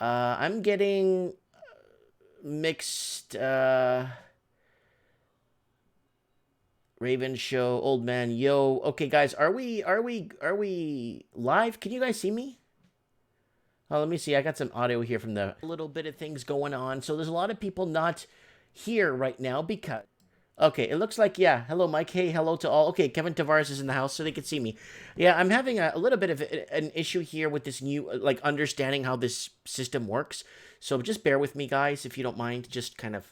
I'm getting mixed Raven show, old man, yo. Okay, guys, are we live? Can you guys see me? Oh, let me see. I got some audio here from the a little bit of things going on. So there's a lot of people not here right now because okay, it looks like yeah. Hello, Mike. Hey, hello to all. Okay, Kevin Tavares is in the house, so they can see me. Yeah, I'm having a little bit of an issue here with this new like understanding how this system works. So just bear with me, guys, if you don't mind. Just kind of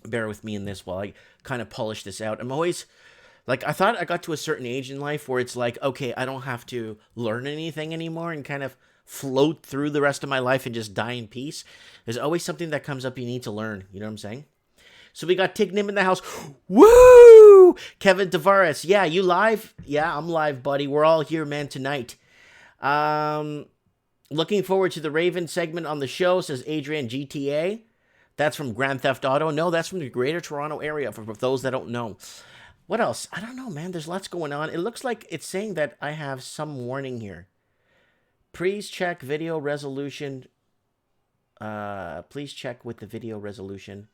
bear with me in this while I kind of polish this out. I'm always like I thought I got to a certain age in life where it's like okay, I don't have to learn anything anymore and kind of float through the rest of my life and just die in peace. There's always something that comes up you need to learn. You know what I'm saying? So we got Tig Nim in the house. Woo! Kevin Tavares. Yeah, you live? Yeah, I'm live, buddy. We're all here, man, tonight. Um, Looking forward to the Raven segment on the show, says Adrian GTA. That's from Grand Theft Auto. No, that's from the Greater Toronto Area, for those that don't know. What else? I don't know, man. There's lots going on. It looks like it's saying that I have some warning here. Please check video resolution. Please check with the video resolution.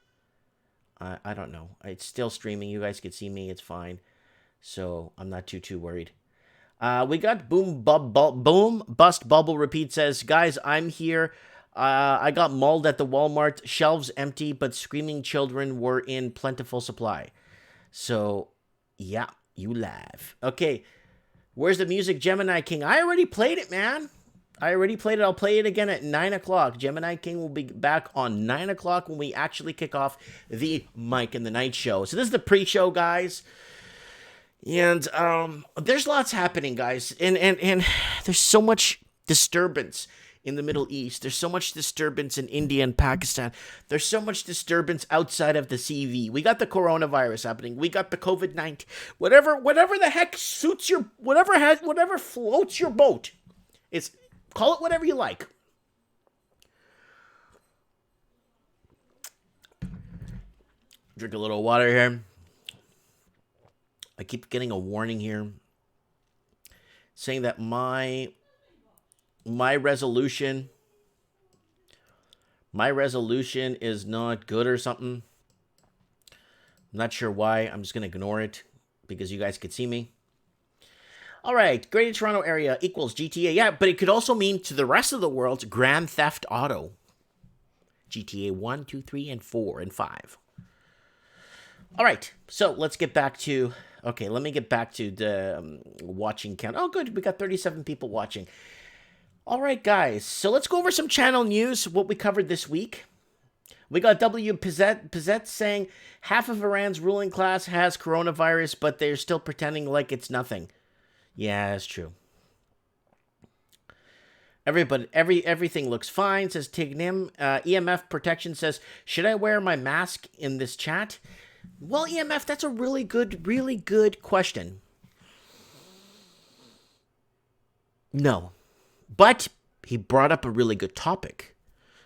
I don't know. It's still streaming. You guys can see me. It's fine. So I'm not too worried. We got boom bust bubble repeat says, guys, I'm here. I got mauled at the Walmart. Shelves empty, but screaming children were in plentiful supply. So yeah, you laugh. Okay, where's the music, Gemini King? I already played it, man. I already played it. I'll play it again at 9 o'clock. Gemini King will be back on 9 o'clock when we actually kick off the Mike and the Night show. So this is the pre-show, guys. And there's lots happening, guys. And there's so much disturbance in the Middle East. There's so much disturbance in India and Pakistan. There's so much disturbance outside of the CV. We got the coronavirus happening. We got the COVID-19. Whatever the heck suits your whatever floats your boat. It's call it whatever you like. Drink a little water here. I keep getting a warning here saying that my resolution is not good or something. I'm not sure why. I'm just going to ignore it because you guys could see me. All right, Greater Toronto Area equals GTA. Yeah, but it could also mean to the rest of the world Grand Theft Auto. GTA 1, 2, 3, and 4, and 5. All right, so let's get back to... Okay, let me get back to the watching count. Oh, good, we got 37 people watching. All right, guys, so let's go over some channel news, what we covered this week. We got W. Pizzette saying half of Iran's ruling class has coronavirus, but they're still pretending like it's nothing. Yeah, that's true. Everything looks fine, says Tignim. EMF Protection says, should I wear my mask in this chat? Well, EMF, that's a really good question. No. But he brought up a really good topic.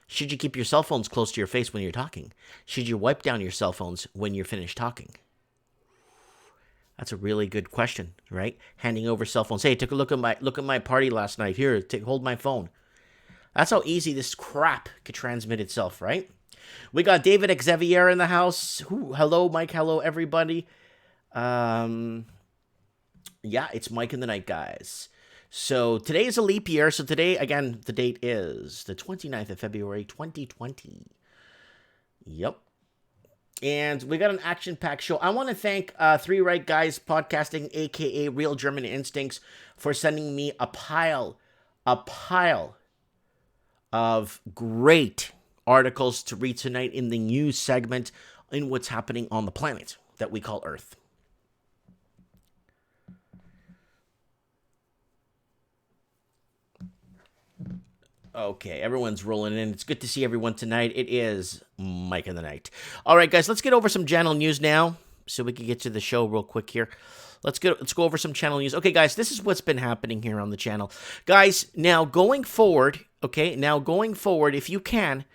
Should you keep your cell phones close to your face when you're talking? Should you wipe down your cell phones when you're finished talking? That's a really good question, right? Handing over cell phones. Hey, take a look at my party last night. Here, hold my phone. That's how easy this crap could transmit itself, right? We got David Xavier in the house. Ooh, hello, Mike. Hello, everybody. Yeah, it's Mike in the Night, guys. So today is a leap year. So today, again, the date is the 29th of February, 2020. Yep. And we got an action-packed show. I want to thank Three Right Guys Podcasting, a.k.a. Real German Instincts, for sending me a pile of great articles to read tonight in the news segment in what's happening on the planet that we call Earth. Okay, everyone's rolling in. It's good to see everyone tonight. It is Mike in the Night. All right, guys, let's get over some channel news now so we can get to the show real quick here. Let's go over some channel news. Okay, guys, this is what's been happening here on the channel. Guys, now going forward, if you can,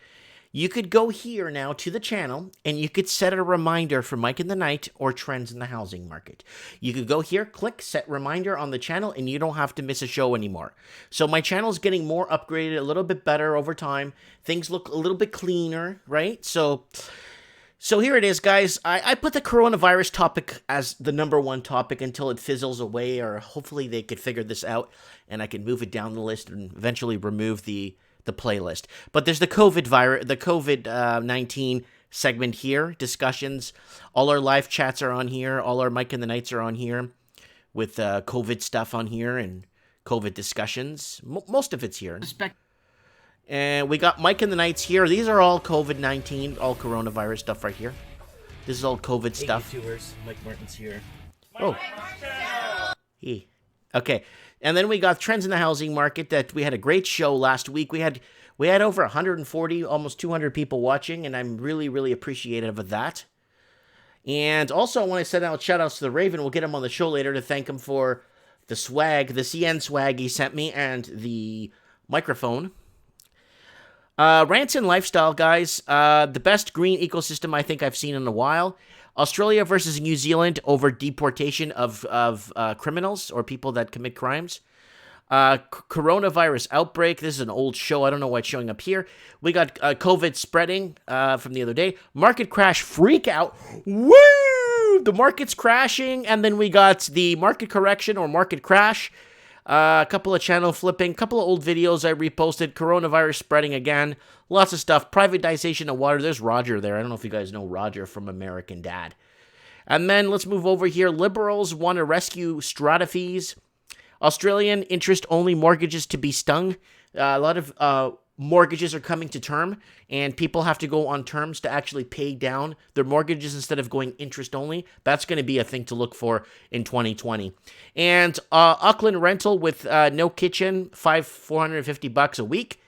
You could go here now to the channel and you could set a reminder for Mike in the Night or trends in the housing market. You could go here, click set reminder on the channel, and you don't have to miss a show anymore. So my channel is getting more upgraded, a little bit better over time. Things look a little bit cleaner, right? So here it is, guys. I put the coronavirus topic as the #1 topic until it fizzles away, or hopefully they could figure this out and I can move it down the list and eventually remove the playlist. But there's the COVID-19 segment here, discussions. All our live chats are on here. All our Mike and the Nights are on here with COVID stuff on here and COVID discussions. Most of it's here. And we got Mike and the Nights here. These are all COVID-19, all coronavirus stuff right here. This is all COVID stuff. YouTubers. Mike Martin's here. Oh. Hey. Okay. And then we got trends in the housing market. That we had a great show last week. We had over 140, almost 200 people watching, and I'm really, really appreciative of that. And also, I want to send out shout-outs to the Raven. We'll get him on the show later to thank him for the swag, the CN swag he sent me, and the microphone. Rants and lifestyle, guys. The best green ecosystem I think I've seen in a while. Australia versus New Zealand over deportation of criminals or people that commit crimes. Coronavirus outbreak. This is an old show. I don't know why it's showing up here. We got COVID spreading from the other day. Market crash freak out. Woo! The market's crashing. And then we got the market correction or market crash. A couple of channel flipping, couple of old videos I reposted, coronavirus spreading again, lots of stuff, privatization of water. There's Roger there. I don't know if you guys know Roger from American Dad. And then let's move over here. Liberals want to rescue strata fees. Australian interest-only mortgages to be stung. A lot of mortgages are coming to term, and people have to go on terms to actually pay down their mortgages instead of going interest only. That's going to be a thing to look for in 2020. And Auckland rental with no kitchen, $450 a week.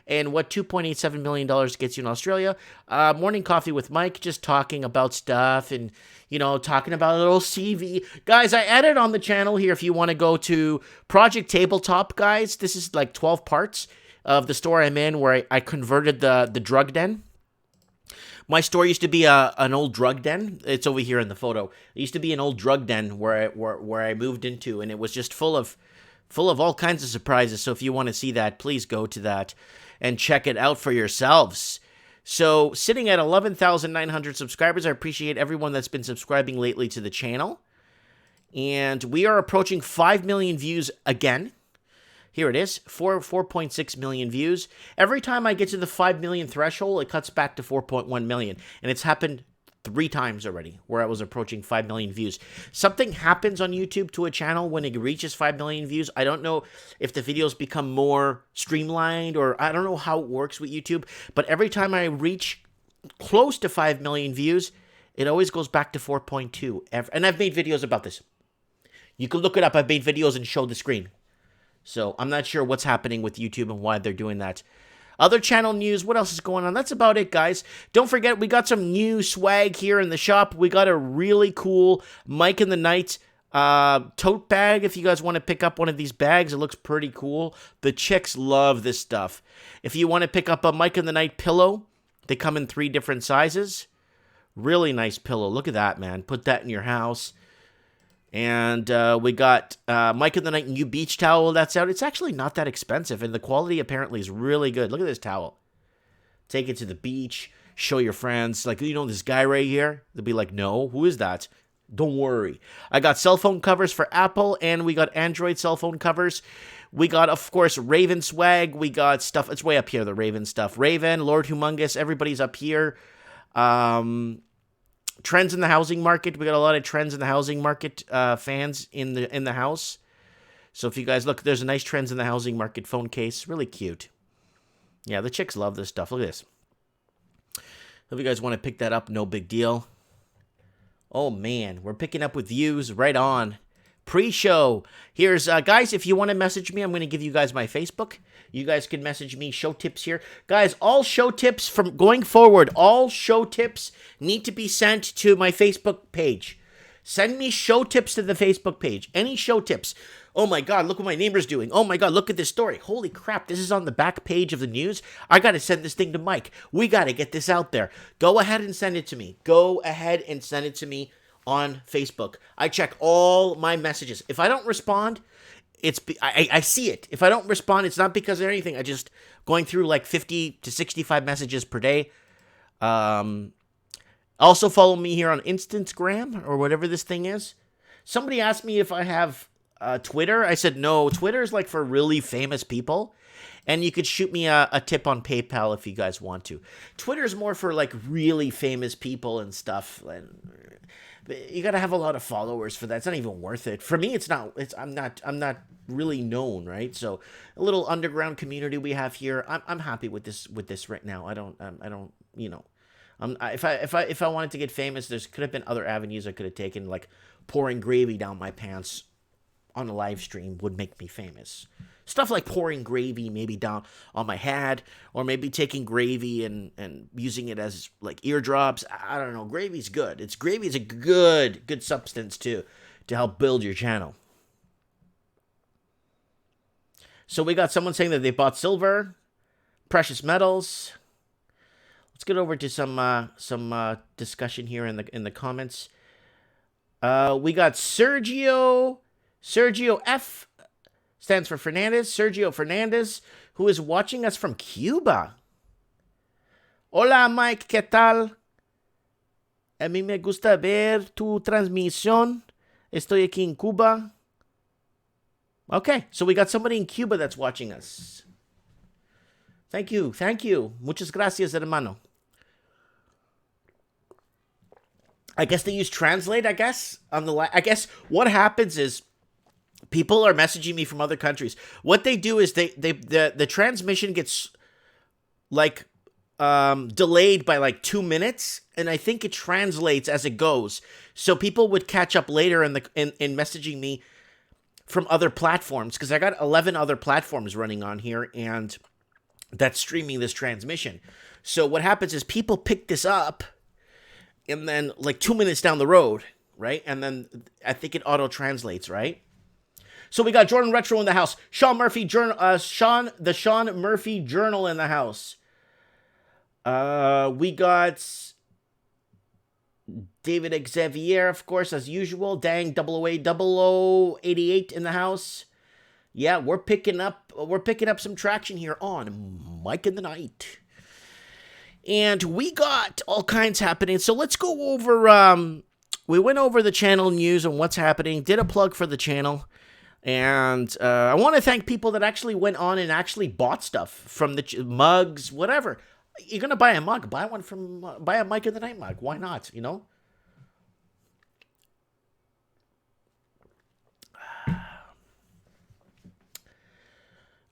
And what $2.87 million gets you in Australia. Morning coffee with Mike, just talking about stuff and, you know, talking about a little CV. Guys, I added on the channel here if you want to go to Project Tabletop, guys. This is like 12 parts of the store I'm in where I converted the drug den. My store used to be an old drug den. It's over here in the photo. It used to be an old drug den where I moved into, and it was just full of all kinds of surprises. So if you want to see that, please go to that and check it out for yourselves. So sitting at 11,900 subscribers, I appreciate everyone that's been subscribing lately to the channel. And we are approaching 5 million views again. Here it is, 4.6 million views. Every time I get to the 5 million threshold, it cuts back to 4.1 million. And it's happened 3 times already where I was approaching 5 million views. Something happens on YouTube to a channel when it reaches 5 million views. I don't know if the videos become more streamlined or I don't know how it works with YouTube. But every time I reach close to 5 million views, it always goes back to 4.2. And I've made videos about this. You can look it up. I've made videos and show the screen. So I'm not sure what's happening with YouTube and why they're doing that. Other channel news, what else is going on? That's about it, guys. Don't forget, we got some new swag here in the shop. We got a really cool Mike in the Night tote bag. If you guys want to pick up one of these bags, it looks pretty cool. The chicks love this stuff. If you want to pick up a Mike in the Night pillow, they come in 3 different sizes. Really nice pillow. Look at that, man. Put that in your house. And we got Mike in the Night new beach towel that's out. It's actually not that expensive, and the quality apparently is really good. Look at this towel. Take it to the beach, show your friends. Like, you know this guy right here? They'll be like, no, who is that? Don't worry. I got cell phone covers for Apple, and we got Android cell phone covers. We got, of course, Raven swag. We got stuff. It's way up here, the Raven stuff. Raven, Lord Humongous, everybody's up here. Trends in the housing market. We got a lot of trends in the housing market fans in the house. So if you guys look, there's a nice trends in the housing market phone case. Really cute. Yeah, the chicks love this stuff. Look at this. If you guys want to pick that up, no big deal. Oh, man. We're picking up with views right on. Pre-show. Here's, guys, if you want to message me, I'm going to give you guys my Facebook. You guys can message me, show tips here. Guys, all show tips from going forward, all show tips need to be sent to my Facebook page. Send me show tips to the Facebook page. Any show tips. Oh my God, look what my neighbor's doing. Oh my God, look at this story. Holy crap, this is on the back page of the news. I got to send this thing to Mike. We got to get this out there. Go ahead and send it to me. Go ahead and send it to me on Facebook. I check all my messages. If I don't respond, I see it. If I don't respond, it's not because of anything. I just going through like 50 to 65 messages per day. Also follow me here on Instagram or whatever this thing is. Somebody asked me if I have Twitter. I said no. Twitter is like for really famous people, and you could shoot me a tip on PayPal if you guys want to. Twitter is more for like really famous people and stuff. And you gotta have a lot of followers for that. It's not even worth it. For me, it's not. I'm not really known, right? So a little underground community we have here. I'm happy with this right now. I don't. You know. If I wanted to get famous, there could have been other avenues I could have taken, like pouring gravy down my pants on a live stream would make me famous. Stuff like pouring gravy maybe down on my head, or maybe taking gravy and using it as like eardrops. I don't know. Gravy's good. Gravy is a good substance to help build your channel. So we got someone saying that they bought silver, precious metals. Let's get over to some discussion here in the comments. We got Sergio F stands for Fernandez. Sergio Fernandez, who is watching us from Cuba. Hola Mike, ¿qué tal? A mí me gusta ver tu transmisión. Estoy aquí en Cuba. Okay, so we got somebody in Cuba that's watching us. Thank you. Muchas gracias, hermano. I guess they use Translate, I guess what happens is people are messaging me from other countries. What they do is the transmission gets like delayed by like 2 minutes, and I think it translates as it goes. So people would catch up later in messaging me from other platforms, because I got 11 other platforms running on here and that's streaming this transmission. So what happens is people pick this up, and then like 2 minutes down the road, right? And then I think it auto-translates, right? So we got Jordan Retro in the house. Sean Murphy Journal, the Sean Murphy Journal in the house. We got David Xavier, of course, as usual. Dang 0088 in the house. Yeah, we're picking up some traction here on Mike in the Night. And we got all kinds happening. So let's go over, we went over the channel news and what's happening. Did a plug for the channel. And I want to thank people that actually went on and actually bought stuff from the mugs, whatever. You're going to buy a mug. Buy a Mike in the Night mug. Why not, you know?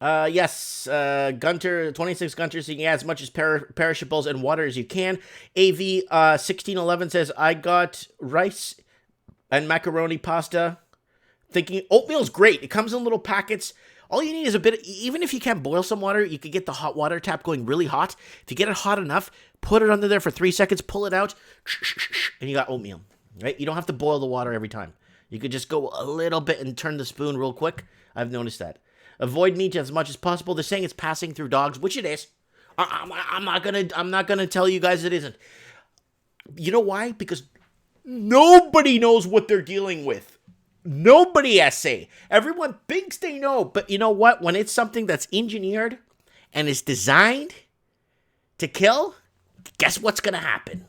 Yes, Gunter, 26 Gunter, so you can add as much as perishables and water as you can. AV 1611 says, I got rice and macaroni pasta. Thinking oatmeal's great. It comes in little packets. All you need is a bit, even if you can't boil some water, you could get the hot water tap going really hot. If you get it hot enough, put it under there for 3 seconds, pull it out, and you got oatmeal, right? You don't have to boil the water every time. You could just go a little bit and turn the spoon real quick. I've noticed that. Avoid meat as much as possible. They're saying it's passing through dogs, which it is. I'm not gonna tell you guys it isn't. You know why? Because nobody knows what they're dealing with. Nobody has say. Everyone thinks they know, but you know what? When it's something that's engineered and is designed to kill, guess what's gonna happen?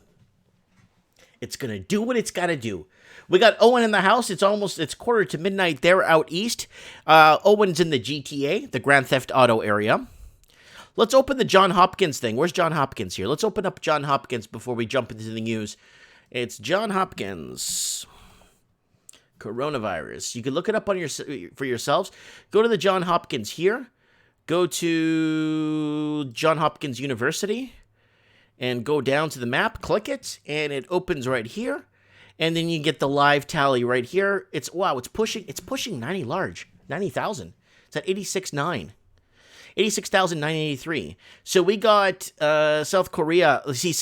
It's gonna do what it's gotta do. We got Owen in the house. It's 1:45 there out east. Owen's in the GTA, the Grand Theft Auto area. Let's open the John Hopkins thing. Where's John Hopkins here? Let's open up John Hopkins before we jump into the news. It's John Hopkins. Coronavirus. You can look it up on for yourselves. Go to the John Hopkins here. Go to John Hopkins University and go down to the map. Click it, and it opens right here. And then you get the live tally right here. It's pushing 90,000. It's at 86.9. 86,983. So we got South Korea. See,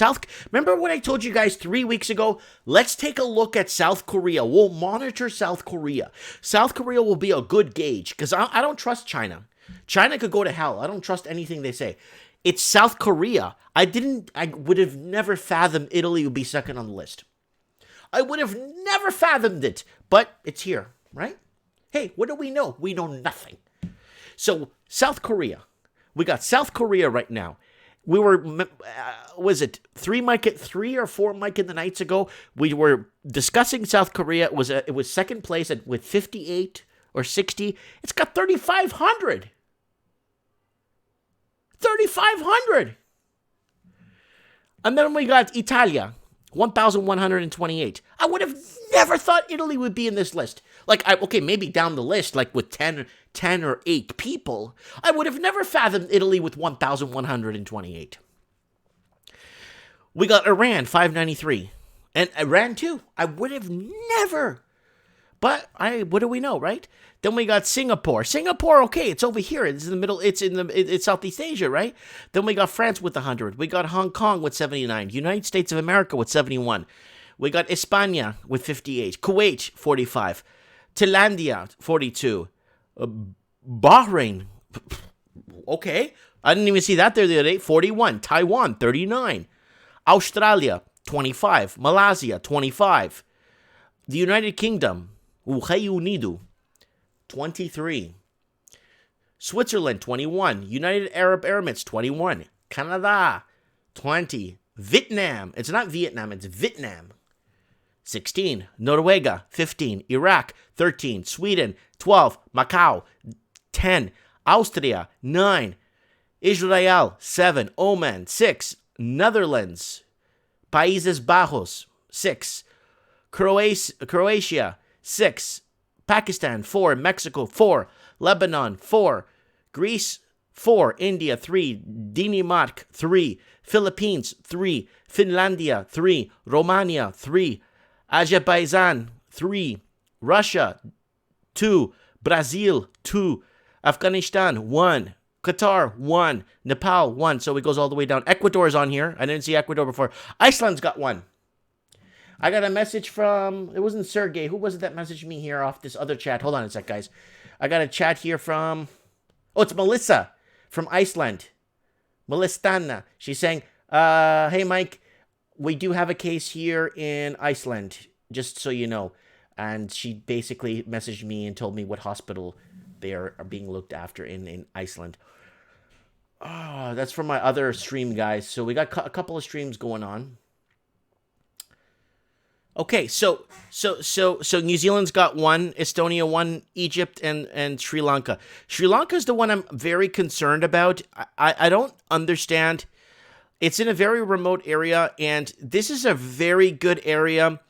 remember what I told you guys 3 weeks ago? Let's take a look at South Korea. We'll monitor South Korea. South Korea will be a good gauge because I don't trust China. China could go to hell. I don't trust anything they say. It's South Korea. I would have never fathomed Italy would be second on the list. I would have never fathomed it, but it's here, right? Hey, what do we know? We know nothing. So, South Korea. We got South Korea right now. We were, was it 3 or 4 Mike in the nights ago? We were discussing South Korea. It was second place with 58 or 60. It's got 3,500. 3,500. And then we got Italia, 1,128. I would have never thought Italy would be in this list. Okay, maybe down the list, like with 10 or 8 people. I would have never fathomed Italy with 1,128. We got Iran, 593. And Iran, too. I would have never. But what do we know, right? Then we got Singapore. Singapore, okay, it's over here. It's in the middle. It's Southeast Asia, right? Then we got France with 100. We got Hong Kong with 79. United States of America with 71. We got España with 58. Kuwait, 45. Thailandia, 42. Bahrain, okay. I didn't even see that there the other day. 41. Taiwan, 39. Australia, 25. Malaysia, 25. The United Kingdom, Reino Unido, 23. Switzerland, 21. United Arab Emirates, 21. Canada, 20. Vietnam, it's not Vietnam, it's Vietnam, 16. Norway, 15. Iraq, 13. Sweden, 12. Macau, 10. Austria, 9. Israel, 7. Oman, 6. Netherlands, Países Bajos, 6. Croatia, 6. Pakistan, 4. Mexico, 4. Lebanon, 4. Greece, 4. India, 3. Denmark, 3. Philippines, 3. Finlandia, 3. Romania, 3. Azerbaijan, 3. Russia, 2. Brazil, 2. Afghanistan, 1. Qatar, 1. Nepal, 1. So it goes all the way down. Ecuador is on here. I didn't see Ecuador before. Iceland's got 1. I got a message from, it wasn't Sergey. Who was it that messaged me here off this other chat? Hold on a sec, guys. I got a chat here from, it's Melissa from Iceland. Melistana. She's saying, hey, Mike, we do have a case here in Iceland, just so you know. And she basically messaged me and told me what hospital they are being looked after in Iceland. Oh, that's from my other stream, guys. So we got a couple of streams going on. Okay, so New Zealand's got 1, Estonia 1, Egypt and Sri Lanka. Sri Lanka is the one I'm very concerned about. I don't understand. It's in a very remote area, and this is a very good area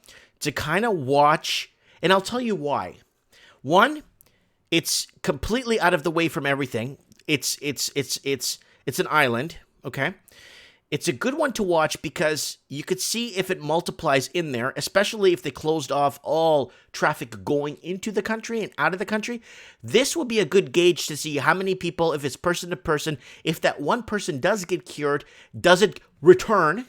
to kind of watch, and I'll tell you why. 1, it's completely out of the way from everything. It's an island, okay? It's a good one to watch because you could see if it multiplies in there, especially if they closed off all traffic going into the country and out of the country. This will be a good gauge to see how many people, if it's person to person, if that one person does get cured, does it return?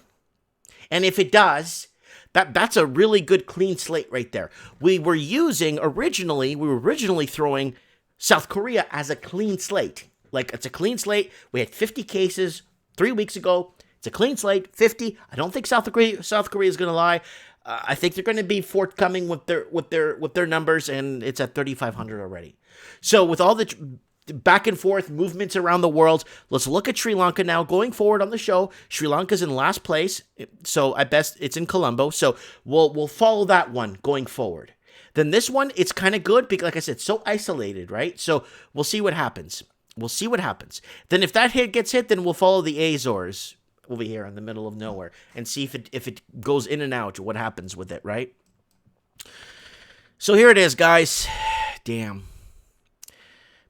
And if it does, that's a really good clean slate right there. We were originally throwing South Korea as a clean slate. Like, it's a clean slate. We had 50 cases 3 weeks ago. It's a clean slate, 50. I don't think South Korea is going to lie. I think they're going to be forthcoming with their numbers, and it's at 3,500 already. So with all the back and forth movements around the world, let's look at Sri Lanka now. Going forward on the show, Sri Lanka's in last place, so I bet it's in Colombo. So we'll follow that one going forward. Then this one, it's kind of good because, like I said, so isolated, right? So we'll see what happens. Then if that gets hit, then we'll follow the Azores over here in the middle of nowhere and see if it goes in and out, what happens with it, right? So here it is, guys. Damn.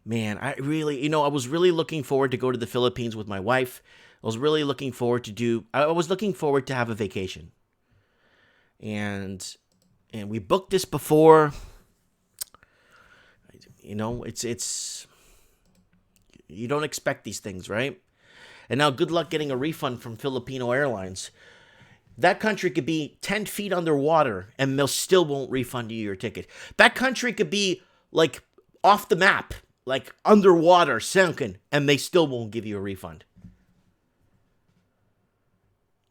Man, I was really looking forward to go to the Philippines with my wife. I was looking forward to have a vacation. And we booked this before. It's You don't expect these things, right? And now good luck getting a refund from Filipino Airlines. That country could be 10 feet underwater and they'll still won't refund you your ticket. That country could be like off the map, like underwater, sunken, and they still won't give you a refund.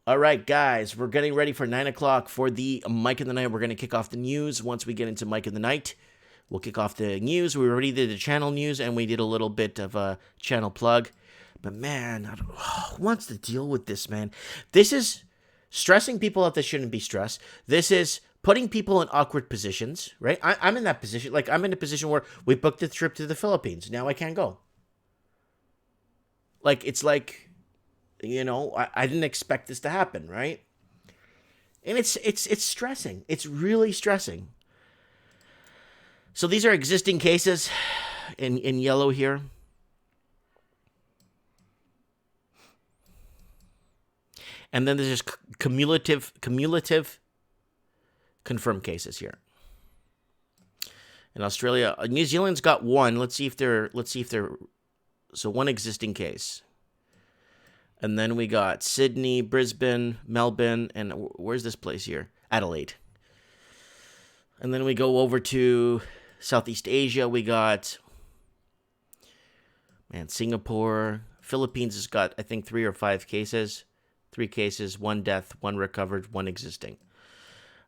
All right, guys, we're getting ready for 9 o'clock for the Mike in the Night. We're going to kick off the news. Once we get into Mike in the Night, we'll kick off the news. We already did the channel news, and we did a little bit of a channel plug. But, man, who wants to deal with this, man? This is stressing people out that shouldn't be stressed. This is putting people in awkward positions, right? I'm in that position. Like, I'm in a position where we booked a trip to the Philippines. Now I can't go. Like, it's like... I didn't expect this to happen, right? And it's stressing. It's really stressing. So these are existing cases in yellow here. And then there's just cumulative confirmed cases here. In Australia, New Zealand's got one. Let's see if they're so one existing case. And then we got Sydney, Brisbane, Melbourne, and where's this place here? Adelaide. And then we go over to Southeast Asia. We got, Singapore. Philippines has got, I think, 3 or 5 cases. 3 cases, 1 death, 1 recovered, 1 existing.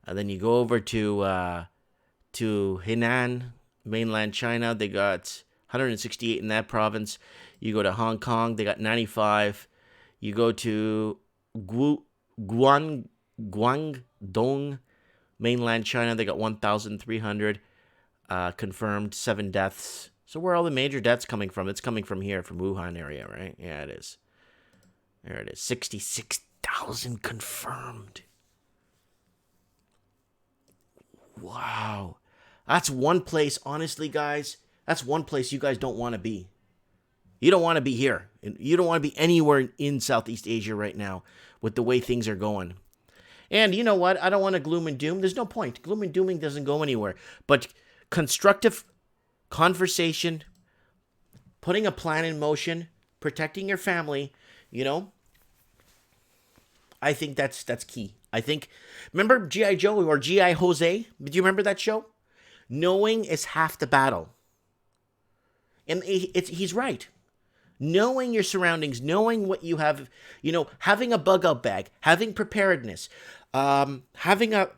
And then you go over to Henan, mainland China. They got 168 in that province. You go to Hong Kong. They got 95. You go to Guangdong, mainland China. They got 1,300 confirmed, 7 deaths. So where are all the major deaths coming from? It's coming from here, from Wuhan area, right? Yeah, it is. There it is. 66,000 confirmed. Wow. That's one place, honestly, guys. That's one place you guys don't want to be. You don't want to be here. You don't want to be anywhere in Southeast Asia right now with the way things are going. And you know what? I don't want to gloom and doom. There's no point. Gloom and dooming doesn't go anywhere. But constructive conversation, putting a plan in motion, protecting your family, I think that's key. I think, remember G.I. Joe or G.I. Jose? Do you remember that show? Knowing is half the battle. And he's right. Knowing your surroundings, knowing what you have, having a bug out bag, having preparedness, having a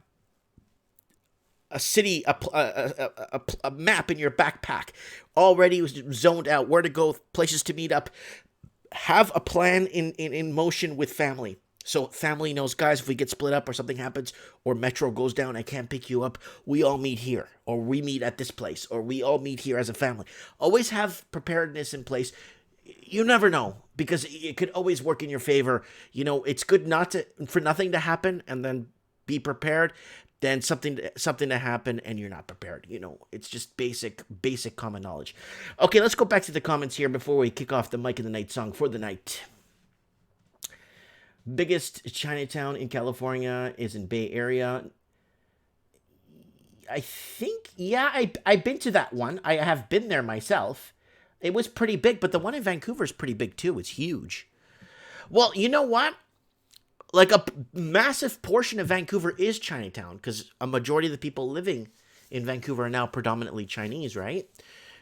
city, a map in your backpack, already zoned out, where to go, places to meet up. Have a plan in motion with family. So family knows, guys, if we get split up or something happens or metro goes down, I can't pick you up, we all meet here, or we meet at this place, or we all meet here as a family. Always have preparedness in place. You never know, because it could always work in your favor. It's good for nothing to happen and then be prepared, than something to happen and you're not prepared. It's just basic common knowledge. Okay, let's go back to the comments here before we kick off the Mike in the Night song for the night. Biggest Chinatown in California is in Bay Area. I think, I've been to that one. I have been there myself. It was pretty big, but the one in Vancouver is pretty big too. It's huge. Well, you know what? Like a massive portion of Vancouver is Chinatown, because a majority of the people living in Vancouver are now predominantly Chinese, right?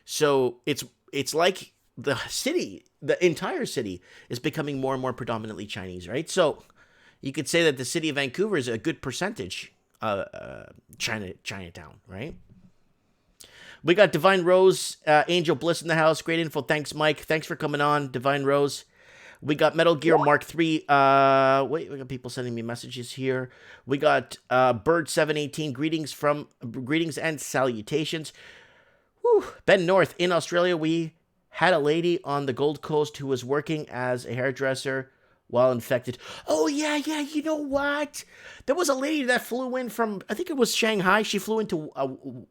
So it's like the city, the entire city is becoming more and more predominantly Chinese, right? So you could say that the city of Vancouver is a good percentage Chinatown, right? We got Divine Rose, Angel Bliss in the house. Great info. Thanks, Mike. Thanks for coming on, Divine Rose. We got Metal Gear Mark III. We got people sending me messages here. We got Bird718. Greetings and salutations. Whew. Ben North, in Australia, we had a lady on the Gold Coast who was working as a hairdresser while infected. Oh, yeah, you know what? There was a lady that flew in from, I think it was Shanghai. She flew into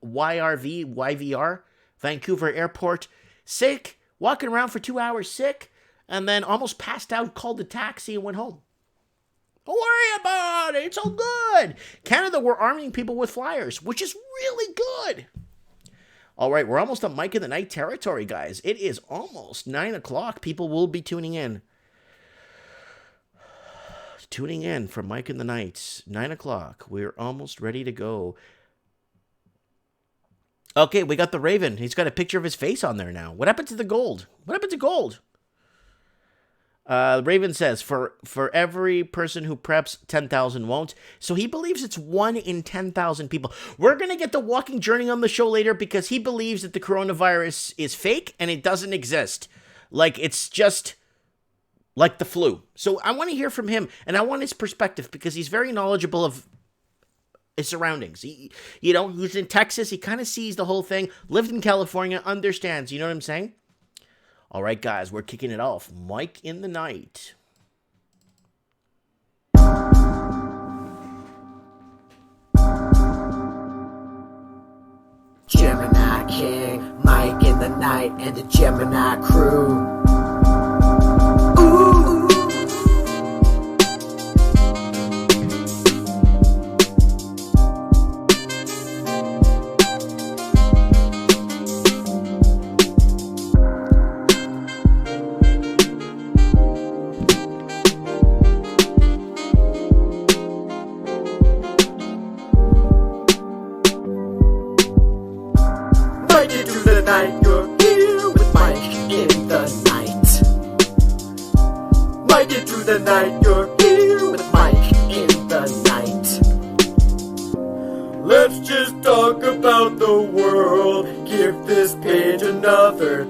YVR, Vancouver Airport, sick, walking around for 2 hours sick, and then almost passed out, called a taxi, and went home. Don't worry about it. It's all good. Canada, we're arming people with flyers, which is really good. All right, we're almost on Mike in the Night territory, guys. It is almost 9 o'clock. People will be tuning in. Tuning in for Mike in the Night. 9 o'clock. We're almost ready to go. Okay, we got the Raven. He's got a picture of his face on there now. What happened to the gold? What happened to gold? Raven says, for every person who preps, 10,000 won't. So he believes it's 1 in 10,000 people. We're going to get the Walking Journey on the show later because he believes that the coronavirus is fake and it doesn't exist. Like, it's just like the flu. So I want to hear from him, and I want his perspective because he's very knowledgeable of his surroundings. He's in Texas. He kind of sees the whole thing, lived in California, understands. You know what I'm saying? All right, guys, we're kicking it off. Mike in the Night. Gemini King, Mike in the Night, and the Gemini crew. Ooh.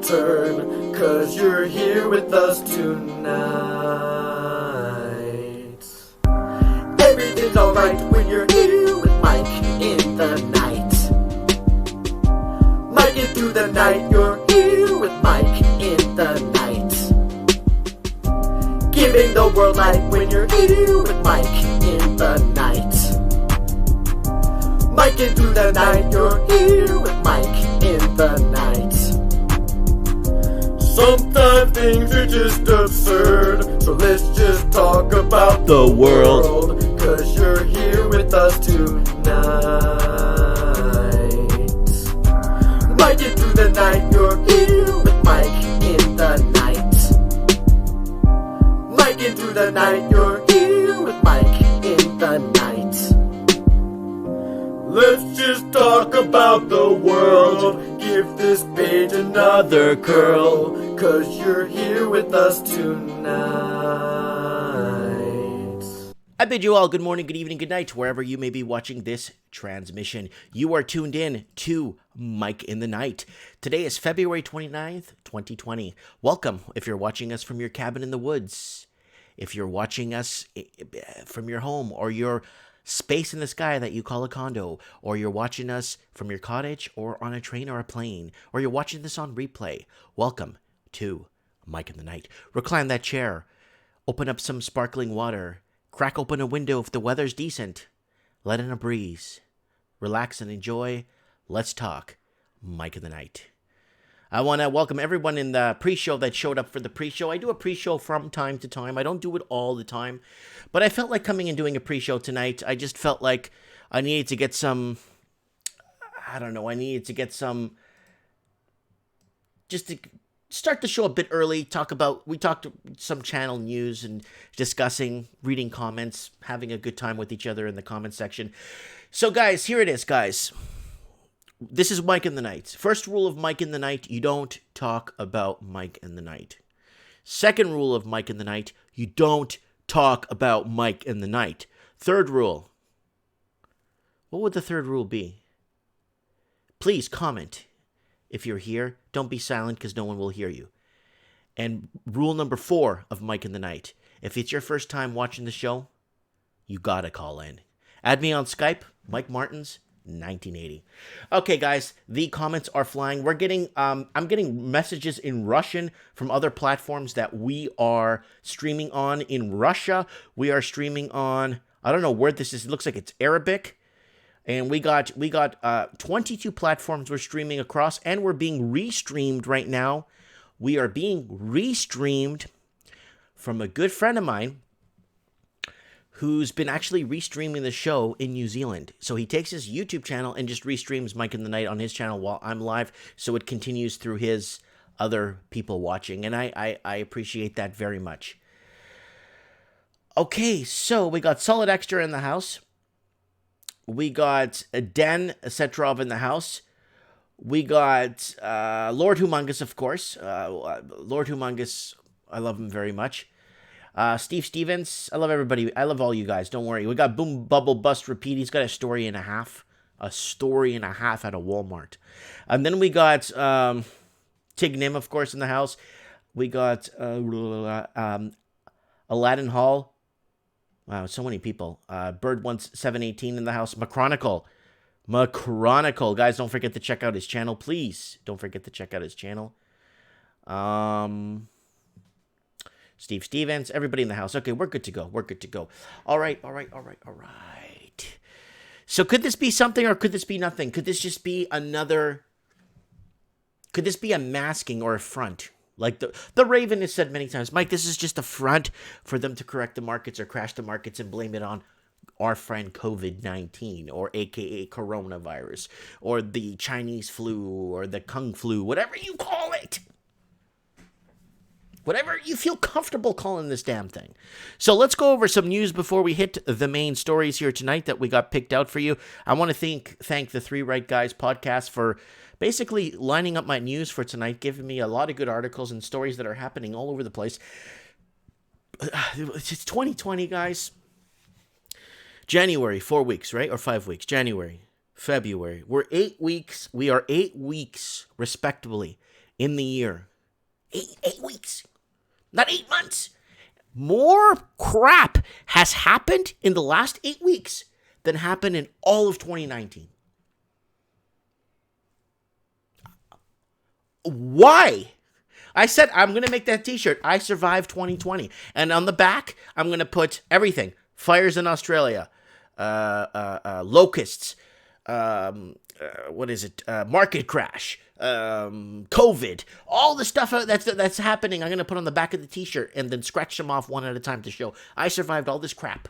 Turn, 'cause you're here with us tonight. Everything's alright when you're here with Mike in the night. Mike it through the night, you're here with Mike in the night. Giving the world light when you're here with Mike in the night. Mike it through the night, you're here with Mike in the night. Sometimes things are just absurd, so let's just talk about the world. 'Cause you're here with us tonight. Mike it through the night, you're here with Mike in the night. Mike it through the night, you're here with Mike in the night. Let's just talk about the world. Give this page another curl, 'cause you're here with us tonight. I bid you all good morning, good evening, good night, wherever you may be watching this transmission. You are tuned in to Mike in the Night. Today is February 29th, 2020. Welcome if you're watching us from your cabin in the woods. If you're watching us from your home or your space in the sky that you call a condo, or you're watching us from your cottage or on a train or a plane, or you're watching this on replay, welcome to Mike in the Night. Recline that chair, open up some sparkling water, crack open a window if the weather's decent, let in a breeze, relax and enjoy. Let's talk Mike in the Night. I want to welcome everyone in the pre-show that showed up for the pre-show. I do a pre-show from time to time. I don't do it all the time. But I felt like coming and doing a pre-show tonight. I just felt like I needed to get some... just to start the show a bit early. We talked some channel news and discussing, reading comments, having a good time with each other in the comment section. So guys, here it is, guys. This is Mike in the Night. First rule of Mike in the Night, you don't talk about Mike in the Night. Second rule of Mike in the Night, you don't talk about Mike in the Night. Third rule. What would the third rule be? Please comment. If you're here, don't be silent because no one will hear you. And rule number 4 of Mike in the Night. If it's your first time watching the show, you gotta call in. Add me on Skype, Mike Martins, 1980. Okay, guys, the comments are flying. I'm getting messages in Russian from other platforms that we are streaming on in Russia. We are streaming on, I don't know where this is. It looks like it's Arabic. And we got 22 platforms we're streaming across, and we're being restreamed right now. We are being restreamed from a good friend of mine who's been actually restreaming the show in New Zealand. So he takes his YouTube channel and just restreams Mike in the Night on his channel while I'm live, so it continues through his other people watching, and I appreciate that very much. Okay, so we got Solid Extra in the house. We got Dan Setrov in the house. We got Lord Humongous, of course. Lord Humongous, I love him very much. Steve Stevens, I love everybody. I love all you guys. Don't worry. We got Boom Bubble Bust Repeat. He's got a story and a half. A story and a half out of Walmart. And then we got Tig Nim, of course, in the house. We got Aladdin Hall. Wow, so many people. Bird Wants 718 in the house. Machronicle. Guys, don't forget to check out his channel. Please don't forget to check out his channel. Steve Stevens, everybody in the house. Okay, we're good to go. All right. So could this be something or could this be nothing? Could this just be another... Could this be a masking or a front? Like the Raven has said many times, Mike, this is just a front for them to correct the markets or crash the markets and blame it on our friend COVID-19 or AKA coronavirus or the Chinese flu or the Kung flu, whatever you call it. Whatever you feel comfortable calling this damn thing. So let's go over some news before we hit the main stories here tonight that we got picked out for you. I want to thank the Three Right Guys podcast for basically lining up my news for tonight, giving me a lot of good articles and stories that are happening all over the place. It's 2020, guys. January, 4 weeks, right? Or 5 weeks. January, February. We're 8 weeks. We are 8 weeks, respectively, in the year. 8 weeks. Not 8 months. More crap has happened in the last 8 weeks than happened in all of 2019. Why? I said I'm going to make that t-shirt. I survived 2020. And on the back, I'm going to put everything. Fires in Australia. Locusts. Market crash. COVID, all the stuff that's happening, I'm going to put on the back of the t-shirt and then scratch them off one at a time to show I survived all this crap.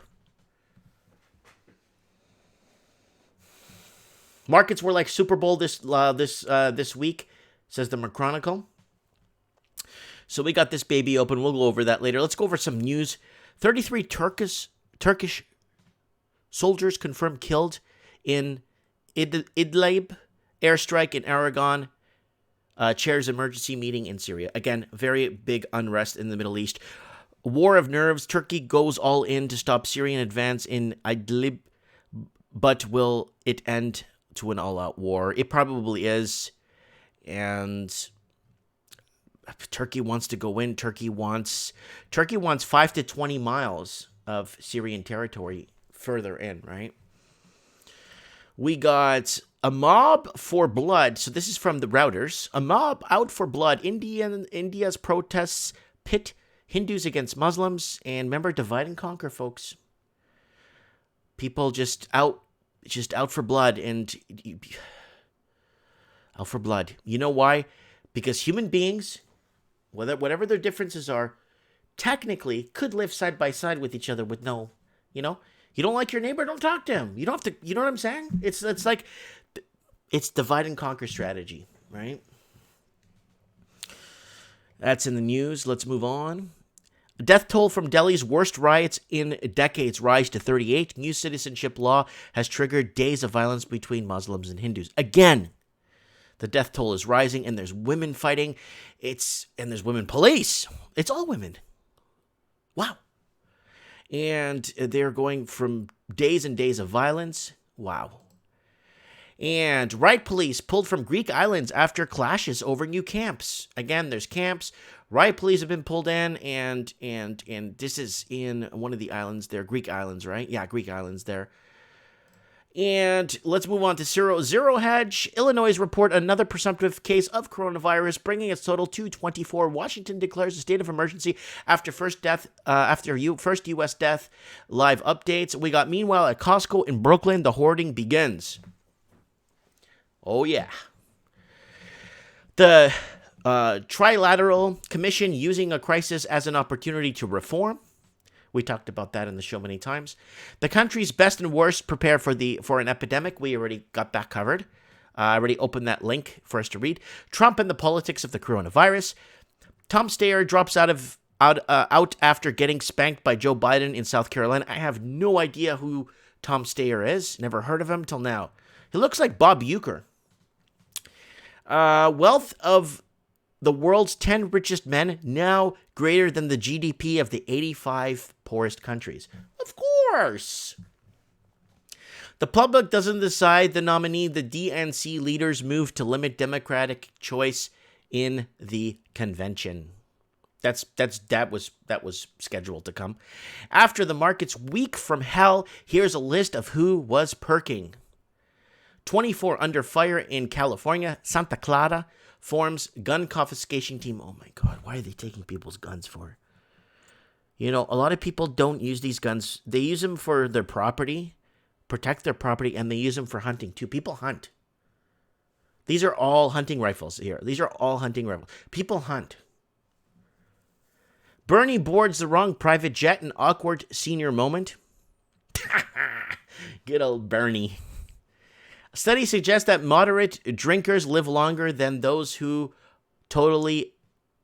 Markets were like Super Bowl this week, says the Machronicle. So we got this baby open. We'll go over that later. Let's go over some news. 33 Turkish soldiers confirmed killed in Idlib airstrike in Aragon. Chairs emergency meeting in Syria. Again, very big unrest in the Middle East. War of nerves. Turkey goes all in to stop Syrian advance in Idlib, but will it end to an all-out war? It probably is. And Turkey wants to go in. Turkey wants 5 to 20 miles of Syrian territory further in, right? We got a mob for blood. So this is from the Routers. A mob out for blood. India's protests pit Hindus against Muslims. And remember, divide and conquer, folks. People just out for blood. And out for blood. You know why? Because human beings, whatever their differences are, technically could live side by side with each other with no, you don't like your neighbor, don't talk to him. You don't have to, you know what I'm saying? It's like, it's divide and conquer strategy, right? That's in the news. Let's move on. Death toll from Delhi's worst riots in decades rise to 38. New citizenship law has triggered days of violence between Muslims and Hindus. Again, the death toll is rising, and there's women fighting. And there's women police. It's all women. Wow. And they're going from days and days of violence. Wow. And riot police pulled from Greek islands after clashes over new camps. Again, there's camps. Riot police have been pulled in, and this is in one of the islands there. Greek islands, right? Yeah, Greek islands there. And let's move on to Zero Hedge. Illinois report another presumptive case of coronavirus, bringing its total to 24. Washington declares a state of emergency after first U.S. death. Live updates. We got, meanwhile, at Costco in Brooklyn, the hoarding begins. Oh, yeah. The Trilateral Commission using a crisis as an opportunity to reform. We talked about that in the show many times. The country's best and worst prepare for an epidemic. We already got that covered. I already opened that link for us to read. Trump and the politics of the coronavirus. Tom Steyer drops out after getting spanked by Joe Biden in South Carolina. I have no idea who Tom Steyer is. Never heard of him till now. He looks like Bob Euchre. Wealth of the world's 10 richest men now greater than the GDP of the 85 poorest countries. Of course. The public doesn't decide the nominee. The DNC leaders move to limit Democratic choice in the convention. That was scheduled to come. After the market's week from hell, here's a list of who was perking. 24 under fire in California. Santa Clara forms gun confiscation team. Oh my God, why are they taking people's guns for? You know, a lot of people don't use these guns. They use them for their property, protect their property, and they use them for hunting too. People hunt. These are all hunting rifles here. These are all hunting rifles. People hunt. Bernie boards the wrong private jet, an awkward senior moment. Good old Bernie. A study suggests that moderate drinkers live longer than those who totally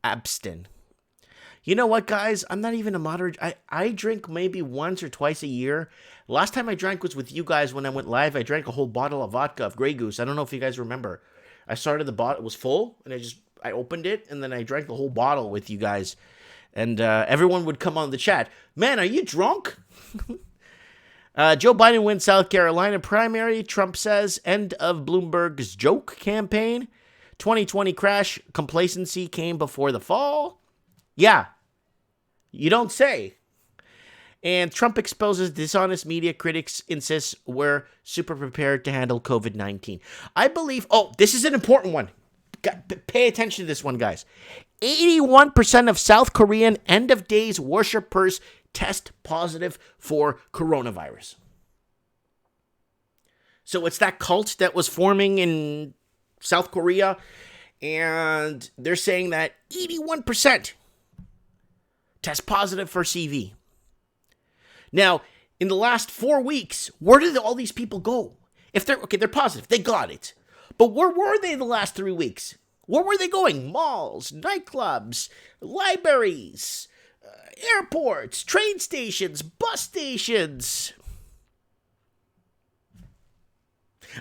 abstain. You know what, guys? I'm not even a moderate. I drink maybe once or twice a year. Last time I drank was with you guys when I went live. I drank a whole bottle of vodka of Grey Goose. I don't know if you guys remember. I started the bottle. It was full, and I opened it, and then I drank the whole bottle with you guys. And everyone would come on the chat. Man, are you drunk? Joe Biden wins South Carolina primary. Trump says end of Bloomberg's joke campaign. 2020 crash. Complacency came before the fall. Yeah. You don't say. And Trump exposes dishonest media. Critics insist we're super prepared to handle COVID-19. I believe... Oh, this is an important one. Pay attention to this one, guys. 81% of South Korean end-of-days worshippers test positive for coronavirus. So it's that cult that was forming in South Korea, and they're saying that 81% test positive for CV. Now, in the last 4 weeks, where did all these people go? If they're positive, they got it. But where were they the last 3 weeks? Where were they going? Malls, nightclubs, libraries, airports, train stations, bus stations.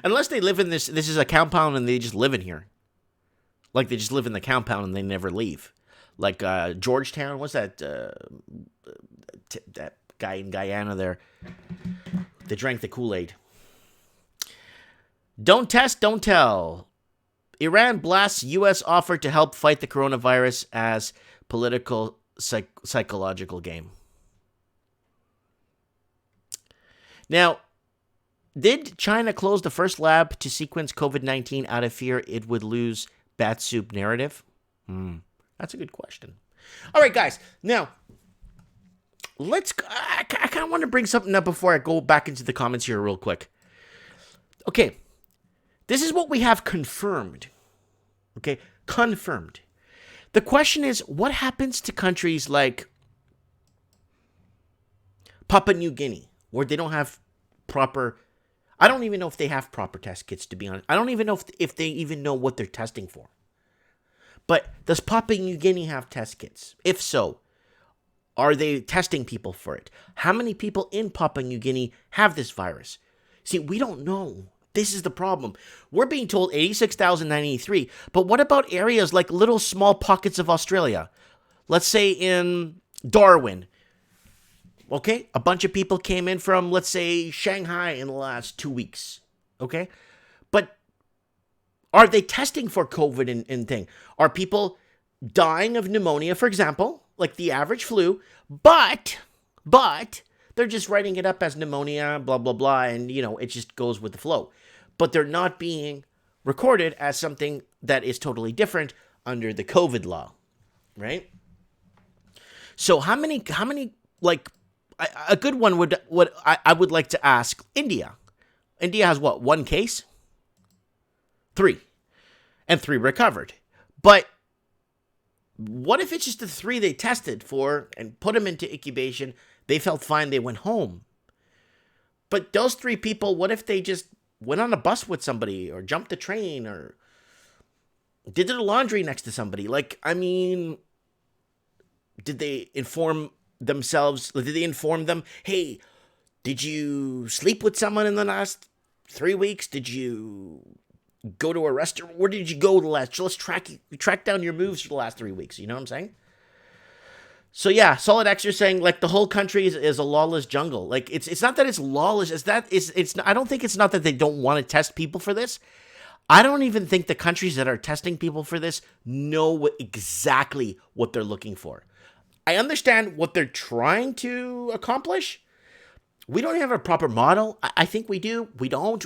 Unless they live in this is a compound and they just live in here. Like they just live in the compound and they never leave. Like Georgetown, what's that? That guy in Guyana there. They drank the Kool-Aid. Don't test, don't tell. Iran blasts U.S. offer to help fight the coronavirus as political psychological game. Now, did China close the first lab to sequence COVID-19 out of fear it would lose bat soup narrative? That's a good question. All right, guys. Now, I kind of want to bring something up before I go back into the comments here real quick. Okay. This is what we have confirmed. Okay? Confirmed. The question is, what happens to countries like Papua New Guinea, where they don't have proper... I don't even know if they have proper test kits, to be honest. I don't even know if they even know what they're testing for. But does Papua New Guinea have test kits? If so, are they testing people for it? How many people in Papua New Guinea have this virus? See, we don't know. This is the problem. We're being told 86,983, but what about areas like little small pockets of Australia? Let's say in Darwin. Okay, a bunch of people came in from, let's say, Shanghai in the last 2 weeks. Okay, but are they testing for COVID and thing? Are people dying of pneumonia, for example, like the average flu, but they're just writing it up as pneumonia, blah, blah, blah, and, you know, it just goes with the flow. But they're not being recorded as something that is totally different under the COVID law, right? So how many, like, a good one I would like to ask India. India has what, 1 case? 3. And 3 recovered. But what if it's just the 3 they tested for and put them into incubation? They felt fine. They went home. But those 3 people, what if they just went on a bus with somebody or jumped a train or did their laundry next to somebody? Like, I mean, did they inform themselves? Did they inform them, hey, did you sleep with someone in the last 3 weeks? Did you go to a restaurant? Where did you go the last? Let's track down your moves for the last 3 weeks. You know what I'm saying? So yeah, Solid X, you're saying like the whole country is a lawless jungle. Like it's not that it's lawless. It's I don't think it's not that they don't want to test people for this. I don't even think the countries that are testing people for this know exactly what they're looking for. I understand what they're trying to accomplish. We don't have a proper model. I think we do. We don't.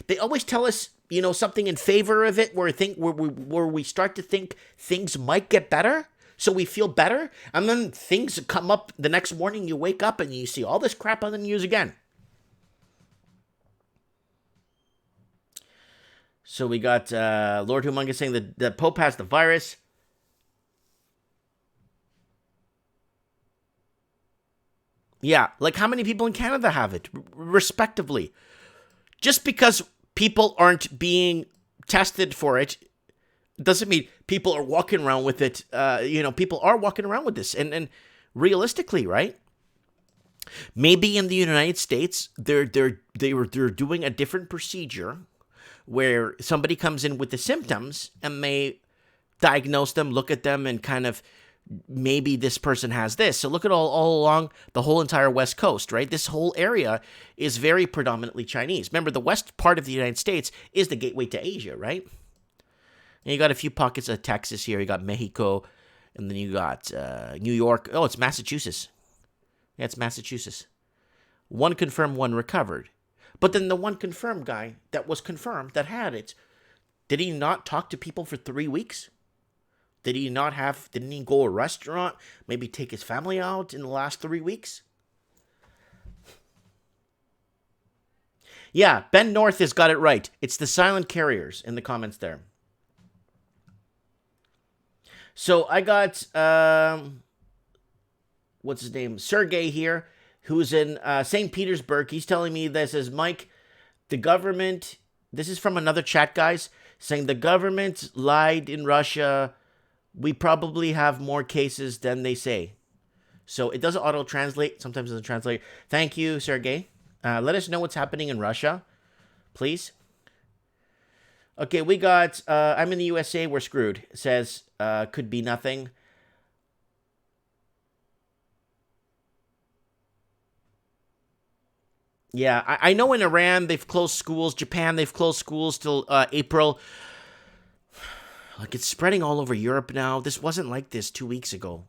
They always tell us, something in favor of it, where we start to think things might get better. So we feel better, and then things come up the next morning, you wake up and you see all this crap on the news again. So we got Lord Humongous saying that the Pope has the virus. Yeah, like how many people in Canada have it, respectively? Just because people aren't being tested for it doesn't mean people are walking around with it. People are walking around with this, and realistically, right? Maybe in the United States, they're doing a different procedure where somebody comes in with the symptoms and they diagnose them, look at them, and kind of maybe this person has this. So look at all along the whole entire West Coast, right? This whole area is very predominantly Chinese. Remember, the west part of the United States is the gateway to Asia, right? And you got a few pockets of Texas here. You got Mexico, and then you got New York. Oh, it's Massachusetts. Yeah, it's Massachusetts. 1 confirmed, 1 recovered. But then the 1 confirmed guy that was confirmed that had it, did he not talk to people for 3 weeks? Didn't he go to a restaurant, maybe take his family out in the last 3 weeks? Yeah, Ben North has got it right. It's the silent carriers in the comments there. So I got, what's his name? Sergey here, who's in St. Petersburg. He's telling me this is, Mike, the government, this is from another chat, guys, saying the government lied in Russia. We probably have more cases than they say. So it doesn't auto-translate. Sometimes it doesn't translate. Thank you, Sergey. Let us know what's happening in Russia, please. Okay, we got, I'm in the USA, we're screwed. It says, could be nothing. Yeah, I know in Iran, they've closed schools. Japan, they've closed schools till April. Like, it's spreading all over Europe now. This wasn't like this 2 weeks ago.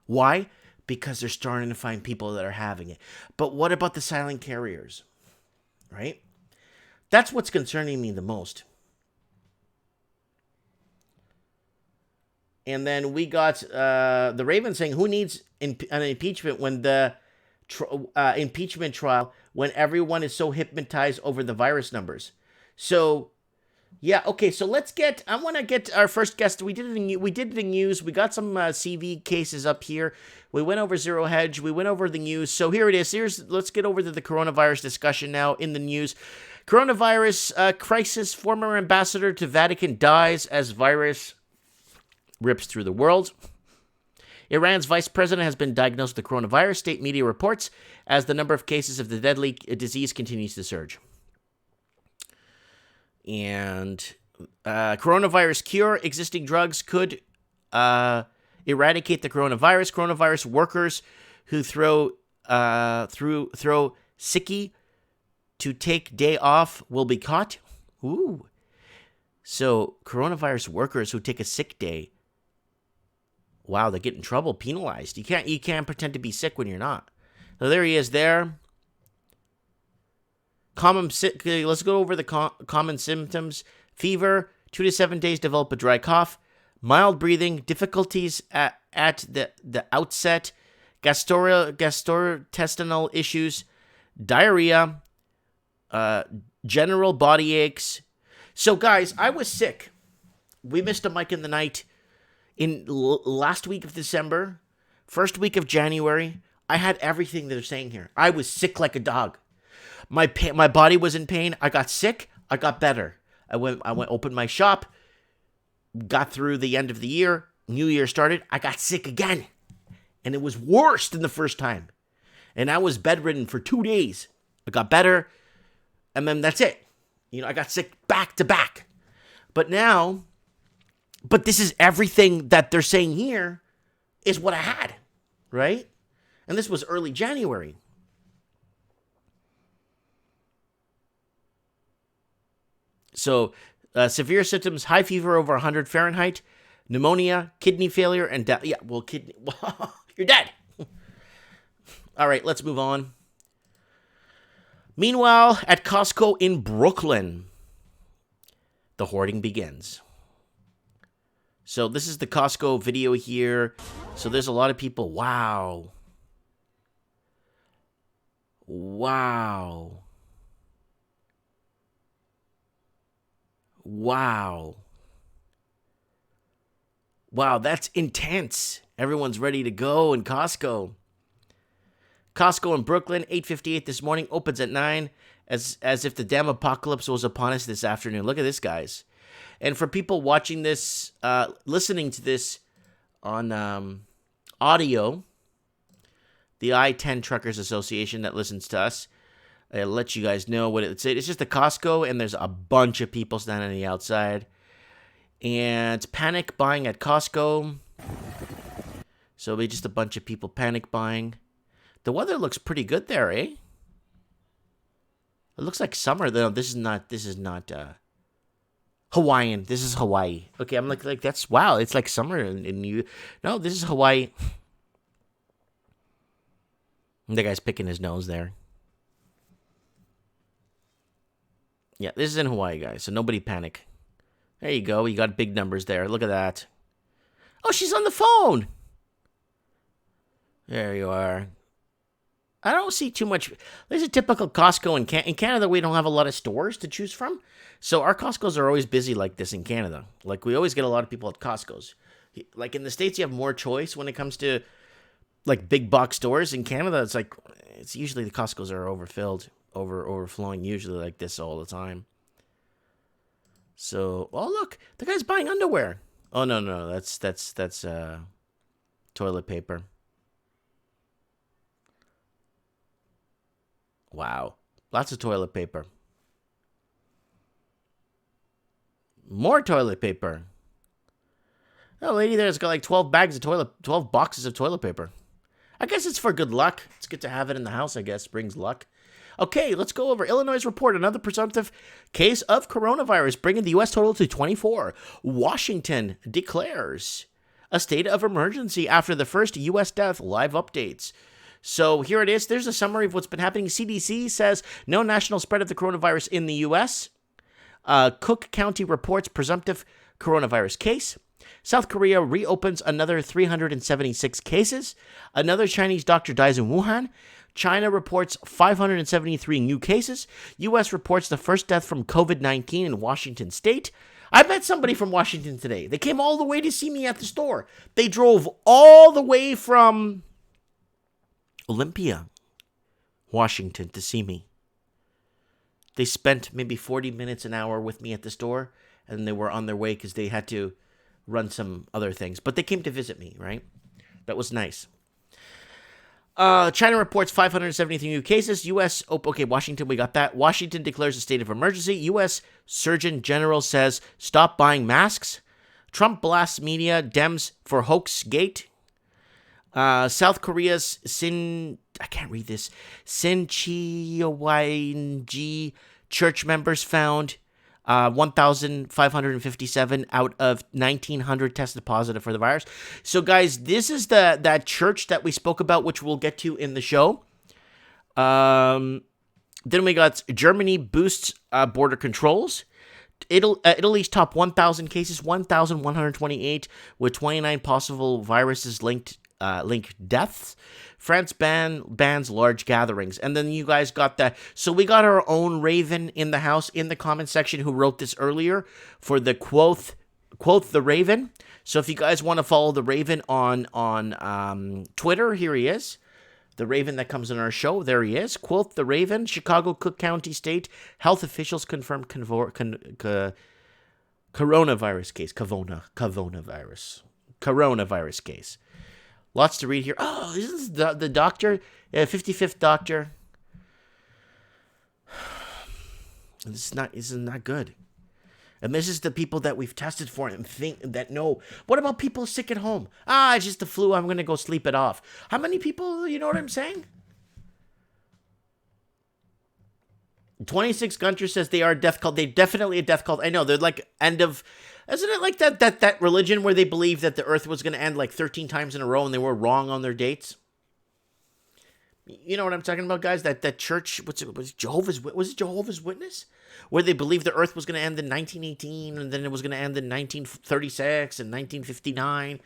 Why? Because they're starting to find people that are having it. But what about the silent carriers? Right? That's what's concerning me the most. And then we got the Raven saying, who needs an impeachment when the impeachment trial, when everyone is so hypnotized over the virus numbers? So, yeah, okay, so I want to get our first guest. We did it in news. We got some CV cases up here. We went over Zero Hedge. We went over the news. So here it is. Let's get over to the coronavirus discussion now in the news. Coronavirus crisis. Former ambassador to Vatican dies as virus rips through the world. Iran's vice president has been diagnosed with the coronavirus, state media reports, as the number of cases of the deadly disease continues to surge. And coronavirus cure, existing drugs could eradicate the coronavirus. Coronavirus workers who throw sickie to take day off will be caught. Ooh. So coronavirus workers who take a sick day, wow, they get in trouble, penalized. You can't pretend to be sick when you're not. So there he is there. Let's go over the common symptoms. Fever, 2 to 7 days, develop a dry cough. Mild breathing, difficulties at the outset. Gastrointestinal issues. Diarrhea. General body aches. So guys, I was sick. We missed a mic in the night. In last week of December, first week of January, I had everything that they're saying here. I was sick like a dog. My body was in pain. I got sick. I got better. I went opened my shop. Got through the end of the year. New Year started. I got sick again. And it was worse than the first time. And I was bedridden for 2 days. I got better. And then that's it. I got sick back to back. But this is everything that they're saying here is what I had, right? And this was early January. So, severe symptoms, high fever over 100 Fahrenheit, pneumonia, kidney failure, and death. Yeah, well, you're dead. All right, let's move on. Meanwhile, at Costco in Brooklyn, the hoarding begins. So this is the Costco video here. So there's a lot of people. Wow. Wow. Wow. Wow, that's intense. Everyone's ready to go in Costco. Costco in Brooklyn, 8:58 this morning, opens at 9, as if the damn apocalypse was upon us this afternoon. Look at this, guys. And for people watching this, listening to this on audio, the I-10 Truckers Association that listens to us, I'll let you guys know what it's. It's just a Costco, and there's a bunch of people standing on the outside. And panic buying at Costco. So it'll be just a bunch of people panic buying. The weather looks pretty good there, eh? It looks like summer, though. This is not Hawaiian. This is Hawaii. Okay, I'm like that's wow. It's like summer in you. No, this is Hawaii. The guy's picking his nose there. Yeah, this is in Hawaii, guys. So nobody panic. There you go. You got big numbers there. Look at that. Oh, she's on the phone. There you are. I don't see too much. There's a typical Costco in Canada. We don't have a lot of stores to choose from. So our Costcos are always busy like this in Canada. Like we always get a lot of people at Costco's. Like in the States, you have more choice when it comes to like big box stores. In Canada, it's usually the Costco's are overflowing usually like this all the time. So, oh look, the guy's buying underwear. Oh no, that's toilet paper. Wow, lots of toilet paper. More toilet paper. Oh, lady there's got like 12 boxes of toilet paper. I guess it's for good luck. It's good to have it in the house, I guess. Brings luck. Okay, let's go over Illinois' report. Another presumptive case of coronavirus, bringing the U.S. total to 24. Washington declares a state of emergency after the first U.S. death. Live updates. So here it is. There's a summary of what's been happening. CDC says no national spread of the coronavirus in the U.S. Cook County reports presumptive coronavirus case. South Korea reopens another 376 cases. Another Chinese doctor dies in Wuhan. China reports 573 new cases. U.S. reports the first death from COVID-19 in Washington state. I met somebody from Washington today. They came all the way to see me at the store. They drove all the way from Olympia, Washington, to see me. They spent maybe 40 minutes, an hour with me at the store, and they were on their way because they had to run some other things. But they came to visit me, right? That was nice. China reports 573 new cases. U.S. Washington, we got that. Washington declares a state of emergency. U.S. Surgeon General says stop buying masks. Trump blasts media. Dems for hoax gate. South Korea's Sin Chi church members found 1,557 out of 1,900 tested positive for the virus. So, guys, this is that church that we spoke about, which we'll get to in the show. Then we got Germany boosts border controls. Italy's top 1,000 cases, 1,128, with 29 possible viruses linked deaths. France bans large gatherings. And then you guys got that. So we got our own Raven in the house in the comment section who wrote this earlier for the quote the Raven. So if you guys want to follow the Raven on Twitter, here he is. The Raven that comes in our show, there he is. Quoth the Raven, Chicago, Cook County State. Health officials confirm coronavirus case. Coronavirus case. Lots to read here. Oh, isn't this the doctor? 55th doctor. This is not good. And this is the people that we've tested for and think that no. What about people sick at home? It's just the flu. I'm going to go sleep it off. How many people, you know what I'm saying? 26 Gunter says they are a death cult. They definitely a death cult. I know. They're like end of... Isn't it like that religion where they believe that the earth was going to end like 13 times in a row and they were wrong on their dates? You know what I'm talking about, guys? That church, was it Jehovah's Witness? Where they believed the earth was going to end in 1918 and then it was going to end in 1936 and 1959.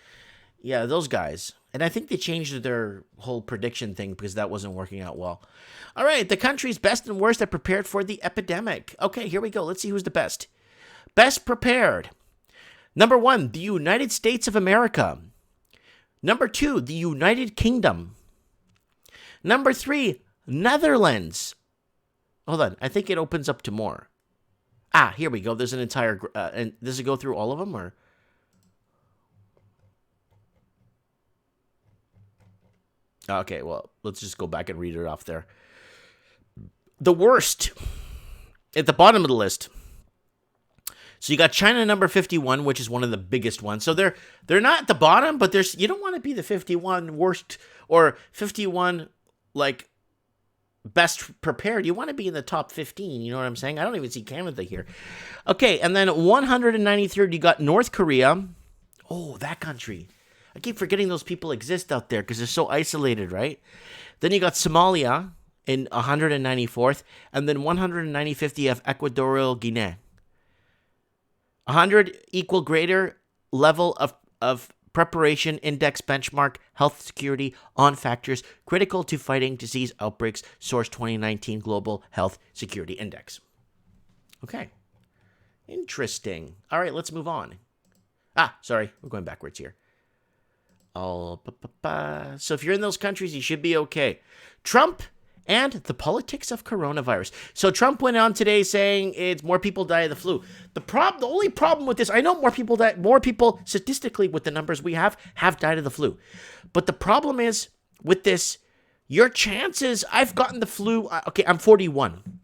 Yeah, those guys. And I think they changed their whole prediction thing because that wasn't working out well. All right, the countries best and worst are prepared for the epidemic. Okay, here we go. Let's see who's the best. Best prepared. Number 1, the United States of America. Number 2, the United Kingdom. Number 3, Netherlands. Hold on. I think it opens up to more. Here we go. There's an entire... and does it go through all of them, or... Okay, well, let's just go back and read it off there. The worst. At the bottom of the list. So you got China number 51, which is one of the biggest ones. So they're not at the bottom, but you don't want to be the 51 worst or 51, like... best prepared. You want to be in the top 15. You know what I'm saying? I don't even see Canada here. Okay, and then 193rd, you got North Korea. Oh, that country. I keep forgetting those people exist out there because they're so isolated, right? Then you got Somalia in 194th, and then 195th, you have Equatorial Guinea. 100 equal greater level of preparation index benchmark health security on factors critical to fighting disease outbreaks, source 2019 Global Health Security Index. Okay. Interesting. All right, let's move on. Sorry, we're going backwards here. So if you're in those countries, you should be okay. Trump and the politics of coronavirus. So Trump went on today saying it's more people die of the flu. The only problem with this, I know more people statistically with the numbers we have died of the flu. But the problem is with this, your chances, I've gotten the flu, okay, I'm 41.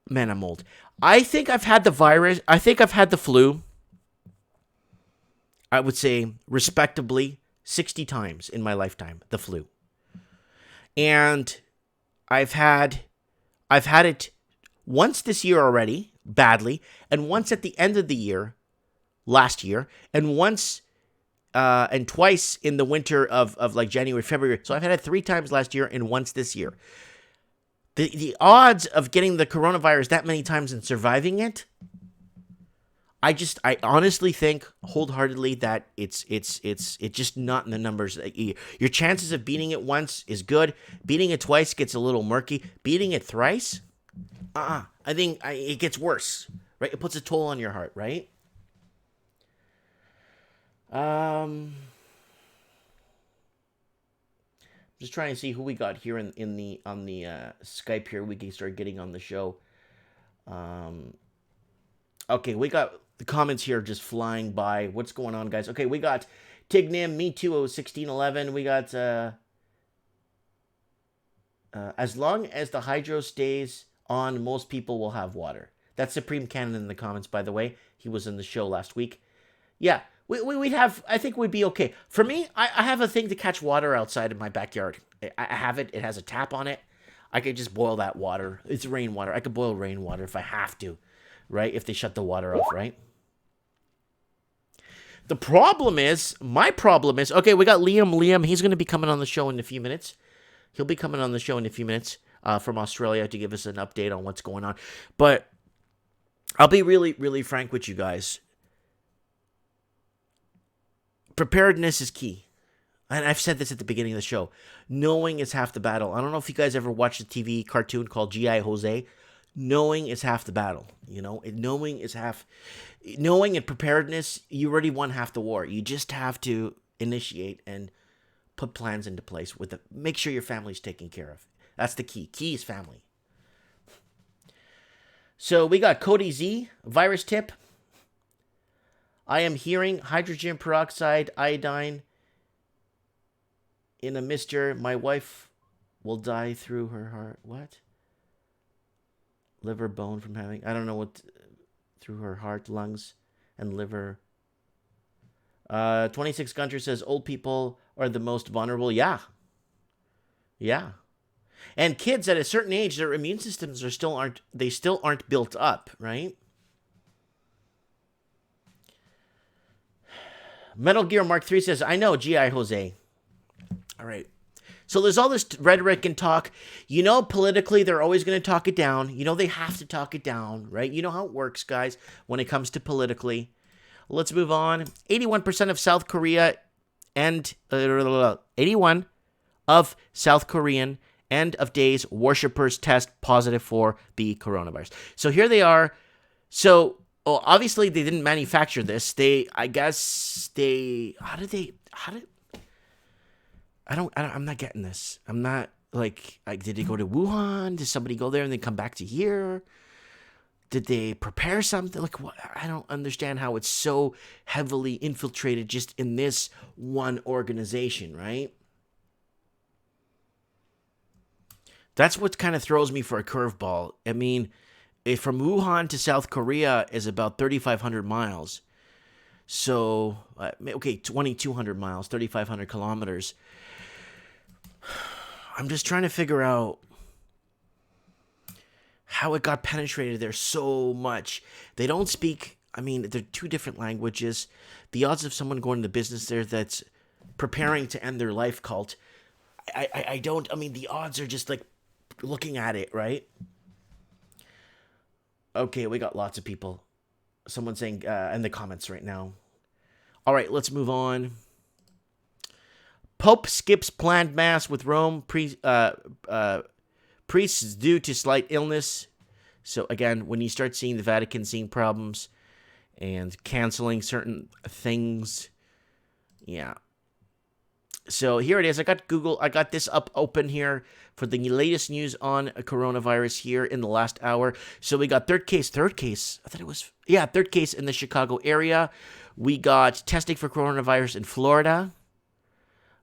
Man, I'm old. I think I've had the virus, I think I've had the flu, I would say respectably 60 times in my lifetime, the flu. And I've had it once this year already, badly, and once at the end of the year, last year, and once and twice in the winter of like January, February. So I've had it 3 times last year and once this year. The odds of getting the coronavirus that many times and surviving it, I honestly think wholeheartedly that it's just not in the numbers. Your chances of beating it once is good. Beating it twice gets a little murky. Beating it thrice, I think it gets worse, right? It puts a toll on your heart, right? Just trying to see who we got here on the Skype here. We can start getting on the show. Okay, we got the comments here just flying by. What's going on, guys? Okay, we got Tignim, Me Too, 1611. We got as long as the hydro stays on, most people will have water. That's Supreme Canon in the comments, by the way. He was in the show last week. Yeah, we'd have, I think we'd be okay. For me, I have a thing to catch water outside in my backyard. I have it. It has a tap on it. I could just boil that water. It's rainwater. I could boil rainwater if I have to, right? If they shut the water off, right? My problem is, okay, we got Liam. Liam, he's going to be coming on the show in a few minutes. He'll be coming on the show in a few minutes from Australia to give us an update on what's going on. But I'll be really, really frank with you guys. Preparedness is key. And I've said this at the beginning of the show. Knowing is half the battle. I don't know if you guys ever watched a TV cartoon called G.I. Jose. Knowing is half the battle. You know, knowing and preparedness, you already won half the war. You just have to initiate and put plans into place with it. Make sure your family's taken care of. That's the key. Key is family. So we got Cody Z, virus tip. I am hearing hydrogen peroxide, iodine in a mixture. My wife will die through her heart. What? Liver bone from having, I don't know what, through her heart, lungs, and liver. 26 Gunter says old people are the most vulnerable. Yeah. And kids at a certain age, their immune systems still aren't built up, right? Metal Gear Mark 3 says, I know, GI Jose. All right. So there's all this rhetoric and talk. Politically, they're always going to talk it down. They have to talk it down, right? You know how it works, guys, when it comes to politically. Let's move on. 81% of South Korea and 81 of South Korean end of days worshippers test positive for the coronavirus. So here they are. So obviously they didn't manufacture this. I'm not getting this. I'm not did they go to Wuhan? Did somebody go there and then come back to here? Did they prepare something? What? I don't understand how it's so heavily infiltrated just in this one organization, right? That's what kind of throws me for a curveball. I mean, if from Wuhan to South Korea is about 3,500 miles. So, 2,200 miles, 3,500 kilometers. I'm just trying to figure out how it got penetrated there so much. They don't speak, they're two different languages. The odds of someone going into business there that's preparing to end their life cult, the odds are just looking at it, right? Okay, we got lots of people. Someone saying in the comments right now. All right, let's move on. Pope skips planned mass with Rome. Priests due to slight illness. So again, when you start seeing the Vatican seeing problems and canceling certain things, yeah. So here it is. I got this open here for the latest news on coronavirus here in the last hour. So we got third case. Third case in the Chicago area. We got testing for coronavirus in Florida.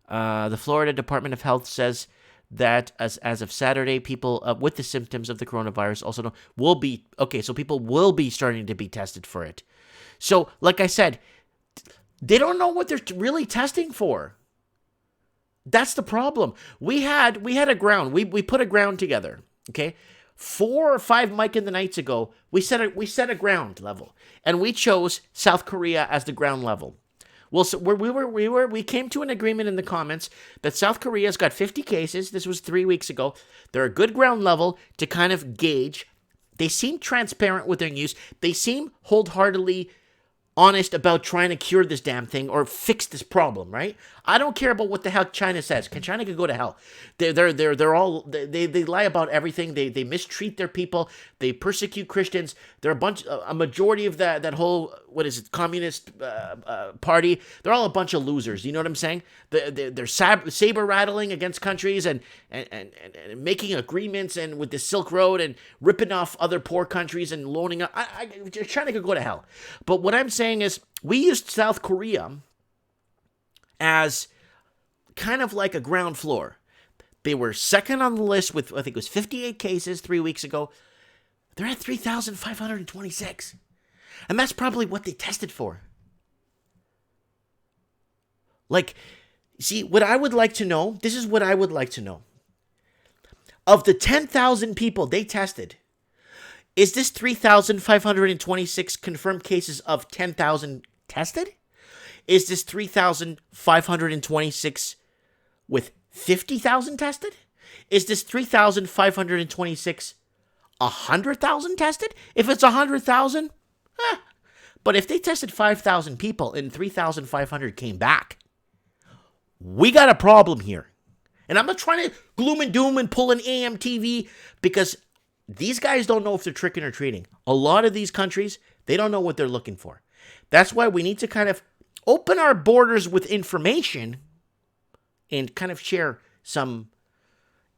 The Florida Department of Health says that as of Saturday, people with the symptoms of the coronavirus so people will be starting to be tested for it. So, like I said, they don't know what they're really testing for. That's the problem. We had a ground. We put a ground together. Okay, 4 or 5 Mike in the nights ago, we set a ground level, and we chose South Korea as the ground level. Well, so we came to an agreement in the comments that South Korea's got 50 cases. This was 3 weeks ago. They're a good ground level to kind of gauge. They seem transparent with their news. They seem wholeheartedly honest about trying to cure this damn thing or fix this problem, right? I don't care about what the hell China says. China can go to hell. They lie about everything. They mistreat their people. They persecute Christians. They're a majority of that whole, communist party. They're all a bunch of losers. You know what I'm saying? They're saber rattling against countries and making agreements and with the Silk Road and ripping off other poor countries and loaning up. China could go to hell. But what I'm saying is, we used South Korea as kind of like a ground floor. They were second on the list with, I think it was 58 cases 3 weeks ago. They're at 3,526. And that's probably what they tested for. See, what I would like to know, this is what I would like to know. Of the 10,000 people they tested, is this 3,526 confirmed cases of 10,000 tested? Is this 3,526 with 50,000 tested? Is this 3,526 100,000 tested? If it's 100,000, but if they tested 5,000 people and 3,500 came back, we got a problem here. And I'm not trying to gloom and doom and pull an AMTV because these guys don't know if they're tricking or treating. A lot of these countries, they don't know what they're looking for. That's why we need to kind of open our borders with information and kind of share some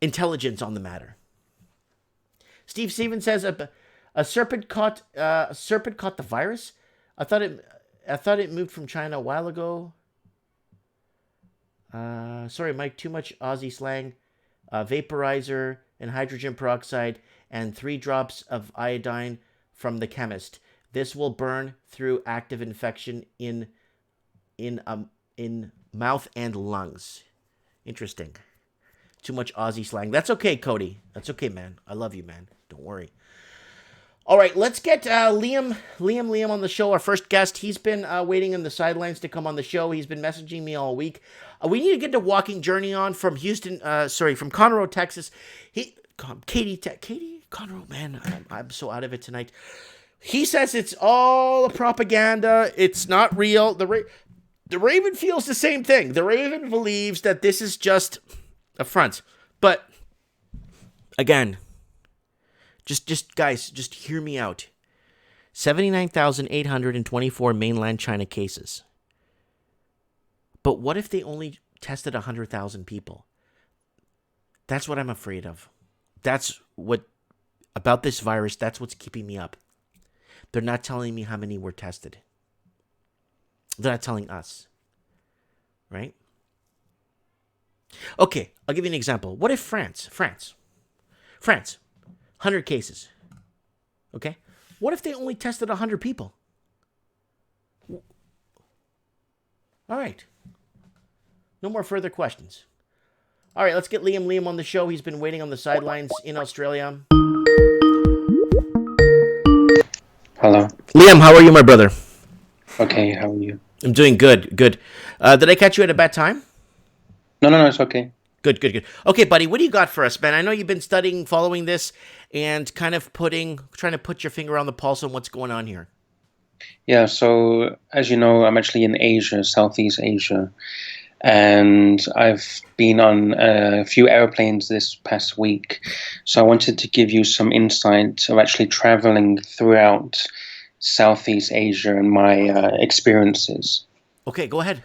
intelligence on the matter. Steve Stevens says a serpent caught the virus. I thought it moved from China a while ago. Sorry, Mike. Too much Aussie slang. Vaporizer and hydrogen peroxide and 3 drops of iodine from the chemist. This will burn through active infection in mouth and lungs. Interesting. Too much Aussie slang. That's okay, Cody. That's okay, man. I love you, man. Don't worry. All right, let's get Liam on the show, our first guest. He's been waiting in the sidelines to come on the show. He's been messaging me all week. We need to get the walking journey on from from Conroe, Texas. Katie, Conroe, man, I'm so out of it tonight. He says it's all propaganda. It's not real. The Raven feels the same thing. The Raven believes that this is just a front. But again, just guys, just hear me out. 79,824 mainland China cases. But what if they only tested 100,000 people? That's what I'm afraid of. That's what, about this virus, that's what's keeping me up. They're not telling me how many were tested. They're not telling us. Right? Okay, I'll give you an example. What if France, 100 cases. Okay? What if they only tested 100 people? All right. No more further questions. All right, let's get Liam on the show. He's been waiting on the sidelines in Australia. Hello. Liam, how are you, my brother? Okay, how are you? I'm doing good. Did I catch you at a bad time? No, it's okay. Good. Okay, buddy, what do you got for us, man? I know you've been studying, following this, and kind of trying to put your finger on the pulse on what's going on here. Yeah, so as you know, I'm actually in Asia, Southeast Asia, and I've been on a few airplanes this past week. So I wanted to give you some insight of actually traveling throughout Southeast Asia and my experiences. Okay, go ahead.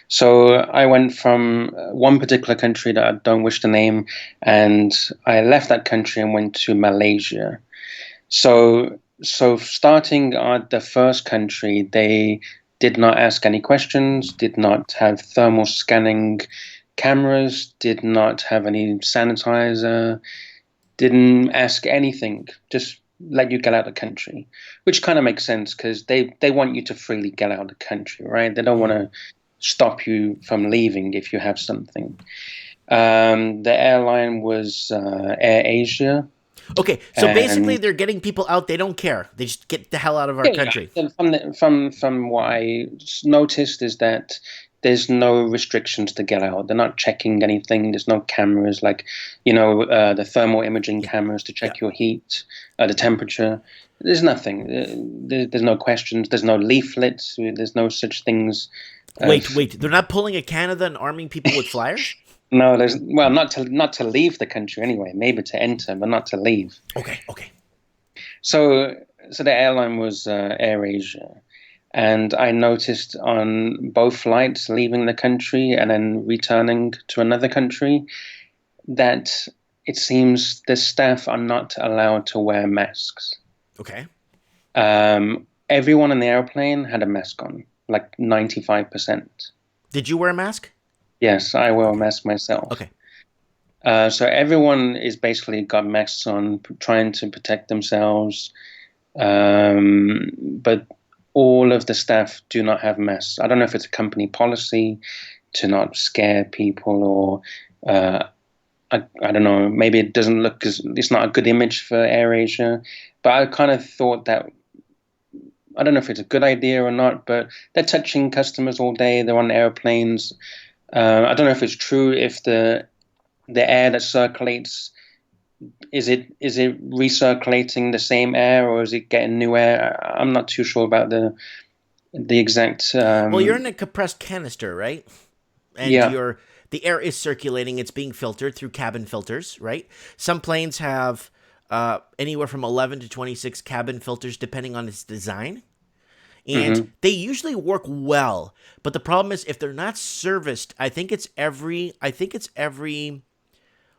So I went from one particular country that I don't wish to name, and I left that country and went to Malaysia. So starting at the first country, they did not ask any questions, did not have thermal scanning cameras, did not have any sanitizer, didn't ask anything, just let you get out of the country, which kind of makes sense because they want you to freely get out of the country, right? They don't want to stop you from leaving if you have something. The airline was Air Asia. Okay, so basically they're getting people out. They don't care. They just get the hell out of our country. Yeah. From what I noticed is that there's no restrictions to get out. They're not checking anything. There's no cameras like, the thermal imaging cameras to check your heat, the temperature. There's nothing. There's no questions. There's no leaflets. There's no such things. Wait. They're not pulling a Canada and arming people with flyers? No, not to leave the country anyway. Maybe to enter, but not to leave. Okay. So the airline was Air Asia, and I noticed on both flights leaving the country and then returning to another country that it seems the staff are not allowed to wear masks. Okay. Everyone in the airplane had a mask on, like 95%. Did you wear a mask? Yes, I wear a mask myself. Okay. So everyone is basically got masks on, trying to protect themselves. But all of the staff do not have masks. I don't know if it's a company policy to not scare people, or I don't know. Maybe it doesn't look it's not a good image for AirAsia. But I kind of thought that, I don't know if it's a good idea or not, but they're touching customers all day. They're on airplanes. I don't know if it's true, if the air that circulates, is it recirculating the same air, or is it getting new air? I'm not too sure about the exact. Well, you're in a compressed canister, right? And yeah. The air is circulating. It's being filtered through cabin filters, right? Some planes have anywhere from 11 to 26 cabin filters, depending on its design. and Mm-hmm. they usually work well. But the problem is if they're not serviced, I think it's every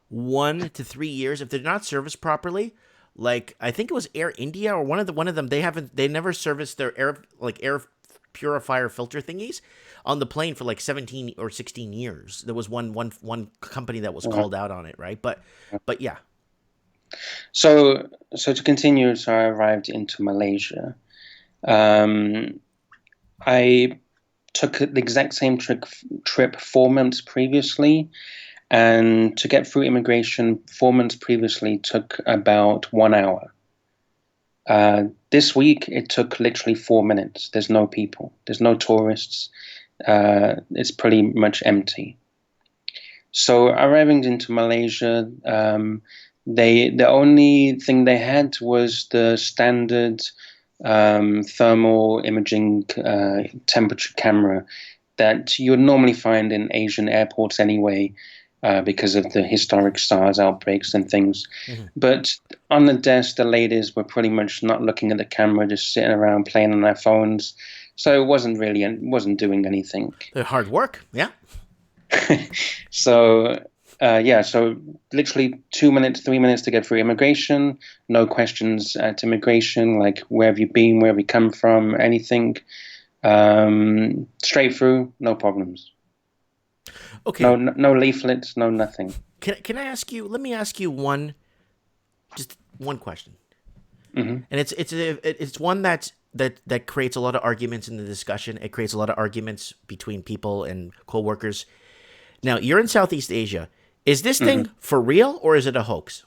1 to 3 years if they're not serviced properly. Like I think it was Air India or one of them. They never serviced their air purifier filter thingies on the plane for like 17 or 16 years. There was one company that was called out on it, right? But yeah. So to continue, so I arrived into Malaysia. Um, I took the exact same trip 4 months previously, and to get through immigration 4 months previously took about 1 hour. This week it took literally 4 minutes. There's no people. There's no tourists. It's pretty much empty. So arriving into Malaysia, the only thing they had was the standard thermal imaging temperature camera that you would normally find in Asian airports anyway, because of the historic SARS outbreaks and things. Mm-hmm. But on the desk, the ladies were pretty much not looking at the camera, just sitting around playing on their phones. So it wasn't doing anything. They're hard work. Yeah. So so literally 2 minutes, 3 minutes to get through immigration. No questions at immigration, like where have you been, where have you come from, anything. Straight through, no problems. Okay. No leaflets, no nothing. Can I ask you? Let me ask you just one question, Mm-hmm. and it's one that creates a lot of arguments in the discussion. It creates a lot of arguments between people and coworkers. Now you're in Southeast Asia. Is this thing for real or is it a hoax?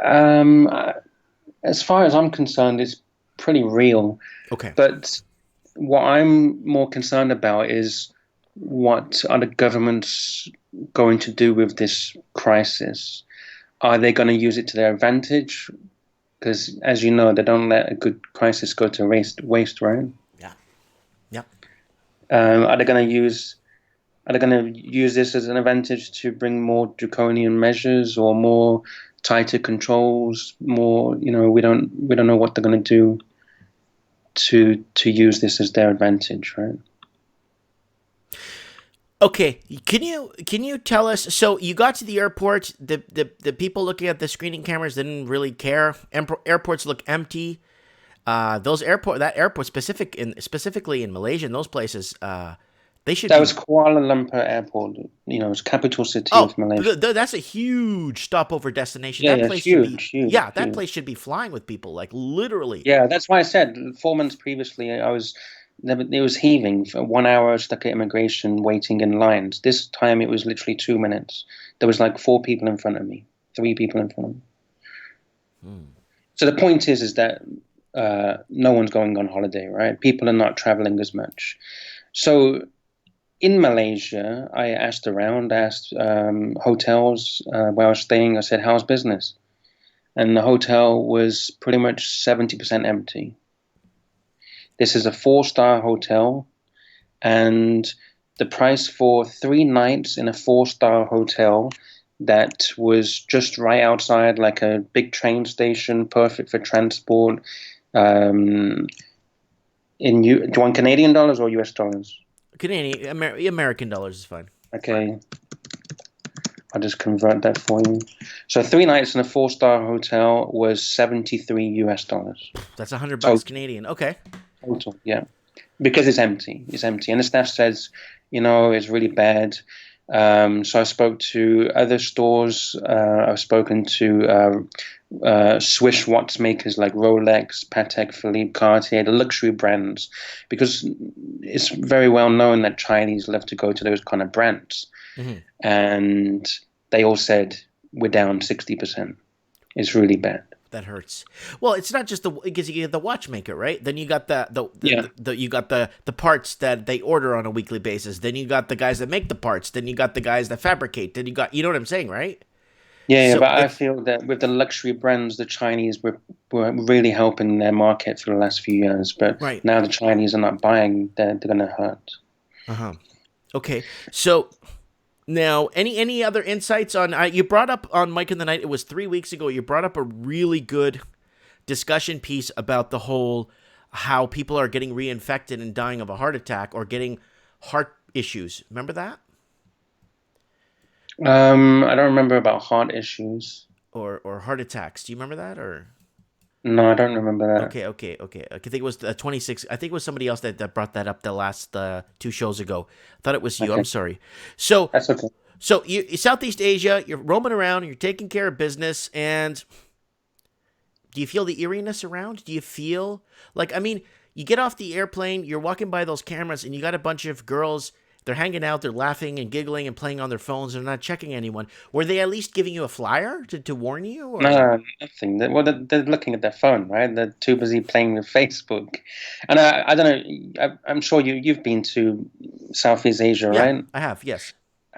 As far as I'm concerned, it's pretty real. Okay. But what I'm more concerned about is what are the governments going to do with this crisis? Are they going to use it to their advantage? Because, as you know, they don't let a good crisis go to waste, right? Yeah. Yep. Are they going to use this as an advantage to bring more draconian measures or more tighter controls? More, we don't know what they're going to do to use this as their advantage, right? Okay, can you tell us? So you got to the airport. The people looking at the screening cameras didn't really care. Airports look empty. That airport specifically in Malaysia and those places, they should. That was Kuala Lumpur Airport. It's capital city of Malaysia. That's a huge stopover destination. Yeah, That place huge, should be. huge, Yeah, that huge. place should be flying with people, like literally. Yeah, that's why I said 4 months previously it was heaving for 1 hour stuck at immigration waiting in lines. This time it was literally 2 minutes. There was like 4 people in front of me, 3 people in front of me. So the point is that no one's going on holiday, right? People are not traveling as much. So in Malaysia, I asked hotels where I was staying. I said, how's business? And the hotel was pretty much 70% empty. This is a 4-star hotel, and the price for 3 nights in a 4-star hotel that was just right outside like a big train station, perfect for transport. Do you want Canadian dollars or US dollars? American dollars is fine. Okay. I'll just convert that for you. So 3 nights in a 4-star hotel was $73. That's $100 Canadian. Okay. Total, yeah. Because it's empty. It's empty. And the staff says, it's really bad. So I spoke to other stores. I've spoken to Swiss watchmakers like Rolex, Patek Philippe, Cartier, the luxury brands, because it's very well known that Chinese love to go to those kind of brands. Mm-hmm. And they all said, we're down 60%. It's really bad. That hurts. Well, it's not just because you get the watchmaker, right? Then you got you got the parts that they order on a weekly basis. Then you got the guys that make the parts. Then you got the guys that fabricate. Then you know what I'm saying, right? Yeah, but I feel that with the luxury brands, the Chinese were really helping their market for the last few years. But now the Chinese are not buying, they're going to hurt. Okay, so now any other insights on? You brought up on Mike in the Night. It was 3 weeks ago. You brought up a really good discussion piece about the whole how people are getting reinfected and dying of a heart attack or getting heart issues. Remember that? I don't remember about heart issues. Or heart attacks. Do you remember that? Or No, I don't remember that. okay. I think it was 26. I think it was somebody else that brought that up the last two shows ago. I thought it was you. Okay, I'm sorry. So that's okay. so you Southeast Asia, you're roaming around, you're taking care of business, and do you feel the eeriness around? Do you feel like, I mean, you get off the airplane, you're walking by those cameras, and you got a bunch of girls. They're hanging out, they're laughing and giggling and playing on their phones. They're not checking anyone. Were they at least giving you a flyer to warn you? Or No, nothing. Well, they're looking at their phone, right? They're too busy playing with Facebook. And I don't know. I'm sure you've been to Southeast Asia, yeah, right? I have. Yes.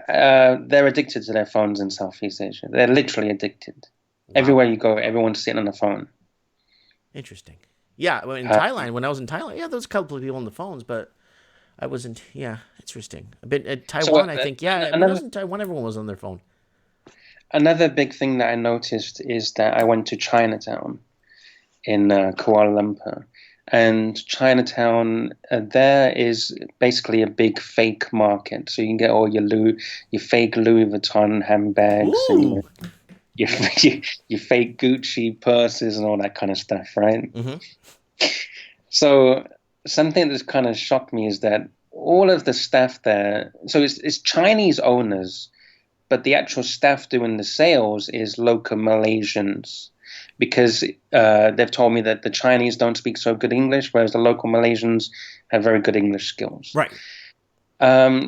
They're addicted to their phones in Southeast Asia. They're literally addicted. Wow. Everywhere you go, everyone's sitting on the phone. Interesting. Yeah, well, in Uh, Thailand, when I was in Thailand, yeah, there was a couple of people on the phones, but I wasn't. Yeah, interesting. A bit at so Taiwan, I think. Yeah, when I was another in Taiwan, everyone was on their phone. another big thing that I noticed is that I went to Chinatown in Kuala Lumpur. And Chinatown there is basically a big fake market. So you can get all your fake Louis Vuitton handbags and Ooh. your, your fake Gucci purses and all that kind of stuff, right? Mm-hmm. So something that's kind of shocked me is that all of the staff there, so it's Chinese owners, but the actual staff doing the sales is local Malaysians because they've told me that the Chinese don't speak so good English, whereas the local Malaysians have very good English skills. Right.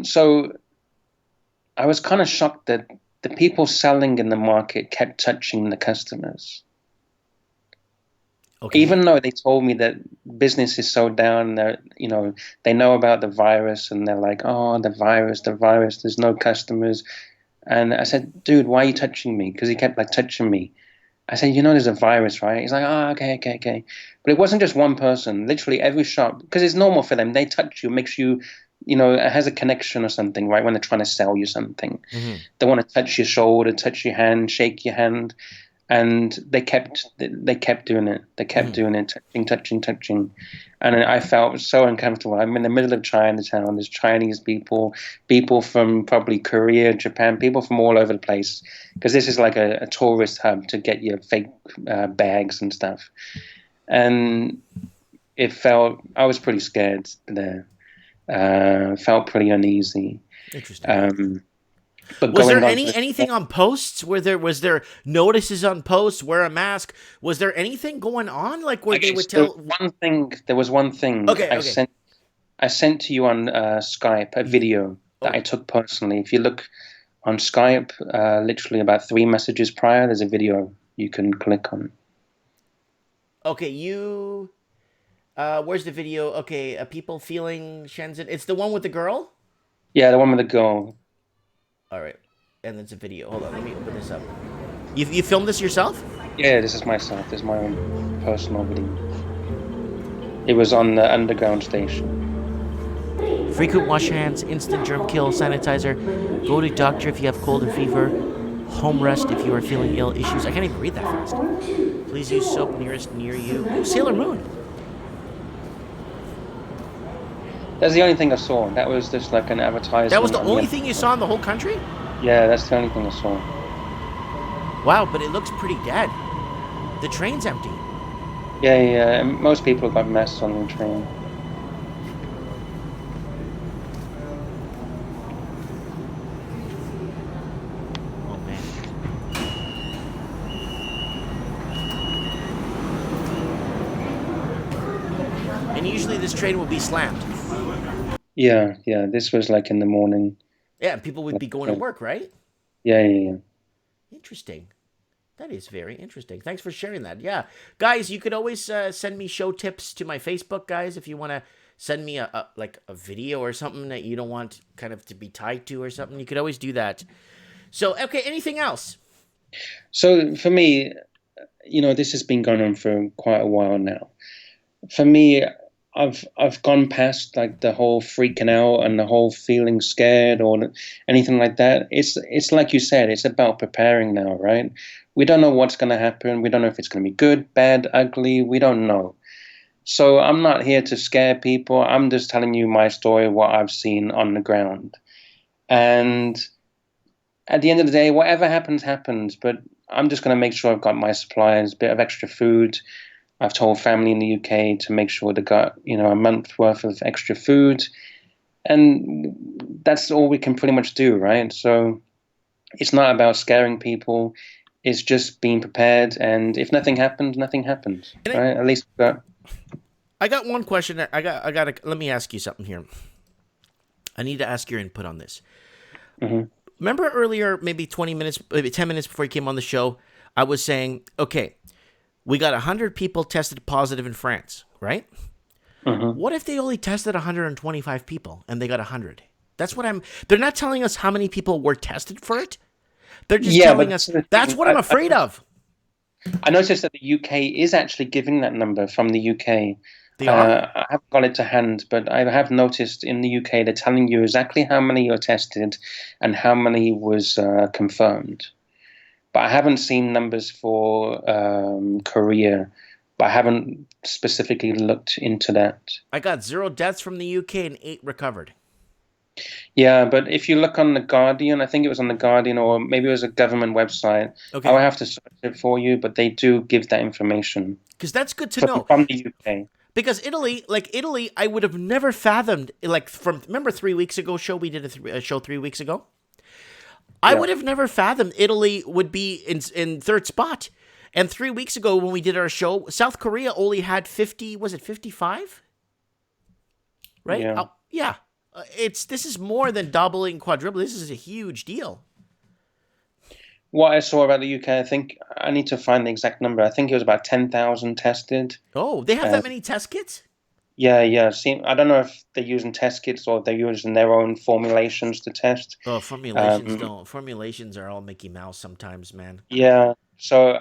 So I was kind of shocked that the people selling in the market kept touching the customers. Okay. Even though they told me that business is so down, they know about the virus and they're like, oh, the virus, there's no customers. And I said, dude, why are you touching me? Because he kept like touching me. I said, there's a virus, right? He's like, oh, okay. But it wasn't just one person. Literally every shop, because it's normal for them. They touch you, makes you, it has a connection or something, right? When they're trying to sell you something. Mm-hmm. They want to touch your shoulder, touch your hand, shake your hand. And they kept doing it. They kept doing it, touching. And I felt so uncomfortable. I'm in the middle of Chinatown. There's Chinese people from probably Korea, Japan, people from all over the place. Because this is like a tourist hub to get your fake bags and stuff. And I was pretty scared there. Felt pretty uneasy. Interesting. But was there going on to anything on posts? Was there notices on posts? Wear a mask. Was there anything going on? Like where they would tell? There was one thing Okay. I sent to you on Skype a video that I took personally. If you look on Skype, literally about 3 messages prior, there's a video you can click on. Okay, where's the video? Okay, people feeling Shenzhen. It's the one with the girl? Yeah, the one with the girl. All right. And it's a video. Hold on, let me open this up. You filmed this yourself? Yeah, this is myself. This is my own personal video. It was on the underground station. Frequent wash hands, instant germ kill, sanitizer. Go to doctor if you have cold or fever. Home rest if you are feeling ill. Issues. I can't even read that fast. Please use soap nearest near you. Ooh, Sailor Moon. That's the only thing I saw. That was just like an advertisement. That was the only thing you saw in the whole country? Yeah, that's the only thing I saw. Wow, but it looks pretty dead. The train's empty. Yeah. And most people got masks on the train. Oh, man. And usually this train will be slammed. Yeah. This was like in the morning. Yeah, and people would be going to work, right? Yeah. Interesting. That is very interesting. Thanks for sharing that. Yeah. Guys, you could always send me show tips to my Facebook, guys, if you want to send me a video or something that you don't want kind of to be tied to or something. You could always do that. So, okay, anything else? So for me, this has been going on for quite a while now. For me, I've gone past like the whole freaking out and the whole feeling scared or anything like that. It's like you said, it's about preparing now, right? We don't know what's going to happen. We don't know if it's going to be good, bad, ugly. We don't know. So I'm not here to scare people. I'm just telling you my story, what I've seen on the ground. And at the end of the day, whatever happens, happens. But I'm just going to make sure I've got my supplies, a bit of extra food. I've told family in the UK to make sure they got, a month worth of extra food. And that's all we can pretty much do, right? So it's not about scaring people. It's just being prepared. And if nothing happens, nothing happens, right? At least we've got. I got one question. Let me ask you something here. I need to ask your input on this. Mhm. Remember earlier, maybe 20 minutes, maybe 10 minutes before you came on the show, I was saying, okay, we got 100 people tested positive in France, right? Mhm. What if they only tested 125 people and they got 100? They're not telling us how many people were tested for it. They're just Yeah, telling but us, this is the that's thing. what I'm afraid of. I noticed that the UK is actually giving that number from the UK. They are? I haven't got it to hand, but I have noticed in the UK they're telling you exactly how many are tested and how many was confirmed. But I haven't seen numbers for Korea, but I haven't specifically looked into that. I got 0 deaths from the UK and 8 recovered. Yeah, but if you look on the Guardian, I think it was on the Guardian or maybe it was a government website. I will Okay. have to search it for you, but they do give that information Because that's good to from, know. from the UK. Because Italy, I would have never fathomed, remember 3 weeks ago show we did a show 3 weeks ago? I Yeah. would have never fathomed Italy would be in third spot. And 3 weeks ago when we did our show, South Korea only had 50, was it 55? Right? Yeah. Yeah. This is more than doubling, quadrupling. This is a huge deal. What I saw about the UK, I think I need to find the exact number. I think it was about 10,000 tested. Oh, they have Uh, that many test kits? yeah, yeah. See, I don't know if they're using test kits or they're using their own formulations to test. Oh, formulations Um, don't. Formulations are all Mickey Mouse sometimes, man. yeah. So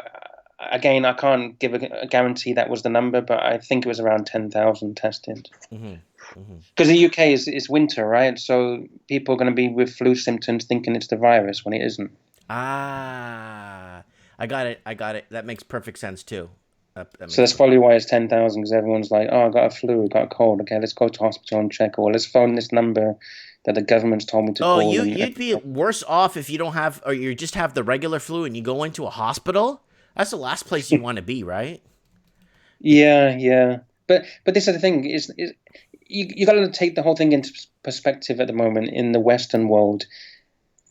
again, I can't give a guarantee that was the number, but I think it was around 10,000 tested. Mm-hmm. Mm-hmm. Because the UK is winter, right? So people are going to be with flu symptoms thinking it's the virus when it isn't. Ah, I got it. I got it. That makes perfect sense too. That So makes that's perfect. probably why it's 10,000 because everyone's like, oh, I got a flu, I got a cold. Okay, let's go to hospital and check. Or let's phone this number that the government's told me to Oh, call. you'd be worse off if you don't have, or you just have the regular flu and you go into a hospital. That's the last place you want to be, right? Yeah, yeah. But this is the thing is you got to take the whole thing into perspective at the moment in the Western world.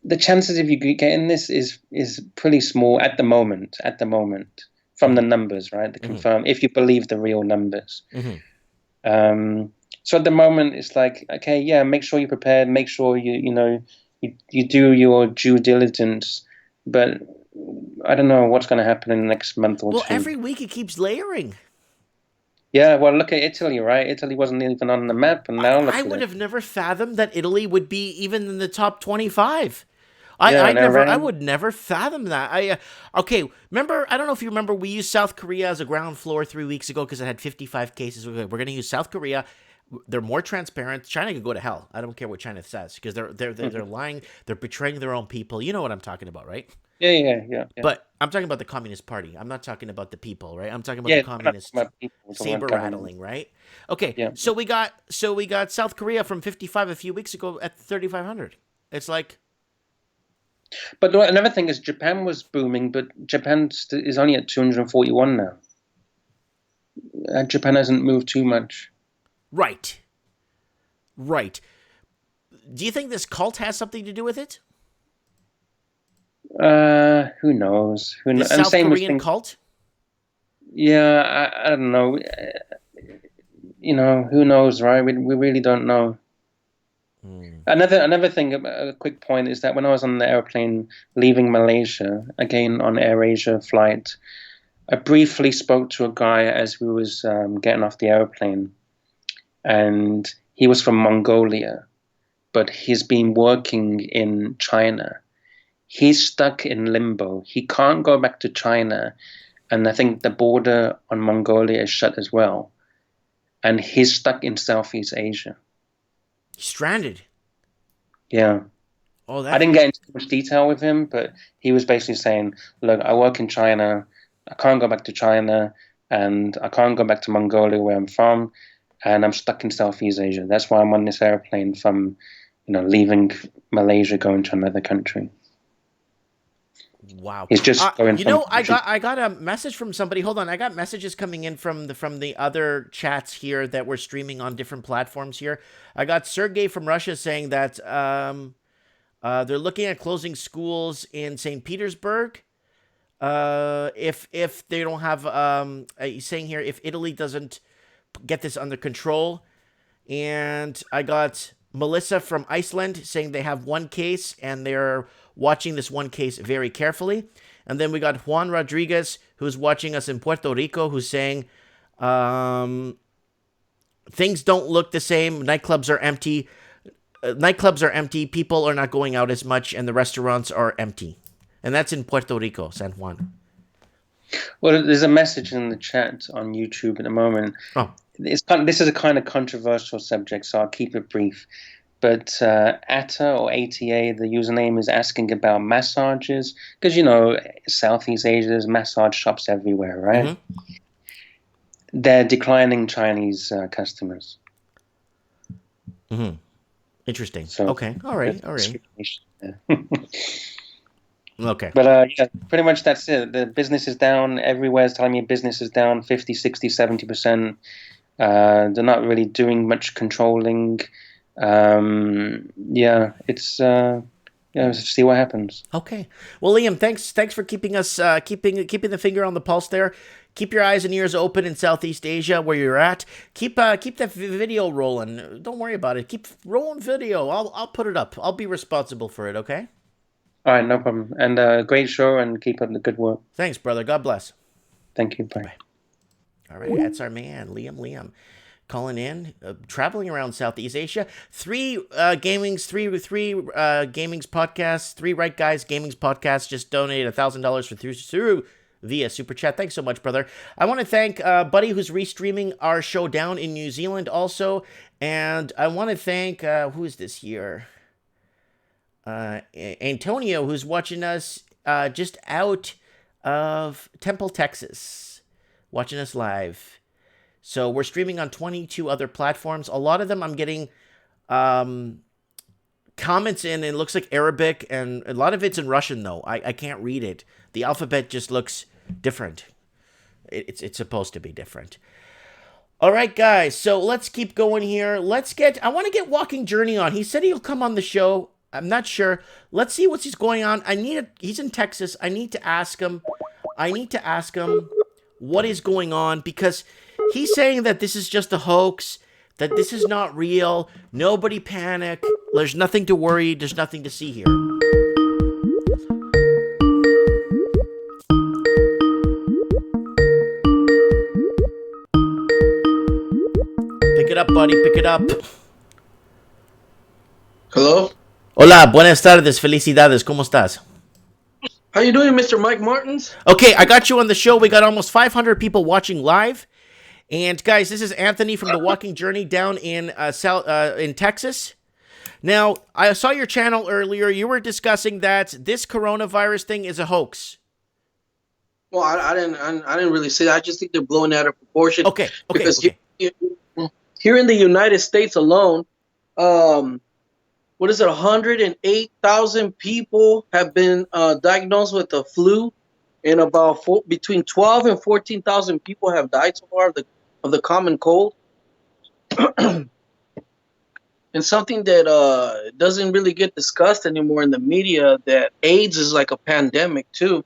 The chances of you getting this is pretty small at the moment. At the moment, from the Mm-hmm. numbers, right? The Mm-hmm. confirm if you believe the real numbers. Mm-hmm. So at the moment, it's like, okay, yeah, make sure you're prepared, make sure you do your due diligence, but I don't know what's going to happen in the next month or Well, two. every week it keeps layering. Yeah, well, look at Italy, right? Italy wasn't even on the map, and now I look at would it. have never fathomed that Italy would be even in the top 25. Yeah, and I Iran. would never fathom that. Okay. Remember, I don't know if you remember, we used South Korea as a ground floor 3 weeks ago because it had 55 cases. We're going to use South Korea. They're more transparent. China can go to hell. I don't care what China says because they're lying. They're betraying their own people. You know what I'm talking about, right? Yeah, yeah, yeah, yeah. But I'm talking about the Communist Party. I'm not talking about the people, right? I'm talking about the Yeah, we're not talking communist about people, we're talking about saber government. rattling, right? Okay, Yeah. so we got South Korea from 55 a few weeks ago at 3,500. It's like, But another thing is Japan was booming, but Japan is only at 241 now. Japan hasn't moved too much. right, right. Do you think this cult has something to do with it? Who knows? Who This knows? And South same with Korean things. cult? Yeah, I don't know. Who knows, right? We really don't know. Hmm. Another thing, a quick point is that when I was on the airplane leaving Malaysia, again on AirAsia flight, I briefly spoke to a guy as we was getting off the airplane, and he was from Mongolia, but he's been working in China. He's stuck in limbo. He can't go back to China, and I think the border on Mongolia is shut as well. And he's stuck in Southeast Asia. Stranded. Yeah. Oh, I that. didn't get into too much detail with him, but he was basically saying, look, I work in China. I can't go back to China. and I can't go back to Mongolia where I'm from, and I'm stuck in Southeast Asia. That's why I'm on this airplane from, leaving Malaysia, going to another country. Wow. It's just going from country. I got a message from somebody. Hold on. I got messages coming in from the other chats here that we're streaming on different platforms here. I got Sergey from Russia saying that they're looking at closing schools in St. Petersburg. If they don't have he's saying here if Italy doesn't get this under control. And I got Melissa from Iceland saying they have one case and they're watching this one case very carefully. And then we got Juan Rodriguez, who's watching us in Puerto Rico, who's saying things don't look the same. Nightclubs are empty. People are not going out as much, and the restaurants are empty. And that's in Puerto Rico, San Juan. Well, there's a message in the chat on YouTube at the moment. Oh. This is a kind of controversial subject, so I'll keep it brief. But ATA or ATA, the username is asking about massages, because Southeast Asia, there's massage shops everywhere, right? Mm-hmm. They're declining Chinese customers. Mm-hmm. Interesting. So, okay. All right. Okay. But yeah, pretty much that's it. The business is down. Everywhere's telling me business is down 50, 60, 70%. They're not really doing much controlling. Yeah, it's see what happens. Okay. Well, Liam, thanks for keeping us keeping the finger on the pulse there. Keep your eyes and ears open in Southeast Asia where you're at. Keep that video rolling. Don't worry about it. Keep rolling video. I'll put it up. I'll be responsible for it, okay? All right, no problem. And great show, and keep up the good work. Thanks, brother. God bless. Thank you. Bye. All right, that's our man, Liam. Calling in, traveling around Southeast Asia. Three Gaming's podcasts, Three Right Guys Gaming's podcast just donated $1,000 through via Super Chat. Thanks so much, brother. I want to thank Buddy, who's restreaming our show down in New Zealand also. And I want to thank, who is this here? Antonio, who's watching us just out of Temple, Texas. Watching us live. So we're streaming on 22 other platforms. A lot of them I'm getting comments in, and it looks like Arabic, and a lot of it's in Russian, though. I can't read it. The alphabet just looks different. It's supposed to be different. All right, guys, so let's keep going here. I want to get Walking Journey on. He said he'll come on the show. I'm not sure. Let's see what's going on. He's in Texas. I need to ask him what is going on, because he's saying that this is just a hoax, that this is not real. Nobody panic. There's nothing to worry. There's nothing to see here. Pick it up, buddy. Pick it up. Hello? Hola, buenas tardes. Felicidades. ¿Cómo estás? How you doing, Mr. Mike Martins? Okay, I got you on the show. We got almost 500 people watching live. And guys, this is Anthony from The Walking Journey down in Texas. Now, I saw your channel earlier. You were discussing that this coronavirus thing is a hoax. Well, I didn't really say that. I just think they're blowing out of proportion. Okay. Because here in the United States alone, 108,000 people have been diagnosed with the flu, and about between 12 and 14,000 people have died so far of the common cold. And something that doesn't really get discussed anymore in the media, that AIDS is like a pandemic too.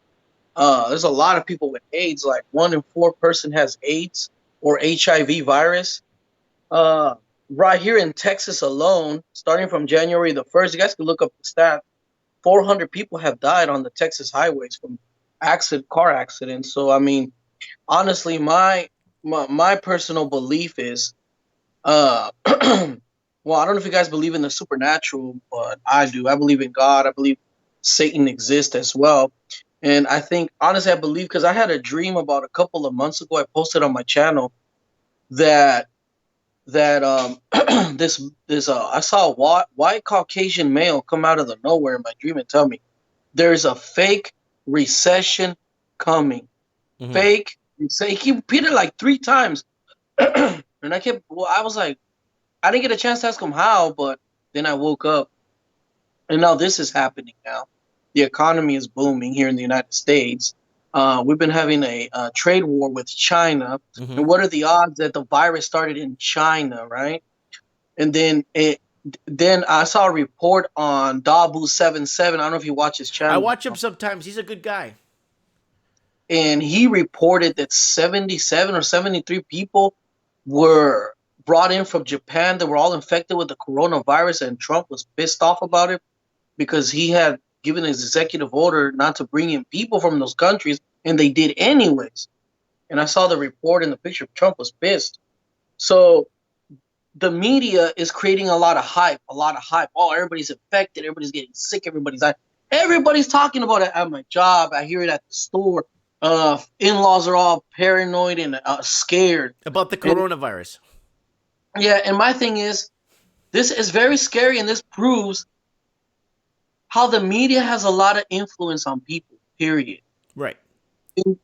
There's a lot of people with AIDS. Like 1 in 4 person has AIDS or HIV virus. Right here in Texas alone, starting from January the 1st, you guys can look up the stat. 400 people have died on the Texas highways from car accidents. So, I mean, honestly, my personal belief is, well, I don't know if you guys believe in the supernatural, but I do. I believe in God. I believe Satan exists as well. And I think, honestly, I believe, because I had a dream about a couple of months ago. I posted on my channel that I saw a white Caucasian male come out of the nowhere in my dream and tell me there's a fake recession coming. Mm-hmm. Fake So he repeated like 3 times, and I was like, I didn't get a chance to ask him how, but then I woke up, and now this is happening now. The economy is booming here in the United States. We've been having a trade war with China, Hmm. and what are the odds that the virus started in China, right? And then I saw a report on Dabu 77. I don't know if you watch his I channel, watch him sometimes. He's a good guy. and he reported that 77 or 73 people were brought in from Japan that were all infected with the coronavirus, and Trump was pissed off about it because he had given his executive order not to bring in people from those countries, and they did anyways. And I saw the report and the picture. Trump was pissed. So the media is creating a lot of hype, a lot of hype. Oh, everybody's infected, everybody's getting sick, everybody's dying. Everybody's talking about it at my job. I hear it at the store. In-laws are all paranoid and scared. About the And coronavirus. yeah, and my thing is, this is very scary, and this proves how the media has a lot of influence on people. Period. Right.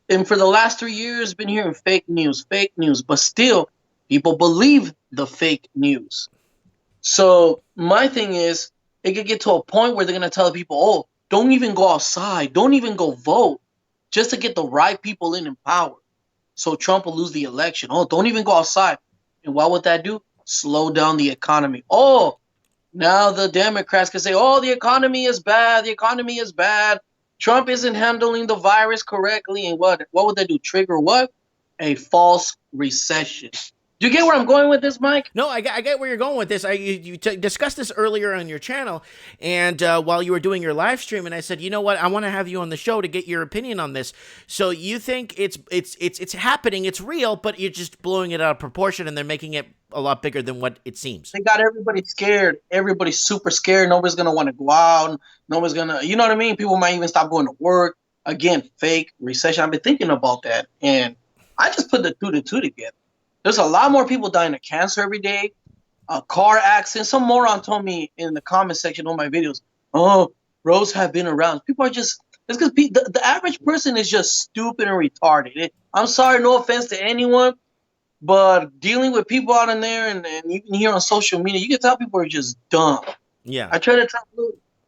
And for the last 3 years, been hearing fake news, but still, people believe the fake news. So my thing is, it could get to a point where they're gonna tell people, "Oh, don't even go outside, don't even go vote, just to get the right people in power." So Trump will lose the election. Oh, don't even go outside. And what would that do? Slow down the economy. Oh, now the Democrats can say, "Oh, the economy is bad. The economy is bad. Trump isn't handling the virus correctly." And what would that do? Trigger what? A false recession. Do you get where I'm going with this, Mike? No, I get where you're going with this. You discussed this earlier on your channel, and while you were doing your live stream, and I said, you know what, I want to have you on the show to get your opinion on this. So you think it's happening, it's real, but you're just blowing it out of proportion, and they're making it a lot bigger than what it seems. They got everybody scared. Everybody's super scared. Nobody's gonna want to go out. Nobody's gonna, you know what I mean? People might even stop going to work. Again, fake recession. I've been thinking about that, and I just put the two to two together. There's a lot more people dying of cancer every day. A car accident. Some moron told me in the comment section on my videos, "Oh, roads have been around." People are just, it's because the average person is just stupid and retarded. I'm sorry, no offense to anyone, but dealing with people out in there, and you can hear on social media, you can tell people are just dumb. Yeah. I try to tell,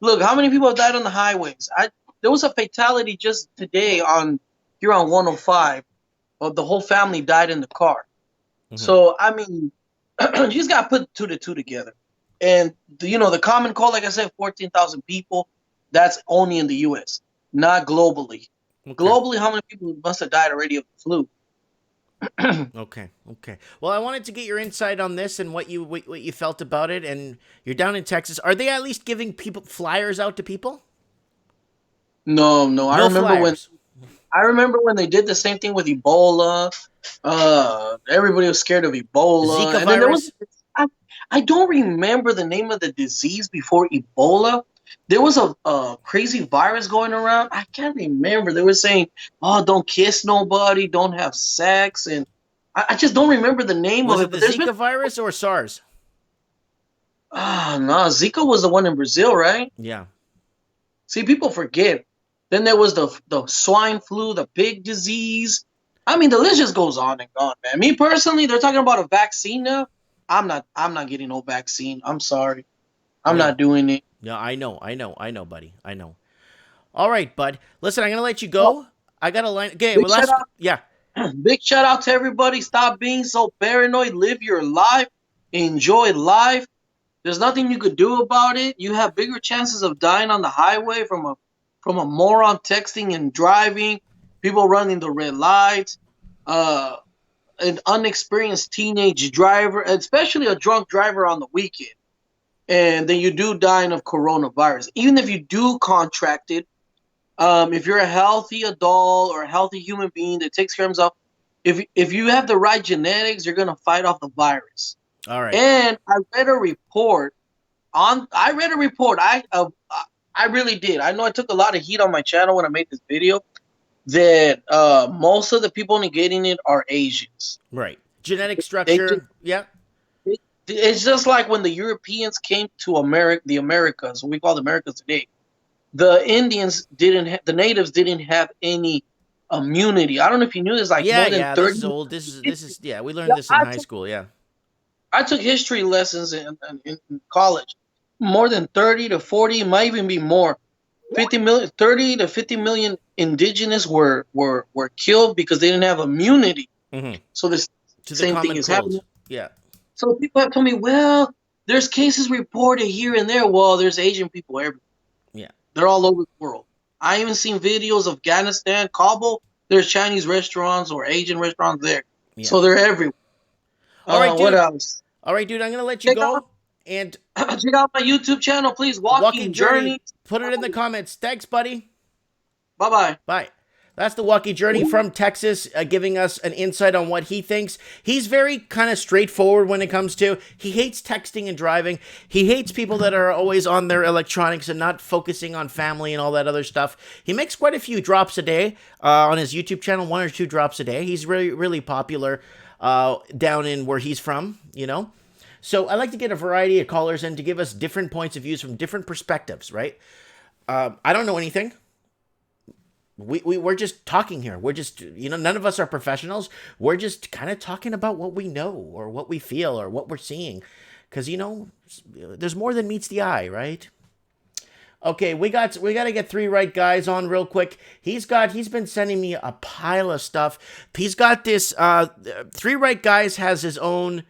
look, how many people have died on the highways? There was a fatality just today here on 105. Well, the whole family died in the car. So, I mean, you just got to put two to two together. And, the common cold, like I said, 14,000 people, that's only in the U.S., not globally. Okay. Globally, how many people must have died already of the flu? Okay. Well, I wanted to get your insight on this and what you felt about it. And you're down in Texas. Are they at least giving people flyers out to people? No. No I flyers. remember when they did the same thing with Ebola. Everybody was scared of Ebola. Zika And then there was, virus. I don't remember the name of the disease before Ebola. There was a crazy virus going around. I can't remember. They were saying, "Oh, don't kiss nobody, don't have sex," and I just don't remember the name Was of it it. the But there's Zika been virus or SARS? no, Zika was the one in Brazil, right? Yeah. See, people forget. Then there was the swine flu, the pig disease. I mean, the list just goes on and on, man. Me personally, they're talking about a vaccine now. I'm not getting no vaccine. I'm sorry. I'm Yeah. not doing it. Yeah, I know, buddy. I know. All right, bud. Listen, I'm gonna let you Well, go. I got a line. Okay, big well, shout out, yeah. big shout out to everybody. Stop being so paranoid. Live your life. Enjoy life. There's nothing you could do about it. You have bigger chances of dying on the highway from a moron texting and driving, people running the red lights, an unexperienced teenage driver, especially a drunk driver on the weekend. And then you do dying of coronavirus. Even if you do contract it, if you're a healthy adult or a healthy human being that takes care of himself, if you have the right genetics, you're gonna fight off the virus. All right. And I read a report. I really did. I know I took a lot of heat on my channel when I made this video that most of the people only getting it are Asians. Right. Genetic They just, structure. Yeah. it's just like when the Europeans came to the Americas, what we call the Americas today. The natives didn't have any immunity. I don't know if you knew this, like Yeah, more than yeah. This 30. is old. This is yeah. We Yeah, learned this in high school. Yeah. I took history lessons in college. More than 30 to 40, might even be more. 50 million, 30 to 50 million indigenous were killed because they didn't have immunity. Mm-hmm. So this To the same thing common is happening. cold. Yeah. So people have told me, well, there's cases reported here and there. Well, there's Asian people everywhere. Yeah. They're all over the world. I even seen videos of Afghanistan, Kabul. There's Chinese restaurants or Asian restaurants there. Yeah. So they're everywhere. All right, What dude. else? All right, dude. I'm gonna let you Check out go. And check out my YouTube channel, please. Walking Walking Journey. Journeys. Put it in the comments. Thanks, buddy. Bye bye. Bye. That's the Walkie Journey from Texas, giving us an insight on what he thinks. He's very kind of straightforward when it comes to, he hates texting and driving. He hates people that are always on their electronics and not focusing on family and all that other stuff. He makes quite a few drops a day on his YouTube channel, 1 or 2 drops a day. He's really, really popular down in where he's from, you know. So I like to get a variety of callers in to give us different points of views from different perspectives, right? I don't know anything. We're just talking here. We're just, you know, none of us are professionals. We're just kind of talking about what we know or what we feel or what we're seeing. Because, you know, there's more than meets the eye, right? Okay, we got to get 3 right guys on real quick. He's been sending me a pile of stuff. He's got this, 3 right guys has his own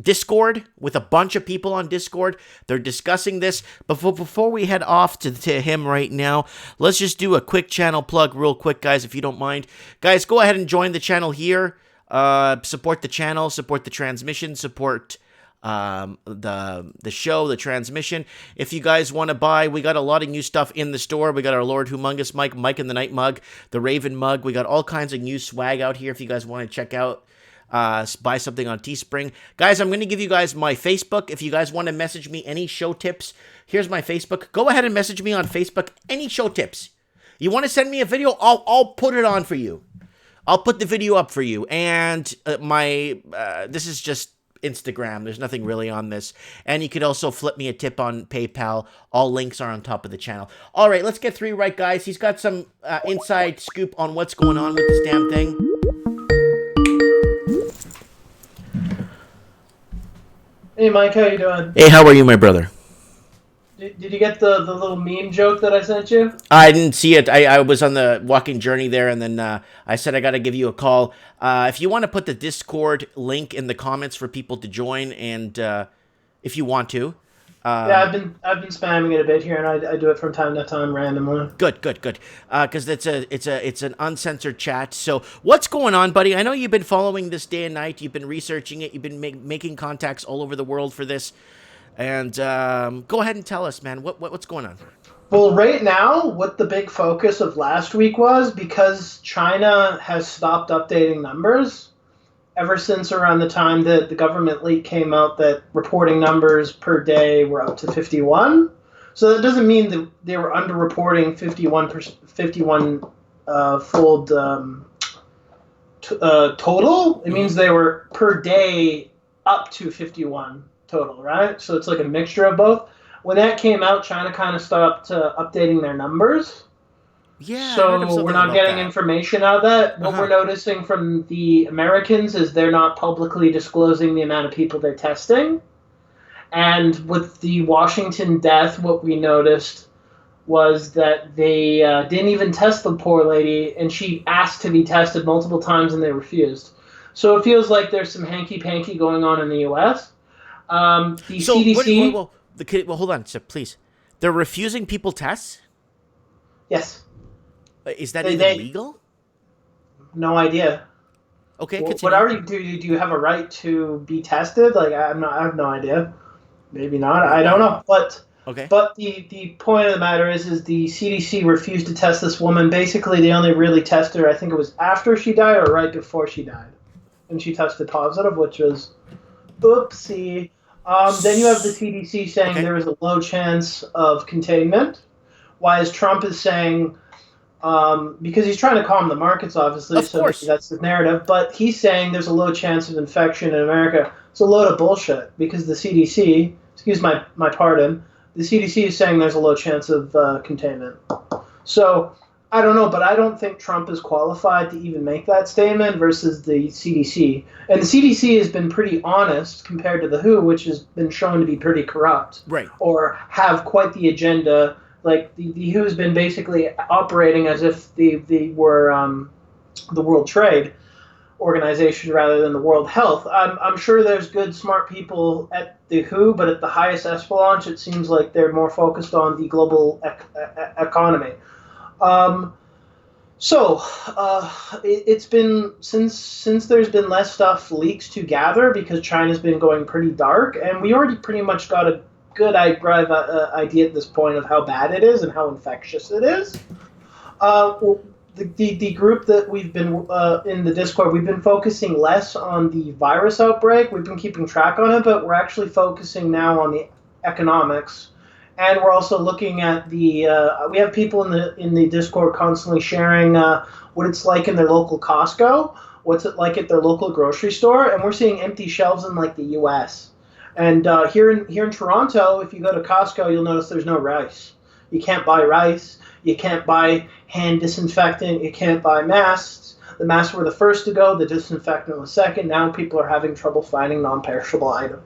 Discord with a bunch of people on Discord. They're discussing this. Before we head off to him right now, let's just do a quick channel plug real quick, guys, if you don't mind. Guys, go ahead and join the channel here. Support the channel, support the transmission, support the show, the transmission. If you guys want to buy, we got a lot of new stuff in the store. We got our Lord Humongous Mike in the Night mug, the Raven mug. We got all kinds of new swag out here if you guys want to check out. Buy something on Teespring. Guys, I'm going to give you guys my Facebook. If you guys want to message me any show tips, here's my Facebook. Go ahead and message me on Facebook any show tips. You want to send me a video? I'll put it on for you. I'll put the video up for you. And this is just Instagram. There's nothing really on this. And you could also flip me a tip on PayPal. All links are on top of the channel. All right, let's get 3 right, guys. He's got some inside scoop on what's going on with this damn thing. Hey Mike, how you doing? Hey, how are you, my brother? Did you get the little meme joke that I sent you? I didn't see it. I was on the Walking Journey there, and then I said I got to give you a call. If you want to put the Discord link in the comments for people to join, and if you want to. Yeah, I've been spamming it a bit here, and I do it from time to time randomly. Good. Because it's an uncensored chat. So what's going on, buddy? I know you've been following this day and night. You've been researching it. You've been making contacts all over the world for this. And go ahead and tell us, man. What's going on? Well, right now, what the big focus of last week was, because China has stopped updating numbers ever since around the time that the government leak came out that reporting numbers per day were up to 51. So that doesn't mean that they were underreporting 51 fold total. It means they were per day up to 51 total, right? So it's like a mixture of both. When that came out, China kind of stopped updating their numbers. Yeah. So we're not getting information out of that. What we're noticing from the Americans is they're not publicly disclosing the amount of people they're testing. And with the Washington death, what we noticed was that they didn't even test the poor lady, and she asked to be tested multiple times and they refused. So it feels like there's some hanky-panky going on in the U.S. CDC... Well, hold on, please. They're refusing people tests? Yes. Is that illegal? No idea. Okay, well, whatever you do you have a right to be tested? Like I have no idea. Maybe not. I don't know. But okay. But the point of the matter is the CDC refused to test this woman. Basically, they only really tested her. I think it was after she died or right before she died, and she tested positive, which was oopsie. Then you have the CDC saying there is a low chance of containment, while Trump is saying. Because he's trying to calm the markets, obviously, of course. That's the narrative. But he's saying there's a low chance of infection in America. It's a load of bullshit because the CDC, excuse my pardon, the CDC is saying there's a low chance of containment. So I don't know, but I don't think Trump is qualified to even make that statement versus the CDC. And the CDC has been pretty honest compared to the WHO, which has been shown to be pretty corrupt Right. or have quite the agenda. Like the WHO has been basically operating as if they were the World Trade Organization rather than the World Health. I'm sure there's good, smart people at the WHO, but at the highest echelons, it seems like they're more focused on the global economy. It's been since there's been less stuff leaks to gather because China's been going pretty dark, and we already pretty much got a good idea at this point of how bad it is and how infectious it is. The group that we've been in the Discord, we've been focusing less on the virus outbreak. We've been keeping track on it, but we're actually focusing now on the economics. And we're also looking at the. We have people in the Discord constantly sharing what it's like in their local Costco, what's it like at their local grocery store, and we're seeing empty shelves in like the U.S. And here in Toronto, if you go to Costco, you'll notice there's no rice. You can't buy rice. You can't buy hand disinfectant. You can't buy masks. The masks were the first to go. The disinfectant was second. Now people are having trouble finding non-perishable items.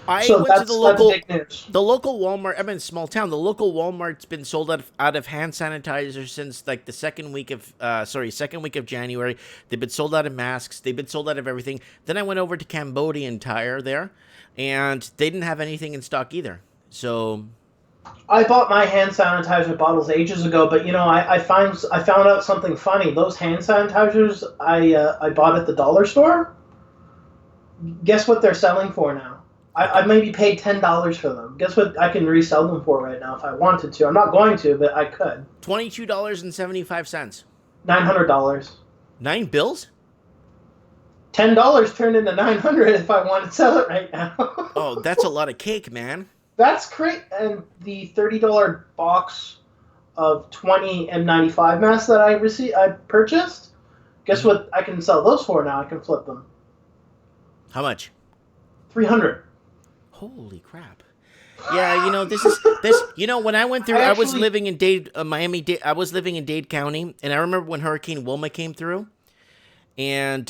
I So went to that's big news. the local Walmart. I'm in a small town. The local Walmart's been sold out of hand sanitizer since like the second week of January. They've been sold out of masks. They've been sold out of everything. Then I went over to Cambodian Tire there, and they didn't have anything in stock either. So I bought my hand sanitizer bottles ages ago, but I found out something funny. Those hand sanitizers I bought at the dollar store. Guess what they're selling for now? I maybe paid $10 for them. Guess what I can resell them for right now if I wanted to. I'm not going to, but I could. $22.75. $900. 9 bills? $10 turned into $900 if I want to sell it right now. Oh, that's a lot of cake, man. That's great. And the $30 box of 20 N95 masks that I purchased, guess what I can sell those for now? I can flip them. How much? $300. Holy crap. Yeah, when I went through, I was living in Miami-Dade. I was living in Dade County, and I remember when Hurricane Wilma came through, and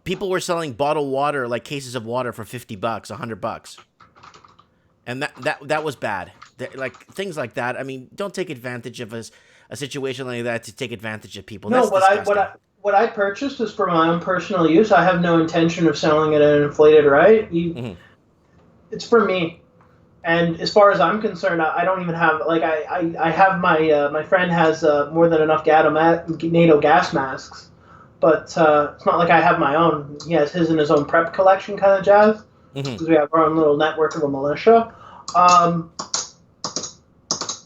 people were selling bottled water, like cases of water, for $50, $100, and that was bad. Like things like that. I mean, don't take advantage of a situation like that to take advantage of people. No, That's disgusting. what I purchased was for my own personal use. I have no intention of selling it at an inflated rate. It's for me. And as far as I'm concerned, I don't even have, like, I have my friend has more than enough NATO gas masks, but it's not like I have my own. He has his in his own prep collection kind of jazz, because we have our own little network of a militia.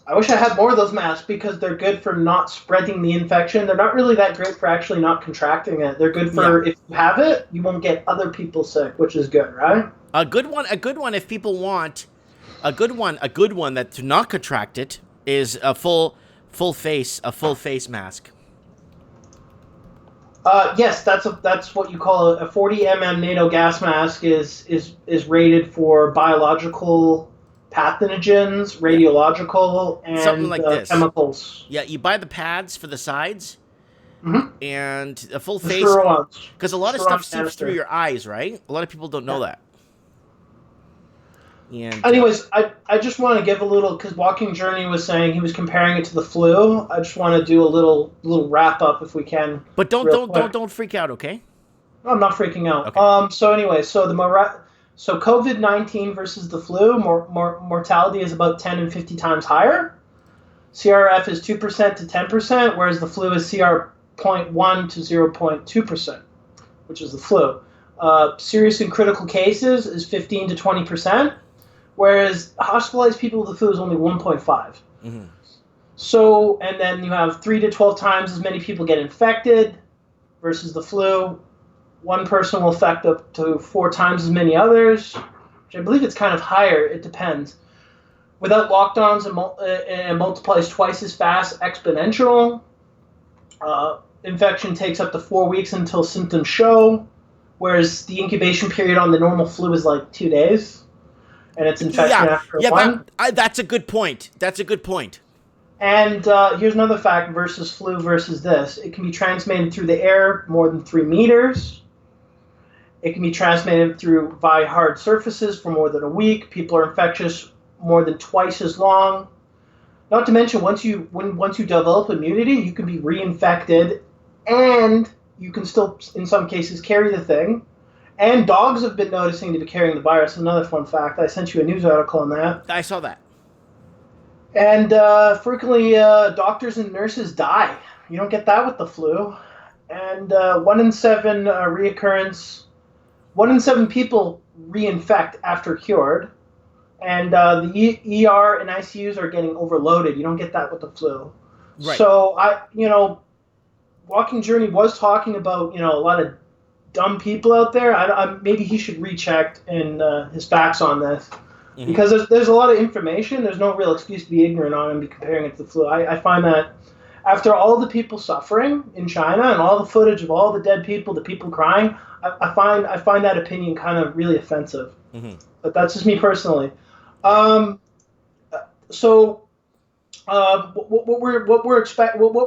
I wish I had more of those masks because they're good for not spreading the infection. They're not really that great for actually not contracting it. They're good for if you have it, you won't get other people sick, which is good, right? A good one if people want a good one that to not contract it is a full face mask. Yes, that's what you call a 40 mm NATO gas mask is rated for biological pathogens, radiological, and something like this. Chemicals. Yeah, you buy the pads for the sides, and a full face, because a lot of stuff seeps through your eyes, right? A lot of people don't know that. And, anyways, I just want to give a little, because Walking Journey was saying he was comparing it to the flu. I just want to do a little wrap up if we can. But don't freak out, okay? I'm not freaking out. Okay. So anyway, so COVID-19 versus the flu, mortality is about 10 and 50 times higher. CRF is 2% to 10%, whereas the flu is CR 0.1 to 0.2%, which is the flu. Serious and critical cases is 15 to 20%, whereas hospitalized people with the flu is only 1.5. So, and then you have 3 to 12 times as many people get infected versus the flu. One person will affect up to 4 times as many others, which I believe it's kind of higher. It depends. Without lockdowns, it multiplies twice as fast, exponential. Infection takes up to 4 weeks until symptoms show, whereas the incubation period on the normal flu is like 2 days, and it's infection after one. That's a good point. And here's another fact versus flu versus this. It can be transmitted through the air more than 3 meters. It can be transmitted through via hard surfaces for more than a week. People are infectious more than twice as long. Not to mention, once you develop immunity, you can be reinfected, and you can still, in some cases, carry the thing. And dogs have been noticing to be carrying the virus. Another fun fact. I sent you a news article on that. I saw that. And frequently, doctors and nurses die. You don't get that with the flu. And 1 in 7 reoccurrence. 1 in 7 people reinfect after cured. And the ER and ICUs are getting overloaded. You don't get that with the flu. Right. So Walking Journey was talking about a lot of dumb people out there. Maybe he should recheck in his facts on this, because there's a lot of information. There's no real excuse to be ignorant on and be comparing it to the flu. I find that after all the people suffering in China and all the footage of all the dead people, the people crying, I find that opinion kind of really offensive. But that's just me personally. What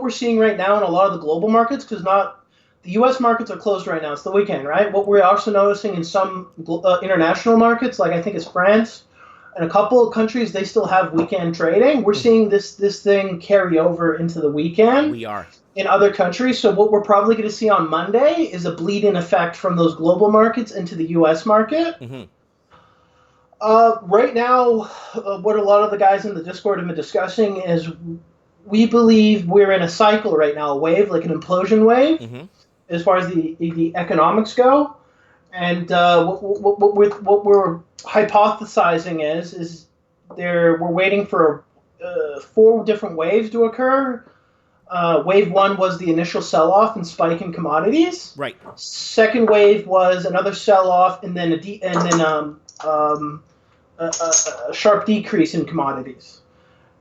we're seeing right now in a lot of the global markets, because the U.S. markets are closed right now. It's the weekend, right? What we're also noticing in some international markets, like I think it's France and a couple of countries, they still have weekend trading. We're seeing this thing carry over into the weekend. We are. In other countries. So what we're probably going to see on Monday is a bleed-in effect from those global markets into the U.S. market. Right now, what a lot of the guys in the Discord have been discussing is we believe we're in a cycle right now, a wave, like an implosion wave, as far as the economics go. And what we're hypothesizing is we're waiting for 4 different waves to occur. Wave 1 was the initial sell-off and spike in commodities. Right. Second wave was another sell-off and then a sharp decrease in commodities.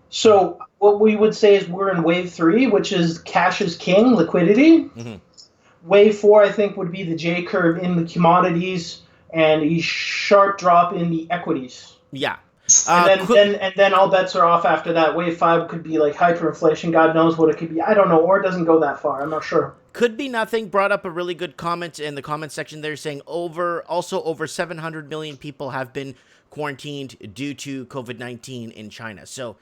So what we would say is we're in wave 3, which is cash is king, liquidity. Wave 4, I think, would be the J curve in the commodities and a sharp drop in the equities. Yeah. And then all bets are off after that. Wave 5 could be like hyperinflation. God knows what it could be. I don't know, or it doesn't go that far. I'm not sure. Could be nothing. Brought up a really good comment in the comment section there, saying over 700 million people have been quarantined due to COVID-19 in China. So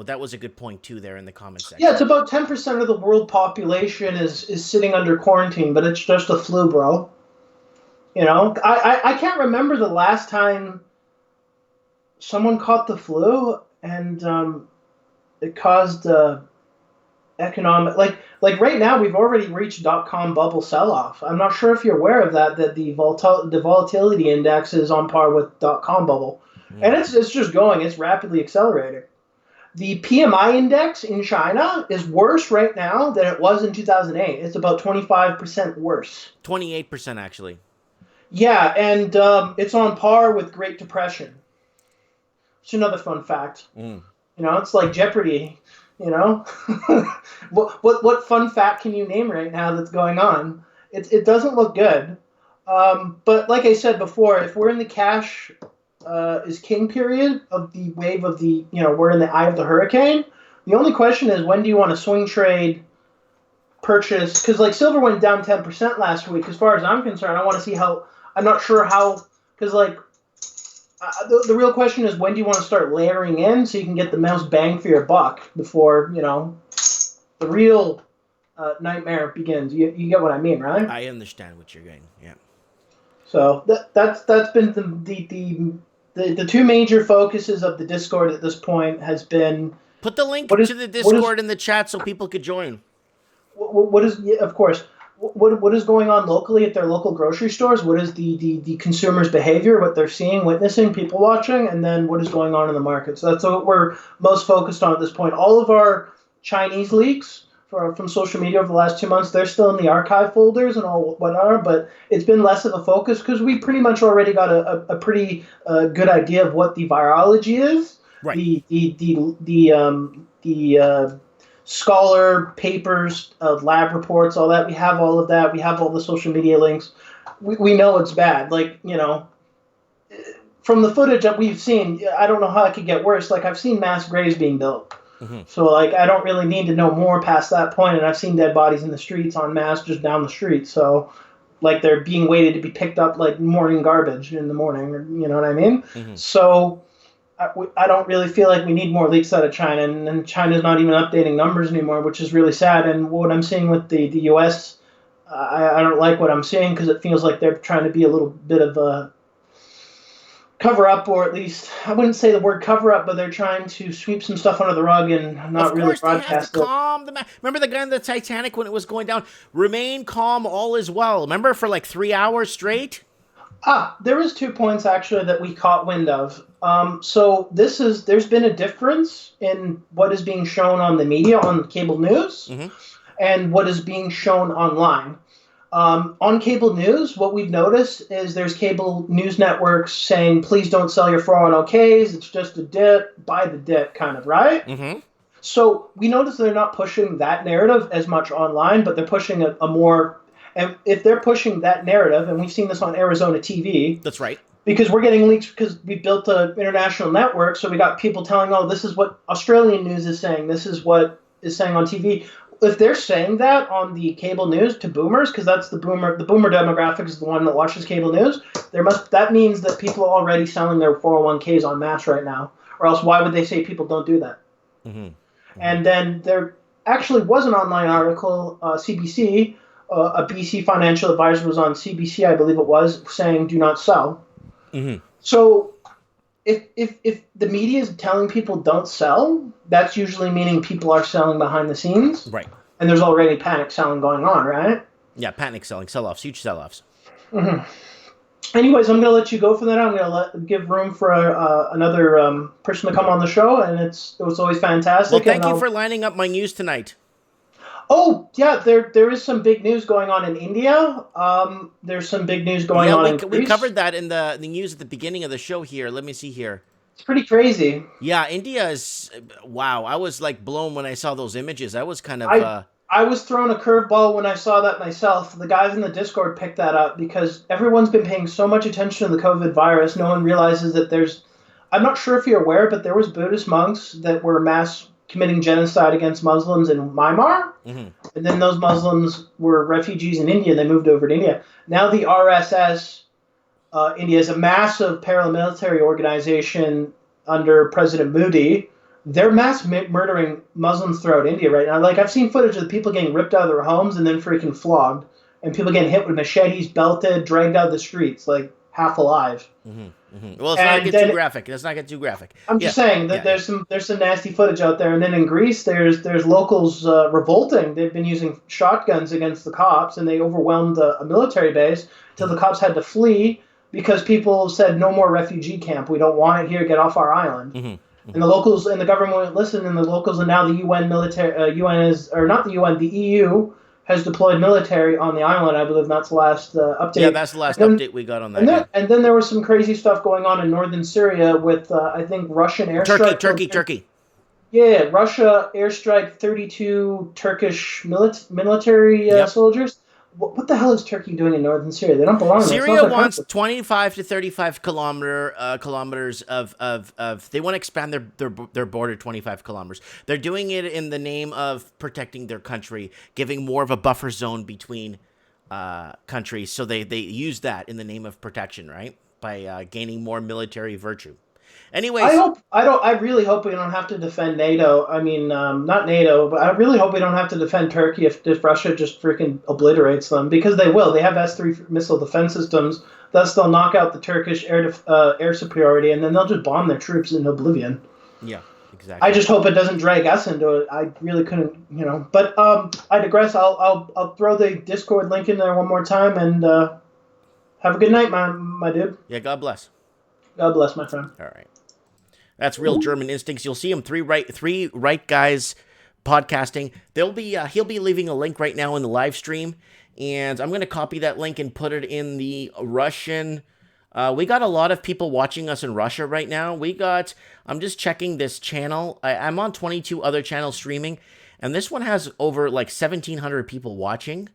that was a good point too there in the comment section. Yeah, it's about 10% of the world population is sitting under quarantine, but it's just a flu, bro. I can't remember the last time someone caught the flu and it caused economic, like right now we've already reached .com bubble sell-off. I'm not sure if you're aware of that the volatility index is on par with .com bubble. And it's just going, it's rapidly accelerating. The PMI index in China is worse right now than it was in 2008. It's about 25% worse. 28% actually. Yeah, and it's on par with Great Depression. It's another fun fact. It's like Jeopardy. What fun fact can you name right now that's going on? It doesn't look good. But like I said before, if we're in the cash is king period of the wave of the, we're in the eye of the hurricane, the only question is, when do you want to swing trade, purchase? Because like silver went down 10% last week. As far as I'm concerned, I want to see how. I'm not sure how, because like the real question is, when do you want to start layering in so you can get the most bang for your buck before the real nightmare begins. You get what I mean, right? I understand what you're getting. Yeah. So that's been the 2 major focuses of the Discord at this point has been. Put the link to the Discord in the chat so people could join. What is, of course. What is going on locally at their local grocery stores? What is the consumers' behavior, what they're seeing, witnessing, people watching, and then what is going on in the market? So that's what we're most focused on at this point. All of our Chinese leaks from social media over the last 2 months, they're still in the archive folders and all whatnot, but it's been less of a focus because we pretty much already got a pretty good idea of what the virology is. Right. The scholar papers, lab reports, all that. We have all of that. We have all the social media links. We know it's bad. Like, from the footage that we've seen, I don't know how it could get worse. Like, I've seen mass graves being built. So, like, I don't really need to know more past that point, and I've seen dead bodies in the streets en masse just down the street. So, like, they're being waited to be picked up like morning garbage in the morning. You know what I mean? So, I don't really feel like we need more leaks out of China, and China's not even updating numbers anymore, which is really sad. And what I'm seeing with the U.S., I don't like what I'm seeing because it feels like they're trying to be a little bit of a cover up, or at least I wouldn't say the word cover up, but they're trying to sweep some stuff under the rug and Of not really course, they have to broadcast it. calm the. Remember the guy in the Titanic when it was going down? Remain calm, all is well. Remember for like 3 hours straight? There was 2 points actually that we caught wind of. So there's been a difference in what is being shown on the media, on cable news, and what is being shown online. On cable news, what we've noticed is there's cable news networks saying, please don't sell your 401ks, it's just a dip, buy the dip, kind of, right? So we notice they're not pushing that narrative as much online, but they're pushing a more, and if they're pushing that narrative, and we've seen this on Arizona TV, That's right. because we're getting leaks because we built an international network, so we got people telling, oh, this is what Australian news is saying, this is what is saying on TV. If they're saying that on the cable news to boomers, because that's the boomer demographic is the one that watches cable news, that means that people are already selling their 401ks en masse right now, or else why would they say people don't do that? And then there actually was an online article, CBC, a BC financial advisor was on CBC, I believe it was, saying do not sell. So if the media is telling people don't sell, that's usually meaning people are selling behind the scenes. Right. And there's already panic selling going on, right? Yeah, panic selling, sell-offs, huge sell-offs. Anyways, I'm going to let you go for that. I'm going to give room for another person to come on the show, and it was always fantastic. Well, thank you for lining up my news tonight. Oh, yeah, there is some big news going on in India. There's some big news going on in Greece. We covered that in the news at the beginning of the show here. Let me see here. It's pretty crazy. Yeah, India is, wow, I was like blown when I saw those images. I was kind of... I was thrown a curveball when I saw that myself. The guys in the Discord picked that up because everyone's been paying so much attention to the COVID virus. No one realizes that I'm not sure if you're aware, but there was Buddhist monks that were mass committing genocide against Muslims in Myanmar. And then those Muslims were refugees in India. They moved over to India. Now the RSS, India, is a massive paramilitary organization under President Modi. They're mass murdering Muslims throughout India right now. Like, I've seen footage of people getting ripped out of their homes and then freaking flogged, and people getting hit with machetes, belted, dragged out of the streets, like half alive. Well, let's not get too graphic. Let's not get too graphic. I'm just saying that there's some nasty footage out there. And then in Greece, there's locals revolting. They've been using shotguns against the cops, and they overwhelmed a military base until the cops had to flee because people said no more refugee camp. We don't want it here. Get off our island. And the locals and the government wouldn't listen, and the locals, and now the UN military, UN is, or not the UN, the EU has deployed military on the island. I believe that's the last update. Yeah, that's the last update we got on that. And then there was some crazy stuff going on in northern Syria with, I think, Russian airstrike. Turkey. Yeah, Russia airstrike 32 Turkish military soldiers. What the hell is Turkey doing in northern Syria? They don't belong there. Syria wants 25 to 35 kilometers of they want to expand their border 25 kilometers. They're doing it in the name of protecting their country, giving more of a buffer zone between countries. So they use that in the name of protection, right? By gaining more military virtue. Anyways, I really hope we don't have to defend NATO. I mean, not NATO, but I really hope we don't have to defend Turkey if Russia just freaking obliterates them, because they will. They have S-3 missile defense systems. Thus, they'll knock out the Turkish air superiority, and then they'll just bomb their troops in oblivion. Yeah, exactly. I just hope it doesn't drag us into it. I really couldn't, But I digress. I'll throw the Discord link in there one more time, and have a good night, my dude. Yeah, God bless. God bless, my friend. All right. That's real German instincts. You'll see him three right guys podcasting. He'll be leaving a link right now in the live stream, and I'm going to copy that link and put it in the Russian. We got a lot of people watching us in Russia right now. I'm just checking this channel. I'm on 22 other channels streaming, and this one has over like 1,700 people watching.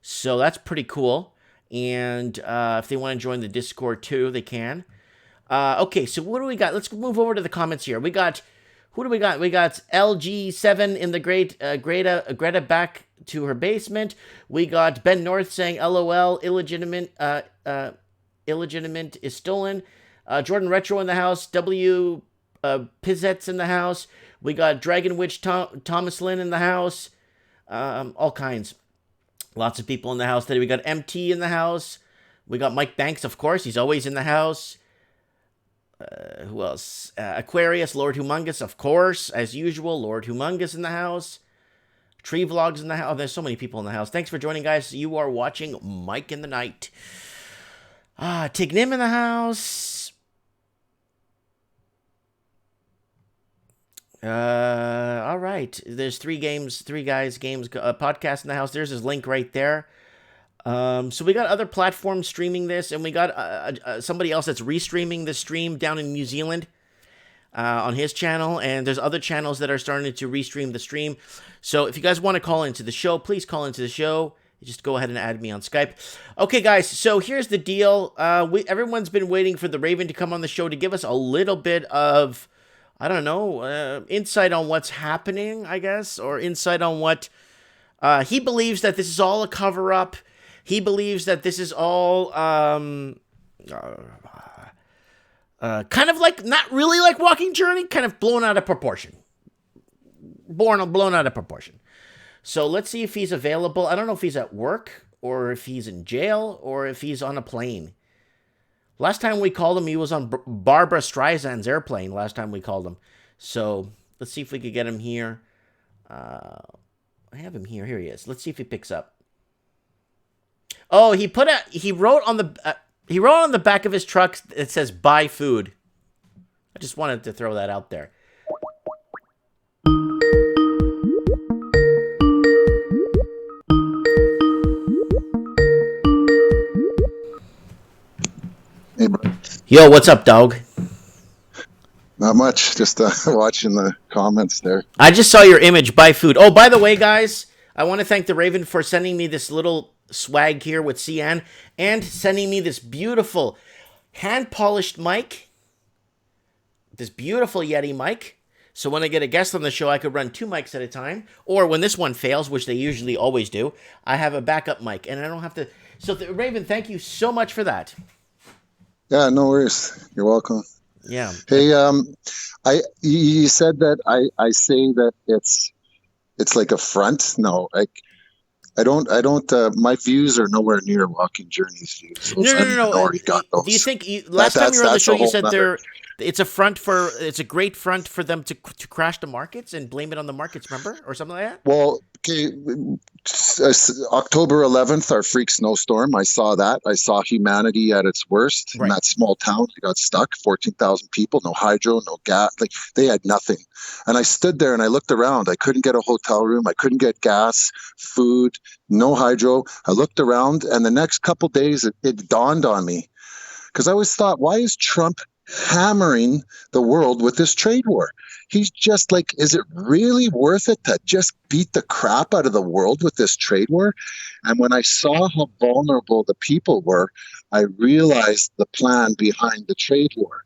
So that's pretty cool. And if they want to join the Discord too, they can. Okay, so what do we got? Let's move over to the comments here. We got, Who do we got? We got LG7 in the Greta back to her basement. We got Ben North saying LOL, illegitimate is stolen. Jordan Retro in the house. W Pizzet's in the house. We got Dragon Witch Thomas Lynn in the house. All kinds. Lots of people in the house today. We got MT in the house. We got Mike Banks, of course. He's always in the house. Who else? Aquarius, Lord Humongous, of course. As usual, Lord Humongous in the house. Tree Vlogs in the house. Oh, there's so many people in the house. Thanks for joining, guys. You are watching Mike in the Night. Tignim in the house. All right. There's three games, podcast in the house. There's his link right there. So we got other platforms streaming this, and we got somebody else that's restreaming the stream down in New Zealand on his channel, and there's other channels that are starting to restream the stream. So if you guys want to call into the show, please call into the show. You just go ahead and add me on Skype. Okay, guys, so here's the deal. Everyone's been waiting for the Raven to come on the show to give us a little bit of, I don't know, insight on what's happening, I guess, or insight on what he believes that this is all a cover-up. He believes that this is all kind of like, not really like Walking Journey, kind of blown out of proportion. Blown out of proportion. So let's see if he's available. I don't know if he's at work, or if he's in jail, or if he's on a plane. Last time we called him, he was on Barbara Streisand's airplane last time we called him. So let's see if we could get him here. I have him here. Here he is. Let's see if he picks up. Oh, he wrote on the back of his truck, it says buy food. I just wanted to throw that out there. Hey, bro. Yo, what's up, dog? Not much. Just watching the comments there. I just saw your image, buy food. Oh, by the way, guys, I want to thank the Raven for sending me this little swag here with CN and sending me this beautiful hand-polished mic. This beautiful Yeti mic. So when I get a guest on the show, I could run 2 mics at a time. Or when this one fails, which they usually always do, I have a backup mic. And I don't have to... So, Raven, thank you so much for that. Yeah, no worries. You're welcome. Yeah. Hey, you said that I say that it's like a front. No, I don't. My views are nowhere near Walking Journey's views. No. Already got those. Do you think last time you were on the show, you said it's a great front for them to crash the markets and blame it on the markets, remember, or something like that? Well, okay, October 11th, our freak snowstorm. I saw that. I saw humanity at its worst in that small town. They got stuck. 14,000 people. No hydro, no gas. Like they had nothing. And I stood there and I looked around. I couldn't get a hotel room. I couldn't get gas, food, no hydro. I looked around, and the next couple days, it dawned on me, because I always thought, why is Trump hammering the world with this trade war? He's just like, is it really worth it to just beat the crap out of the world with this trade war? And when I saw how vulnerable the people were, I realized the plan behind the trade war.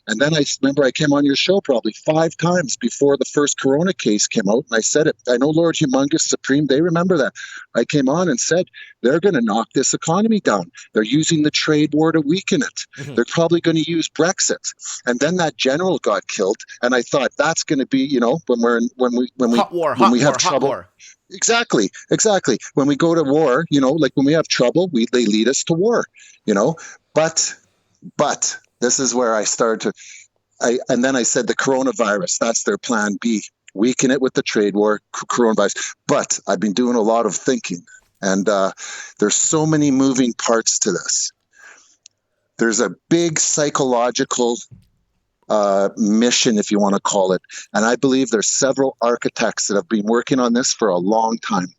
And then I remember I came on your show probably 5 times before the first corona case came out, and I said it. I know Lord Humongous Supreme, they remember that. I came on and said, they're going to knock this economy down. They're using the trade war to weaken it. Mm-hmm. They're probably going to use Brexit. And then that general got killed, and I thought that's going to be, when we have trouble. Exactly. When we go to war, like when we have trouble, they lead us to war, But this is where I started and then I said the coronavirus, that's their plan B. Weaken it with the trade war, coronavirus. But I've been doing a lot of thinking, and there's so many moving parts to this. There's a big psychological mission, if you want to call it. And I believe there's several architects that have been working on this for a long time.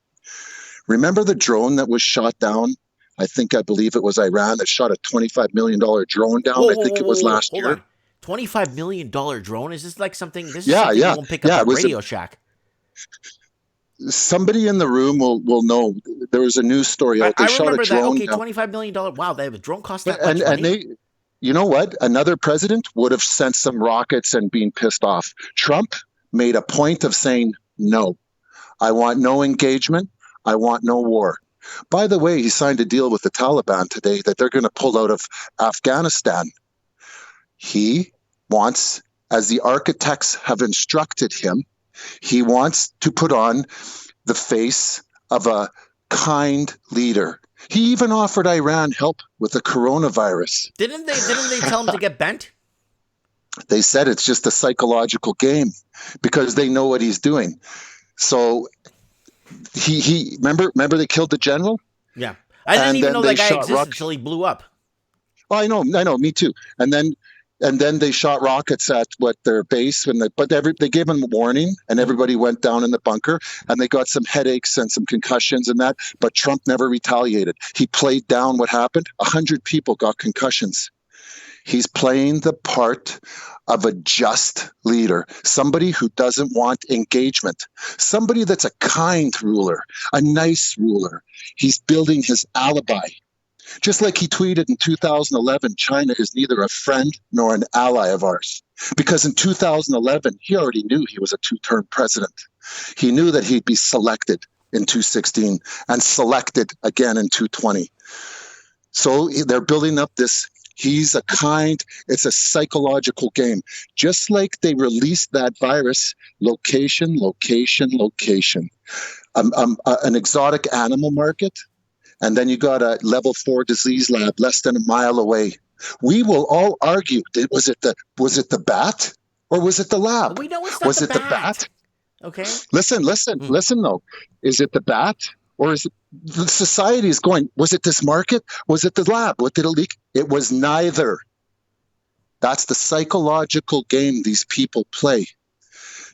Remember the drone that was shot down? I believe it was Iran that shot a $25 million drone down. I think it was last year. $25 million drone? Is this like something? This is something you won't pick up at Radio Shack. Somebody in the room will know. There was a news story out. They shot a drone. Okay, $25 million. Wow, they have a drone cost that much money. And they, you know what? Another president would have sent some rockets and been pissed off. Trump made a point of saying, no, I want no engagement. I want no war. By the way, he signed a deal with the Taliban today that they're going to pull out of Afghanistan. He wants, as the architects have instructed him, he wants to put on the face of a kind leader. He even offered Iran help with the coronavirus. Didn't they tell him to get bent? They said it's just a psychological game because they know what he's doing. So he remember they killed the general? Yeah. I didn't even know that guy existed rockets until he blew up. Oh, I know, me too. And then they shot rockets at their base they gave them a warning and everybody went down in the bunker and they got some headaches and some concussions and that, but Trump never retaliated. He played down what happened. 100 people got concussions. He's playing the part of a just leader, somebody who doesn't want engagement, somebody that's a kind ruler, a nice ruler. He's building his alibi. Just like he tweeted in 2011, China is neither a friend nor an ally of ours. Because in 2011, he already knew he was a two-term president. He knew that he'd be selected in 2016 and selected again in 2020. So they're building up this. He's a it's a psychological game. Just like they released that virus, location. An exotic animal market, and then you got a level 4 disease lab less than a mile away. We will all argue, was it the bat or was it the lab? We know it's not the bat. Okay. Listen though. Is it the bat? Or is it the society is going, was it this market? Was it the lab? What did it leak? It was neither. That's the psychological game these people play.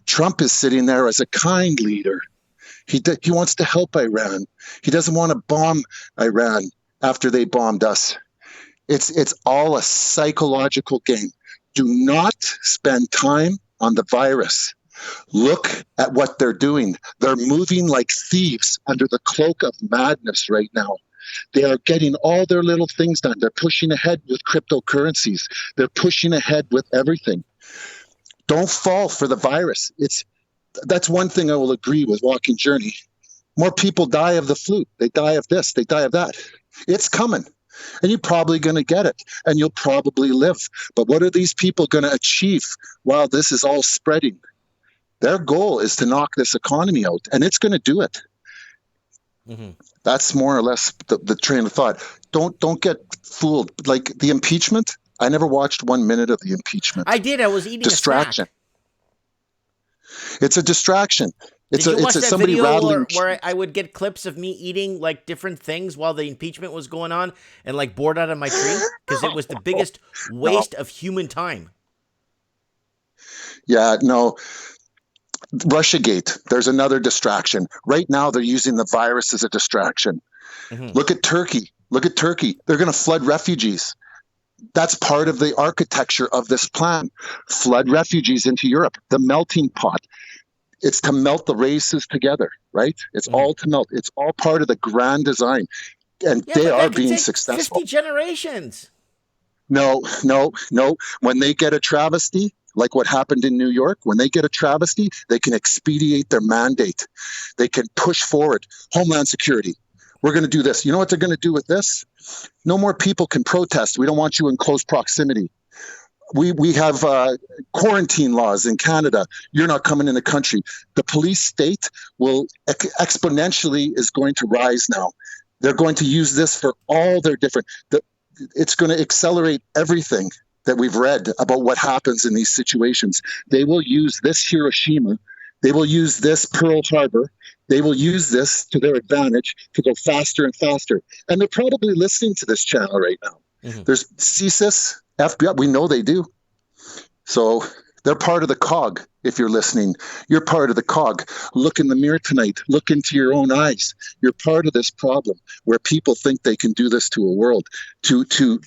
Trump is sitting there as a kind leader. He wants to help Iran. He doesn't want to bomb Iran after they bombed us. It's all a psychological game. Do not spend time on the virus. Look at what they're doing. They're moving like thieves under the cloak of madness right now. They are getting all their little things done. They're pushing ahead with cryptocurrencies. They're pushing ahead with everything. Don't fall for the virus. That's one thing I will agree with Walking Journey. More people die of the flu. They die of this. They die of that. It's coming. And you're probably going to get it. And you'll probably live. But what are these people going to achieve while this is all spreading? Their goal is to knock this economy out, and it's going to do it. Mm-hmm. That's more or less the train of thought. Don't get fooled. Like the impeachment, I never watched 1 minute of the impeachment. I did. I was eating distraction. A snack. It's a distraction. Did you watch that somebody video where I would get clips of me eating like different things while the impeachment was going on and like bored out of my tree? Because it was the biggest waste of human time. Yeah, no. Russiagate, there's another distraction. Right now, they're using the virus as a distraction. Mm-hmm. Look at Turkey. They're going to flood refugees. That's part of the architecture of this plan. Flood refugees into Europe. The melting pot. It's to melt the races together, right? It's all to melt. It's all part of the grand design. And they are being successful. 50 generations. No. When they get a travesty, like what happened in New York, when they get a travesty, they can expedite their mandate. They can push forward. Homeland Security. We're going to do this. You know what they're going to do with this? No more people can protest. We don't want you in close proximity. We have quarantine laws in Canada. You're not coming in the country. The police state will exponentially is going to rise now. They're going to use this for all their different. It's going to accelerate everything that we've read about what happens in these situations. They will use this Hiroshima. They will use this Pearl Harbor. They will use this to their advantage to go faster and faster. And they're probably listening to this channel right now. Mm-hmm. There's CSIS, FBI. We know they do. So they're part of the cog. If you're listening, you're part of the cog. Look in the mirror tonight. Look into your own eyes. You're part of this problem where people think they can do this to a world to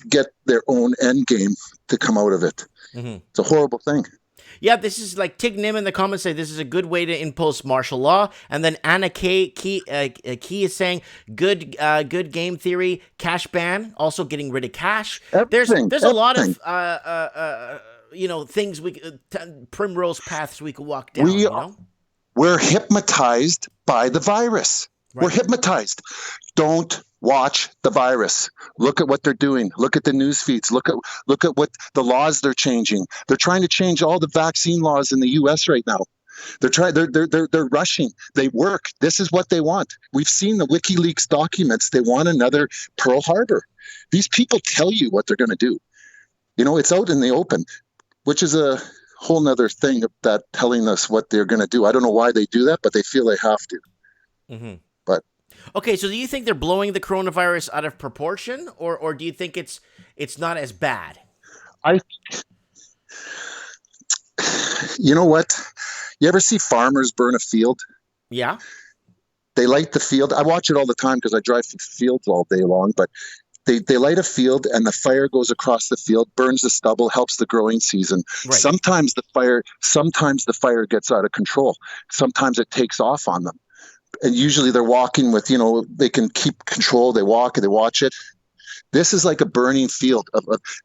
get their own end game to come out of it. Mm-hmm. It's a horrible thing. Yeah, this is like Tig Nim in the comments say this is a good way to impose martial law, and then Anna Key is saying good game theory, cash ban, also getting rid of cash. There's a lot of things primrose paths we could walk down. We're hypnotized by the virus. Right. We're hypnotized. Don't watch the virus. Look at what they're doing. Look at the news feeds. Look at what the laws they're changing. They're trying to change all the vaccine laws in the U.S. right now. They're rushing. They work. This is what they want. We've seen the WikiLeaks documents. They want another Pearl Harbor. These people tell you what they're going to do. It's out in the open, which is a whole nother thing, that telling us what they're going to do. I don't know why they do that, but they feel they have to. Mm-hmm. But okay, so do you think they're blowing the coronavirus out of proportion, or do you think it's not as bad? You know what? You ever see farmers burn a field? Yeah. They light the field. I watch it all the time because I drive through fields all day long, but they light a field and the fire goes across the field, burns the stubble, helps the growing season. Right. Sometimes the fire gets out of control. Sometimes it takes off on them. And usually they're walking with, they can keep control. They walk and they watch it. This is like a burning field.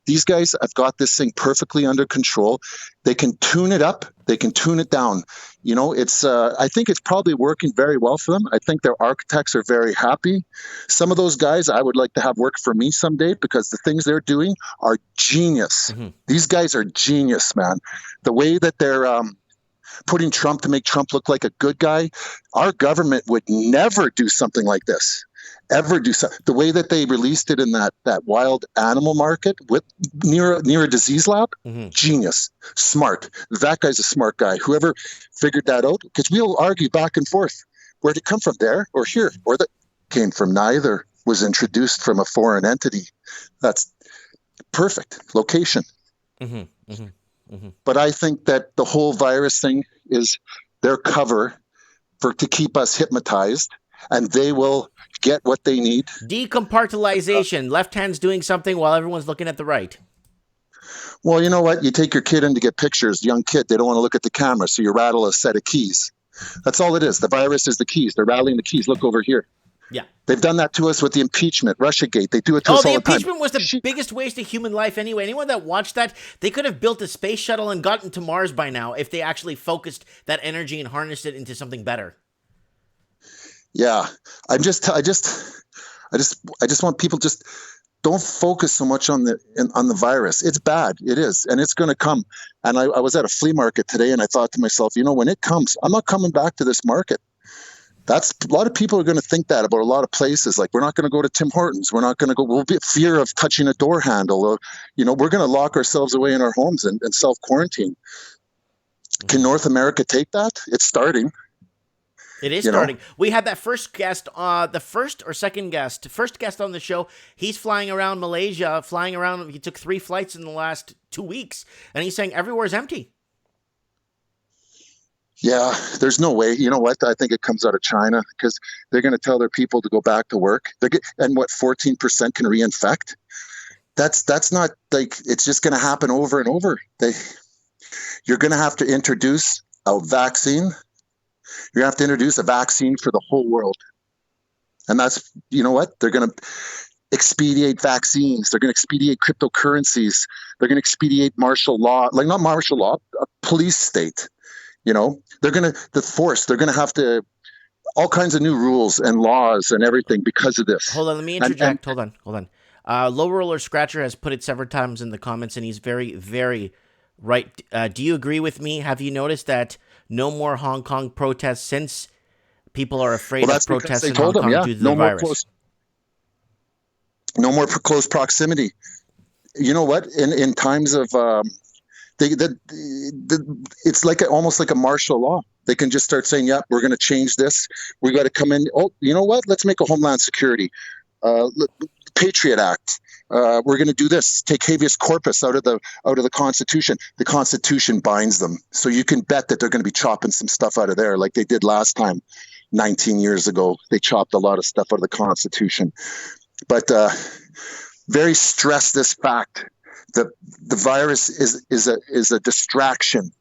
These guys have got this thing perfectly under control. They can tune it up. They can tune it down. It's. I think it's probably working very well for them. I think their architects are very happy. Some of those guys I would like to have work for me someday, because the things they're doing are genius. Mm-hmm. These guys are genius, man. The way that they're putting Trump to make Trump look like a good guy. Our government would never do something like this. Ever do so. The way that they released it in that wild animal market with near a disease lab, mm-hmm. Genius, smart. That guy's a smart guy. Whoever figured that out, because we'll argue back and forth. Where'd it come from, there or here? Or that came from neither, was introduced from a foreign entity. That's perfect location. Mm-hmm. Mm-hmm. Mm-hmm. But I think that the whole virus thing is their cover to keep us hypnotized, and they will get what they need. Decompartmentalization. Left hand's doing something while everyone's looking at the right. Well, you know what? You take your kid in to get pictures, young kid, they don't want to look at the camera, so you rattle a set of keys. That's all it is. The virus is the keys. They're rattling the keys. Look over here. Yeah. They've done that to us with the impeachment, Russiagate. They do it to us all the time. The impeachment was the biggest waste of human life anyway. Anyone that watched that, they could have built a space shuttle and gotten to Mars by now if they actually focused that energy and harnessed it into something better. Yeah. I just want people just don't focus so much on the virus. It's bad. It is. And it's going to come. And I was at a flea market today and I thought to myself, when it comes, I'm not coming back to this market. A lot of people are going to think that about a lot of places. Like, we're not going to go to Tim Hortons. We're not going to go. We'll be fear of touching a door handle. Or, we're going to lock ourselves away in our homes and self-quarantine. Can North America take that? It's starting. It is starting. We had that first guest, first guest on the show. He's flying around Malaysia, he took 3 flights in the last 2 weeks, and he's saying everywhere's empty. Yeah, there's no way. You know what? I think it comes out of China, because they're going to tell their people to go back to work. And 14% can reinfect? That's not like, it's just going to happen over and over. You're going to have to introduce a vaccine. You have to introduce a vaccine for the whole world. And that's, they're going to expedite vaccines. They're going to expedite cryptocurrencies. They're going to expedite martial law, like not martial law, a police state. They're going to have to, all kinds of new rules and laws and everything because of this. Hold on, let me interject. Hold on. Low Roller Scratcher has put it several times in the comments, and he's very, very right. Do you agree with me? Have you noticed that no more Hong Kong protests since people are afraid of protests in Hong Kong due to the virus? No more close proximity. You know what? In times of it's like almost like a martial law. They can just start saying, "Yeah, we're going to change this. We got to come in. Oh, you know what? Let's make a Homeland Security, Patriot Act. We're going to do this. Take habeas corpus out of the Constitution. The Constitution binds them, so you can bet that they're going to be chopping some stuff out of there, like they did last time, 19 years ago. They chopped a lot of stuff out of the Constitution, but very stress this fact. The virus is a distraction.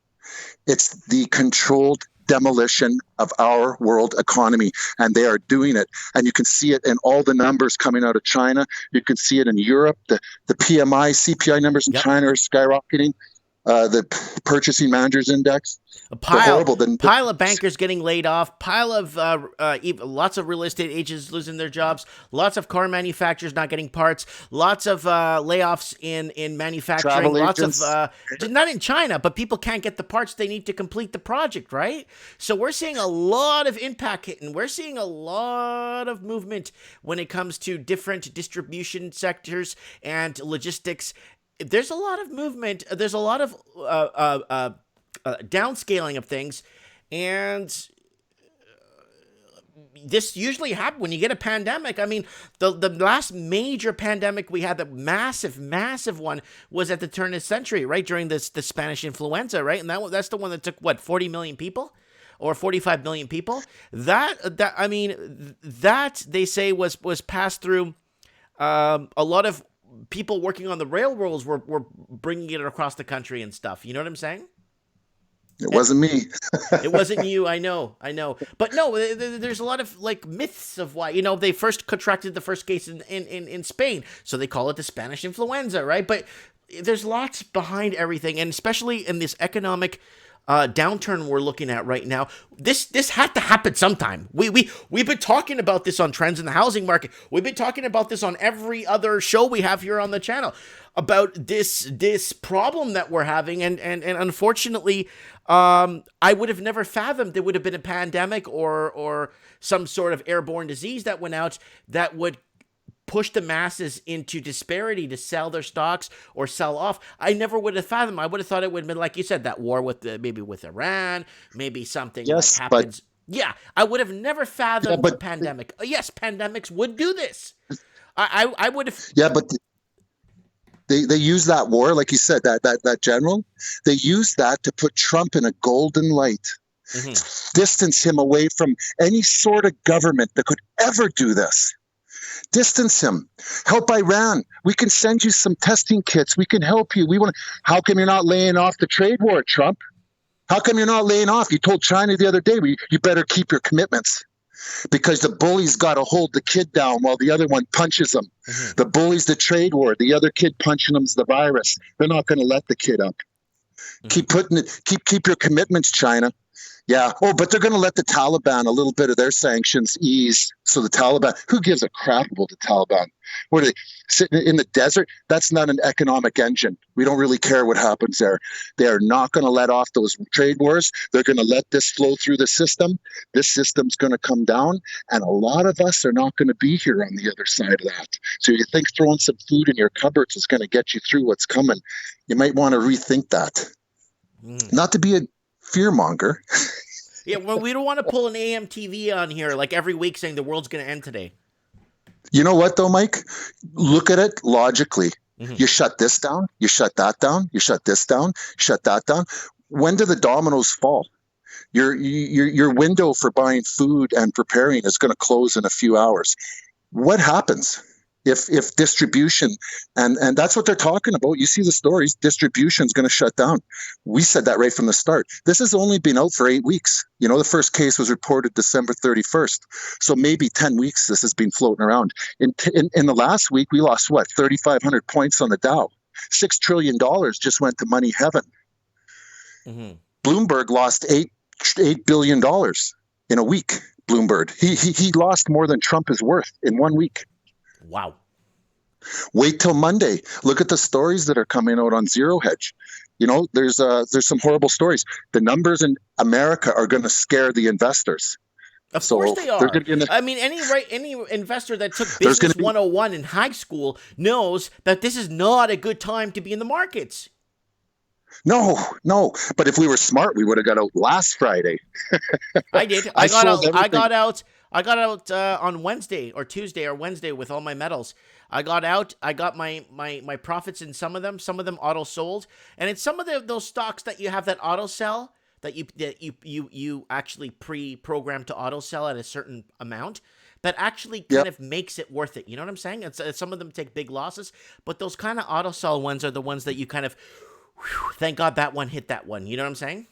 It's the controlled demolition of our world economy, and they are doing it. And you can see it in all the numbers coming out of China. You can see it in Europe. The PMI, CPI numbers in China are skyrocketing. the purchasing managers index. A They're pile, horrible. pile of bankers getting laid off, pile of lots of real estate agents losing their jobs, lots of car manufacturers not getting parts, lots of layoffs in manufacturing, Travel lots agents. of not in China, but people can't get the parts they need to complete the project, right? So we're seeing a lot of impact hitting. We're seeing a lot of movement when it comes to different distribution sectors and logistics. There's a lot of movement. There's a lot of downscaling of things, and this usually happens when you get a pandemic. I mean, the last major pandemic we had, the massive one, was at the turn of the century, right, during the Spanish influenza, right? And that's the one that took what, 40 million people or 45 million people. That I mean, that they say was passed through a lot of people working on the railroads were bringing it across the country and stuff. You know what I'm saying? It wasn't me. It wasn't you. I know. But no, there's a lot of like myths of why, they first contracted the first case in Spain. So they call it the Spanish influenza, right? But there's lots behind everything. And especially in this economic downturn we're looking at right now, this had to happen sometime. We've been talking about this on Trends in the Housing Market. We've been talking about this on every other show we have here on the channel about this problem that we're having, and unfortunately, I would have never fathomed there would have been a pandemic or some sort of airborne disease that went out that would push the masses into disparity to sell their stocks or sell off. I never would have fathomed. I would have thought it would have been, like you said, that war with maybe with Iran, maybe something Yes, like happens. Yeah, I would have never fathomed a pandemic. Yes, pandemics would do this. I would have. Yeah, but they use that war, like you said, that general. They use that to put Trump in a golden light, distance him away from any sort of government that could ever do this. Distance him. Help Iran. We can send you some testing kits. We can help you. We want. How come you're not laying off the trade war, Trump? How come you're not laying off? You told China the other day, you better keep your commitments, because the bully's got to hold the kid down while the other one punches him. The bully's the trade war. The other kid punching him's the virus. They're not going to let the kid up. Keep putting it. Keep your commitments, China. Yeah. Oh, but they're going to let the Taliban, a little bit of their sanctions ease. So the Taliban, who gives a crap about the Taliban? What are they, sitting in the desert? That's not an economic engine. We don't really care what happens there. They are not going to let off those trade wars. They're going to let this flow through the system. This system's going to come down. And a lot of us are not going to be here on the other side of that. So you think throwing some food in your cupboards is going to get you through what's coming? You might want to rethink that. Not to be a fearmonger. Yeah, well, we don't want to pull an AMTV on here like every week saying the world's going to end today. You know what, though, Mike? Look at it logically. You shut this down, you shut that down, you shut this down, shut that down. When do the dominoes fall? Your window for buying food and preparing is going to close in a few hours. What happens if distribution, and that's what they're talking about. You see the stories, distribution is going to shut down. We said that right from the start. This has only been out for 8 weeks. The first case was reported December 31st. So maybe 10 weeks this has been floating around. In the last week, we lost, 3,500 points on the Dow. $6 trillion just went to money heaven. Bloomberg lost $8 billion in a week. Bloomberg. He lost more than Trump is worth in 1 week. Wow. Wait till Monday. Look at the stories that are coming out on Zero Hedge. There's some horrible stories. The numbers in America are going to scare the investors. Of course they are. I mean, any investor that took Business 101 in high school knows that this is not a good time to be in the markets. No. But if we were smart, we would have got out last Friday. I did. I got out on Wednesday or Tuesday or Wednesday with all my metals. I got out. I got my profits in some of them. Some of them auto sold, and it's some of those stocks that you have that auto sell that you actually pre-program to auto sell at a certain amount. That actually kind of makes it worth it. You know what I'm saying? It's some of them take big losses, but those kind of auto sell ones are the ones that you kind of, thank God that one hit that one. You know what I'm saying?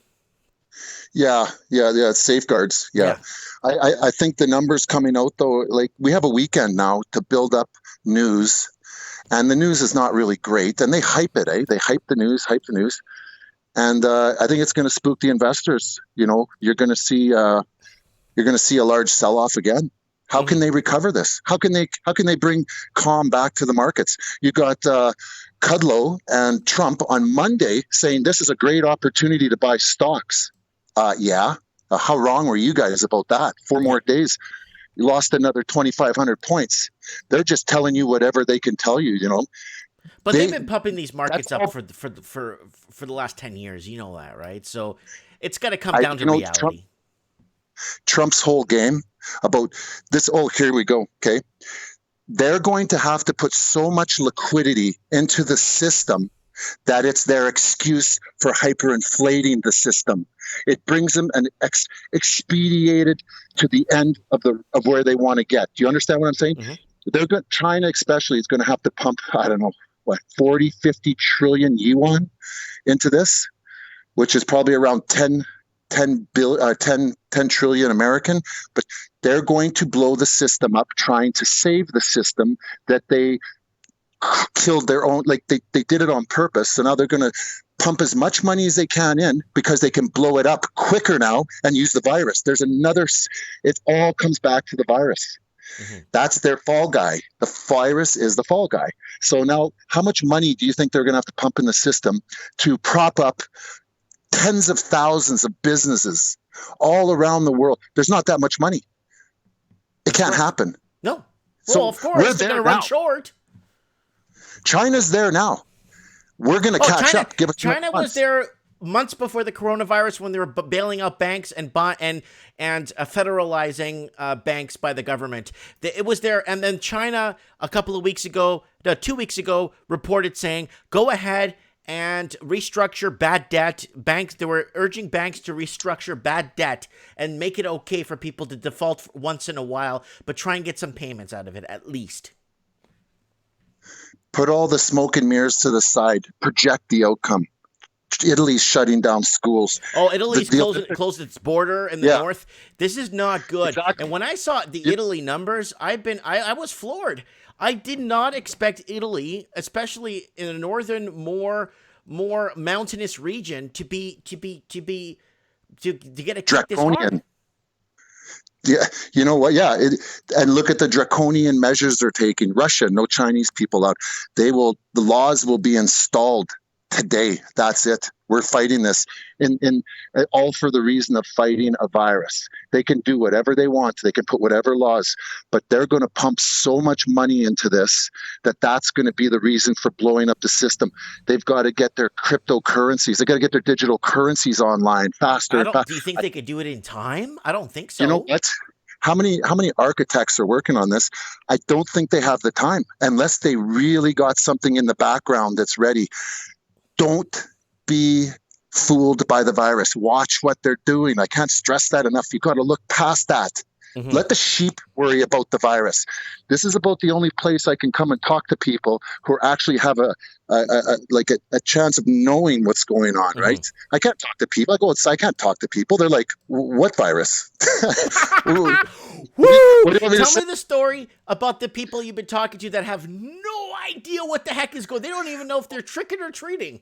Yeah. Safeguards. Yeah. I think the numbers coming out though, like we have a weekend now to build up news, and the news is not really great. And they hype it, They hype the news. and I think it's going to spook the investors. You're going to see a large sell-off again. How can they recover this? How can they bring calm back to the markets? You got Kudlow and Trump on Monday saying this is a great opportunity to buy stocks. How wrong were you guys about that? 4 more days, you lost another 2,500 points. They're just telling you whatever they can tell you. But they've been pumping these markets up for the last 10 years. You know that, right? So it's got to come down to reality. Trump's whole game about this. Oh, here we go. Okay. They're going to have to put so much liquidity into the system that it's their excuse for hyperinflating the system. It brings them an expedited to the end of where they want to get. Do you understand what I'm saying? China especially is going to have to pump, I don't know, 40, 50 trillion yuan into this, which is probably around 10 trillion American, but they're going to blow the system up trying to save the system that they killed their own, like they did it on purpose. So now they're going to pump as much money as they can in because they can blow it up quicker now and use the virus. It all comes back to the virus. That's their fall guy. The virus is the fall guy. So now how much money do you think they're going to have to pump in the system to prop up tens of thousands of businesses all around the world? There's not that much money. It can't happen. No. So well, of course, they're going to run short. China's there now. We're going to catch up. Give us China was there months before the coronavirus when they were bailing out banks and federalizing banks by the government. It was there. And then China, a couple of weeks ago, 2 weeks ago, reported saying, go ahead and restructure bad debt. They were urging banks to restructure bad debt and make it okay for people to default once in a while, but try and get some payments out of it at least. Put all the smoke and mirrors to the side. Project the outcome. Italy's shutting down schools. Oh, Italy's closed its border in the north. This is not good. Exactly. And when I saw the Italy numbers, I was floored. I did not expect Italy, especially in a northern, more mountainous region, to get a kick this hard. Yeah, you know what? Yeah, and look at the draconian measures they're taking. Russia, no Chinese people out. The laws will be installed today. That's it. We're fighting this in all for the reason of fighting a virus. They can do whatever they want. They can put whatever laws, but they're going to pump so much money into this that's going to be the reason for blowing up the system. They've got to get their cryptocurrencies. They got to get their digital currencies online faster. Do you think they could do it in time? I don't think so. You know what? How many architects are working on this? I don't think they have the time unless they really got something in the background that's ready. Don't be fooled by the virus. Watch what they're doing. I can't stress that enough. You've got to look past that. Let the sheep worry about the virus. This is about the only place I can come and talk to people who actually have a chance of knowing what's going on, right? I can't talk to people. I can't talk to people. They're like, what virus? Woo! Tell me the story about the people you've been talking to that have no idea what the heck is going on. They don't even know if they're tricking or treating.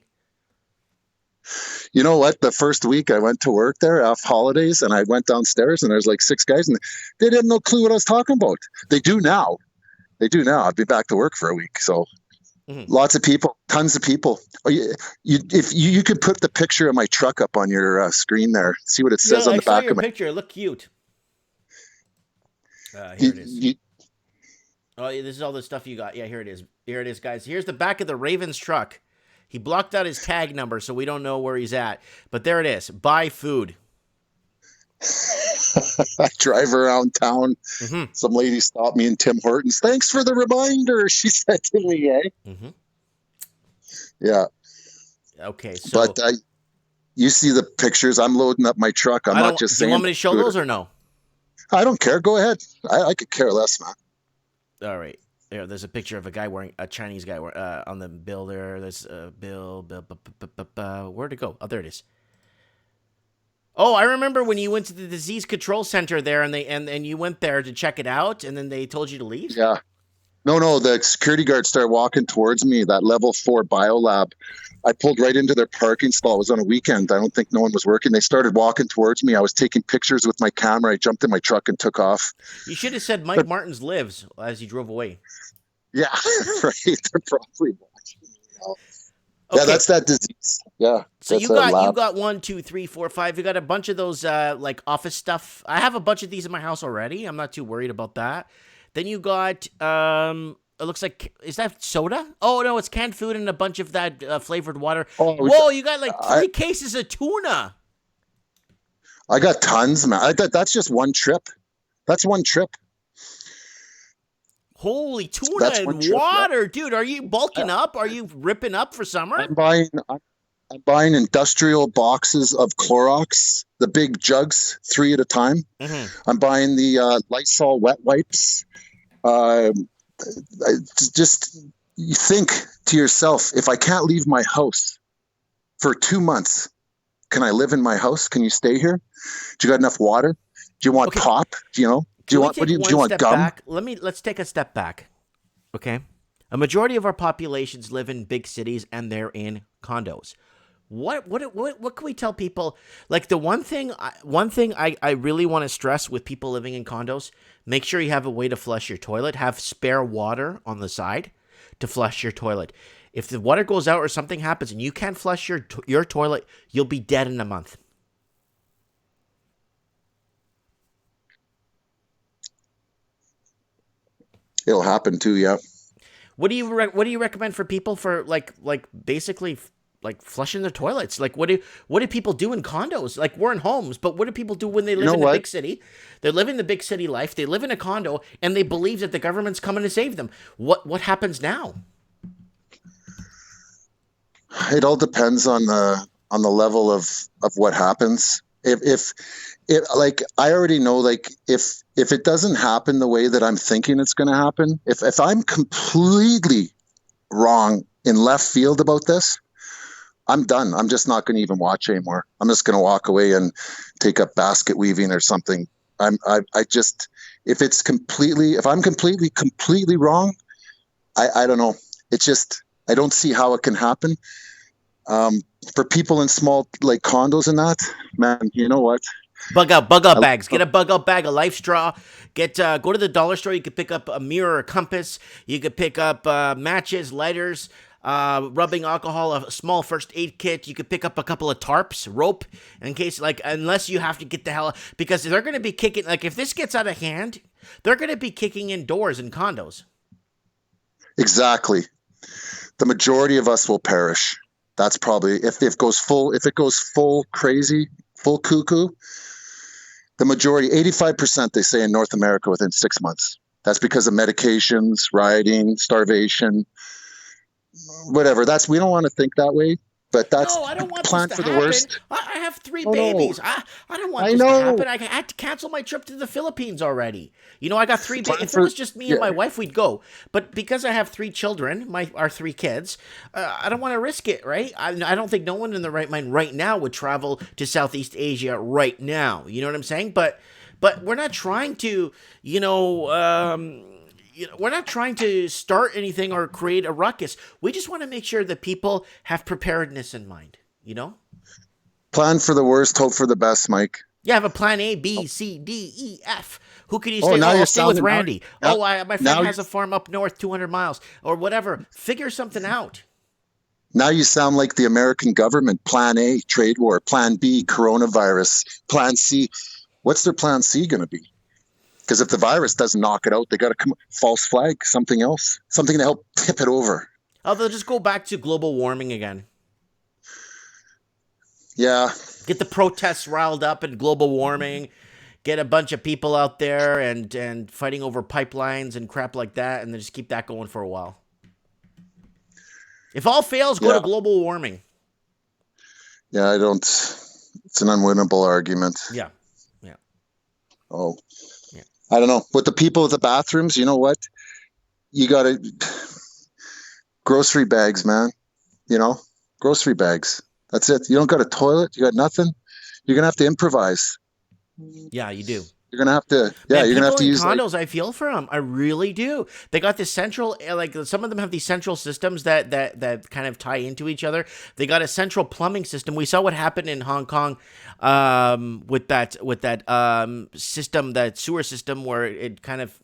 You know what? The first week I went to work there off holidays and I went downstairs and there's like 6 guys and they didn't have no clue what I was talking about. They do now. I'll be back to work for a week. So lots of people, tons of people. If you could put the picture of my truck up on your screen there, see what it says on the back of my picture. It looked cute. Here it is. This is all the stuff you got. Yeah, here it is. Here it is, guys. Here's the back of the Ravens truck. He blocked out his tag number, so we don't know where he's at. But there it is. Buy food. I drive around town. Some lady stopped me in Tim Hortons. Thanks for the reminder, she said to me, eh? Yeah. Okay, so... But you see the pictures. I'm loading up my truck. I'm not just saying... Do you want me to show those or no? I don't care. Go ahead. I could care less, man. All right. There's a picture of a Chinese guy on the bill there. There's a bill. Where'd it go? Oh, there it is. Oh, I remember when you went to the disease control center there, and you went there to check it out, and then they told you to leave. Yeah. No, the security guard started walking towards me, that level 4 biolab. I pulled right into their parking stall. It was on a weekend. I don't think no one was working. They started walking towards me. I was taking pictures with my camera. I jumped in my truck and took off. You should have said Mike Martins lives as you drove away. Yeah, right. They're probably watching me now. Okay. Yeah, that's that disease. Yeah. So you got 1, 2, 3, 4, 5. You got a bunch of those like office stuff. I have a bunch of these in my house already. I'm not too worried about that. Then you got it looks like, is that soda? Oh no, it's canned food and a bunch of that flavored water. Oh, whoa, you got like 3 cases of tuna. I got tons, man. That's just one trip. That's one trip. Holy tuna and water, dude! Are you bulking up? Are you ripping up for summer? I'm buying industrial boxes of Clorox, the big jugs, 3 at a time. Mm-hmm. I'm buying the Lysol wet wipes. Just you think to yourself, if I can't leave my house for 2 months, can I live in my house? Can you stay here? Do you got enough water? Do you want pop? Do you know? Do you want gum? Back? Let's take a step back. Okay. A majority of our populations live in big cities and they're in condos. What can we tell people? Like the one thing I really want to stress with people living in condos, make sure you have a way to flush your toilet, have spare water on the side to flush your toilet. If the water goes out or something happens and you can't flush your toilet, you'll be dead in a month. It'll happen too, yeah. What do you recommend for people for like basically like flushing their toilets? Like what do people do in condos? Like we're in homes, but what do people do when they live in the big city? They're living the big city life. They live in a condo and they believe that the government's coming to save them. What happens now? It all depends on the level of what happens. If like I already know, like if it doesn't happen the way that I'm thinking it's going to happen, if I'm completely wrong in left field about this, I'm done. I'm just not going to even watch anymore. I'm just going to walk away and take up basket weaving or something. If I'm completely wrong, I don't know. It's just, I don't see how it can happen. For people in small like condos and that, man, you know what? Bug out bags. Get a bug out bag, a life straw. Go to the dollar store. You could pick up a mirror, a compass. You could pick up matches, lighters, rubbing alcohol, a small first aid kit. You could pick up a couple of tarps, rope, in case unless you have to get the hell, because they're going to be kicking. Like if this gets out of hand, they're going to be kicking in doors in condos. Exactly. The majority of us will perish. That's probably if it goes full crazy, full cuckoo. The majority, 85%, they say in North America within 6 months. That's because of medications, rioting, starvation, whatever. We don't want to think that way, but that's I don't want plan this for to the happen. worst. I have 3 babies. No. I don't want this to happen. I had to cancel my trip to the Philippines already. You know, I got 3 babies. If it was just me and my wife, we'd go. But because I have 3 children, our 3 kids, I don't want to risk it, right? I don't think no one in the right mind right now would travel to Southeast Asia right now. You know what I'm saying? But we're not trying to, we're not trying to start anything or create a ruckus. We just want to make sure that people have preparedness in mind, Plan for the worst, hope for the best, Mike. Yeah, have a plan A, B, C, D, E, F. Who could you stay? I'll stay with Randy. My friend has a farm up north, 200 miles, or whatever. Figure something out. Now you sound like the American government. Plan A, trade war. Plan B, coronavirus. Plan C. What's their plan C going to be? Because if the virus doesn't knock it out, they got to come false flag, something else, something to help tip it over. Oh, they'll just go back to global warming again. Yeah. Get the protests riled up in global warming. Get a bunch of people out there and fighting over pipelines and crap like that, and then just keep that going for a while. If all fails, go to global warming. Yeah, I don't. It's an unwinnable argument. Yeah. Oh. Yeah. I don't know. With the people with the bathrooms, you know what? You got to grocery bags, man. Grocery bags. That's it. You don't got a toilet. You got nothing. You're going to have to improvise. Yeah, you do. You're gonna have to, yeah, Man, you're gonna have people to in use like, condos, I feel for them. I really do. They got this central, like some of them have these central systems that kind of tie into each other. They got a central plumbing system. We saw what happened in Hong Kong, with that system, that sewer system, where it kind of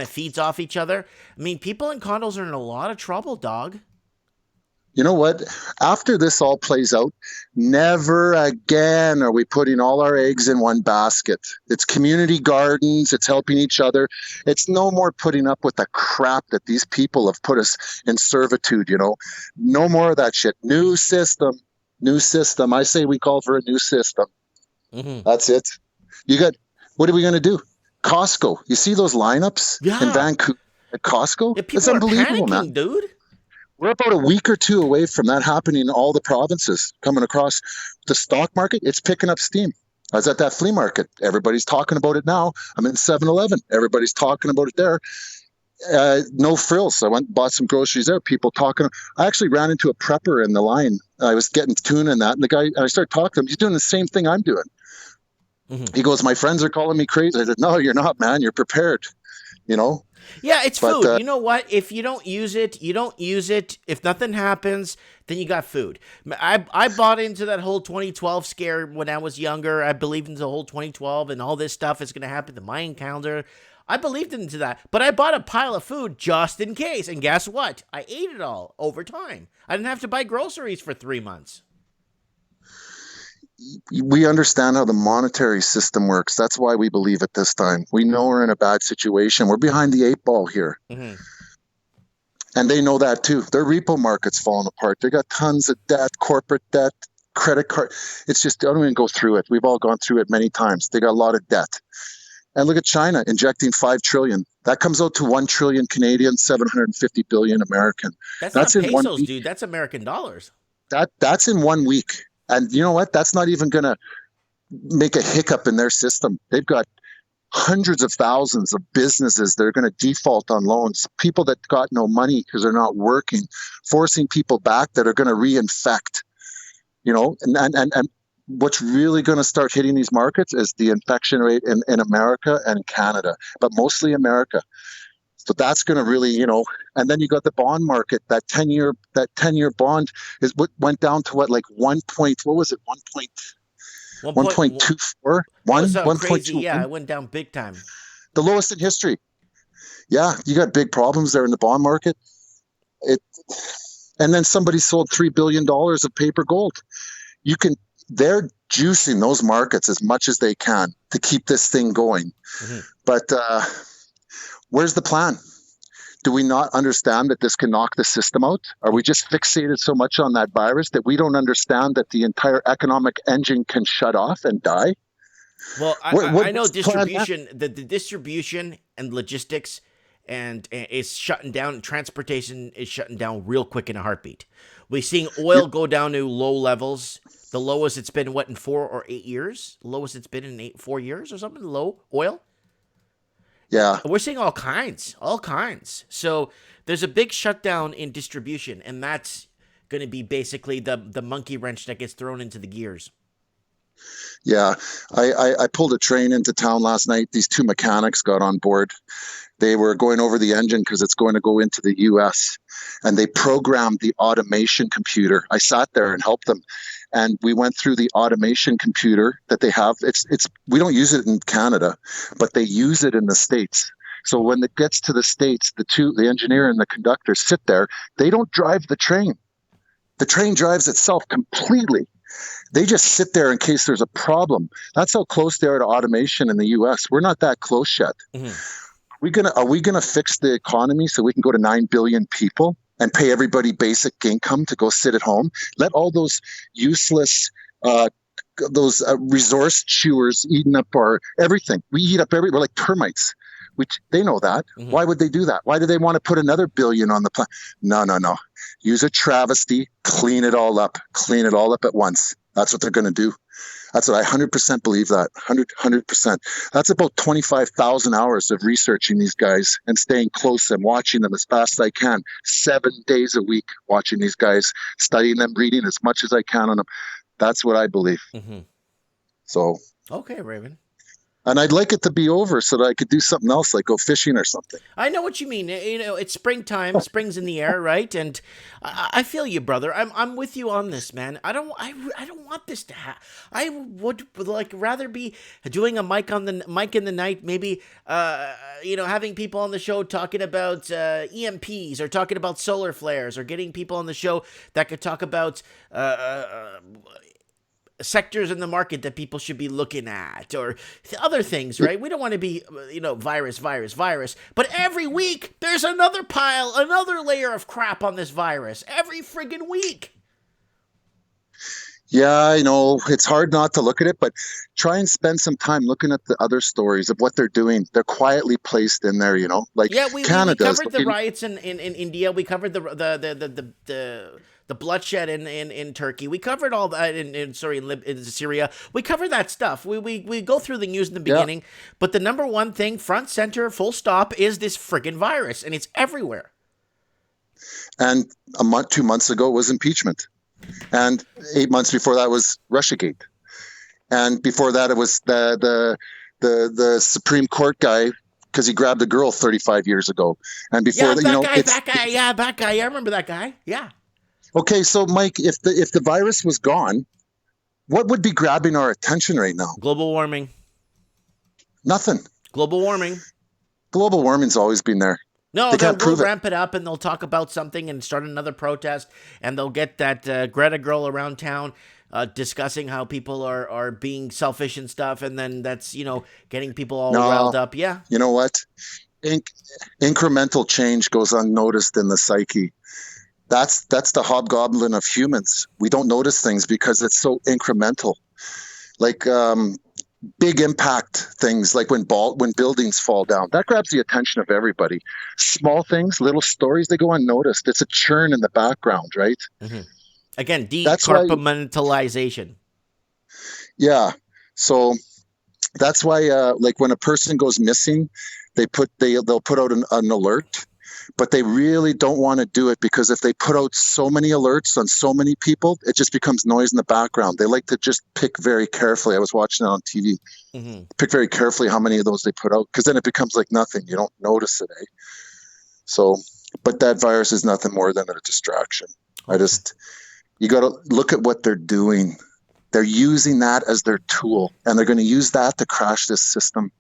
feeds off each other. I mean, people in condos are in a lot of trouble, dog. you know what? After this all plays out, never again are we putting all our eggs in one basket. It's community gardens, it's helping each other. It's no more putting up with the crap that these people have put us in servitude, you know. No more of that shit. New system. New system. I say we call for a new system. Hmm. That's it. You got, what are we going to do? Costco. You see those lineups in Yeah. Vancouver at Costco? Yeah, It's people are unbelievable, panicking, man. dude. We're about a week or two away from that happening in all the provinces coming across. The stock market. It's picking up steam. I was at that flea market. Everybody's talking about it now. I'm in 7-Eleven. Everybody's talking about it there. No frills. I went and bought some groceries there. People talking. I actually ran into a prepper in the line. I was getting tuna and that. And the guy, and I started talking to him. He's doing the same thing I'm doing. Hmm. He goes, my friends are calling me crazy. I said, no, you're not, man. You're prepared, you know? Yeah, it's But food. You know what? If you don't use it, you don't use it. If nothing happens, then you got food. I bought into that whole 2012 scare when I was younger. I believed into the whole 2012 and all this stuff is going to happen, the Mayan calendar. I believed into that. But I bought a pile of food just in case. And guess what? I ate it all over time. I didn't have to buy groceries for 3 months. we understand how the monetary system works. That's why we believe it this time. We know we're in a bad situation. We're behind the eight ball here. Hmm. And they know that too. Their repo market's falling apart. They got tons of debt, corporate debt, credit card. It's just, I don't even go through it. We've all gone through it many times. They got a lot of debt. And look at China injecting 5 trillion. That comes out to 1 trillion Canadian, 750 billion American. That's That's not in one pesos, week. dude. That's American dollars. That's in 1 week. And you know what? That's not even going to make a hiccup in their system. They've got hundreds of thousands of businesses that are going to default on loans, people that got no money because they're not working, forcing people back that are going to reinfect, you know, and what's really going to start hitting these markets is the infection rate in America and Canada, but mostly America. So that's going to really, you know, and then you got the bond market. That 10-year bond is what went down to what, like 1 point, what was it? 1 point. 1.24, It was crazy. 1.21, Yeah, it went down big time. the lowest in history. Yeah, you got big problems there in the bond market. It, and then somebody sold $3 billion of paper gold. You can, they're juicing those markets as much as they can to keep this thing going. Hmm. But where's the plan? Do we not understand that this can knock the system out? Are we just fixated so much on that virus that we don't understand that the entire economic engine can shut off and die? Well, I know What's the plan now? distribution, the distribution and logistics and is shutting down. Transportation is shutting down real quick in a heartbeat. We're seeing oil go down to low levels. The lowest it's been, what, in 4 or 8 years? The lowest it's been in 4 years or something, low oil? Yeah, We're seeing all kinds, all kinds. So there's a big shutdown in distribution, and that's going to be basically the monkey wrench that gets thrown into the gears. yeah. I pulled a train into town last night. These two mechanics got on board. They were going over the engine because it's going to go into the US, and they programmed the automation computer. I sat there and helped them, and we went through the automation computer that they have. It's we don't use it in Canada, but they use it in the States. So when it gets to the States, the engineer and the conductor sit there. They don't drive the train. The train drives itself completely. They just sit there in case there's a problem. That's how close they are to automation in the US. We're not that close yet. Hmm. Are we gonna fix the economy so we can go to 9 billion people and pay everybody basic income to go sit at home? Let all those useless resource chewers eating up our everything. We're like termites. They know that. Hmm. Why would they do that? Why do they want to put another billion on the planet? No. Use a travesty, clean it all up at once. That's what they're going to do. That's what I 100% believe that. 100%. That's about 25,000 hours of researching these guys and staying close and watching them as fast as I can. 7 days a week watching these guys, studying them, reading as much as I can on them. That's what I believe. Hmm. So, Okay, Raven. And I'd like it to be over so that I could do something else, like go fishing or something. I know what you mean. It's springtime. Spring's in the air, right? And I feel you, brother. I'm with you on this, man. I don't want this to happen. I would like rather be doing a mic in the night, maybe having people on the show talking about EMPs or talking about solar flares or getting people on the show that could talk about sectors in the market that people should be looking at or other things, right? We don't want to be, virus. But every week there's another layer of crap on this virus. Every friggin' week. Yeah, I know it's hard not to look at it, but try and spend some time looking at the other stories of what they're doing. They're quietly placed in there, like Yeah, we Canada's. covered the riots in India. We covered the bloodshed in Turkey. We covered all that in Syria. We covered that stuff. We go through the news in the beginning, but the number one thing, front center, full stop, is this friggin' virus, and it's everywhere. And 2 months ago was impeachment, and 8 months before that was Russiagate, and before that it was the Supreme Court guy because he grabbed a girl 35 years ago, and before that guy. I remember that guy. Yeah. Okay, so Mike, if the virus was gone, what would be grabbing our attention right now? Global warming. Nothing. Global warming. Global warming's always been there. No, they'll ramp it up and they'll talk about something and start another protest, and they'll get that Greta girl around town discussing how people are being selfish and stuff, and then that's, getting people all riled up. Yeah. You know what? Incremental change goes unnoticed in the psyche. That's the hobgoblin of humans. We don't notice things because it's so incremental. Like big impact things, like when buildings fall down, that grabs the attention of everybody. Small things, little stories, they go unnoticed. It's a churn in the background, right? Mm-hmm. Again, decompartmentalization. Yeah. So that's why, like when a person goes missing, they'll put out an alert. But they really don't want to do it because if they put out so many alerts on so many people, it just becomes noise in the background. They like to just pick very carefully. I was watching it on TV. Mm-hmm. Pick very carefully how many of those they put out, because then it becomes like nothing. You don't notice it, eh? So, but that virus is nothing more than a distraction. Okay. You got to look at what they're doing. They're using that as their tool, and they're going to use that to crash this system.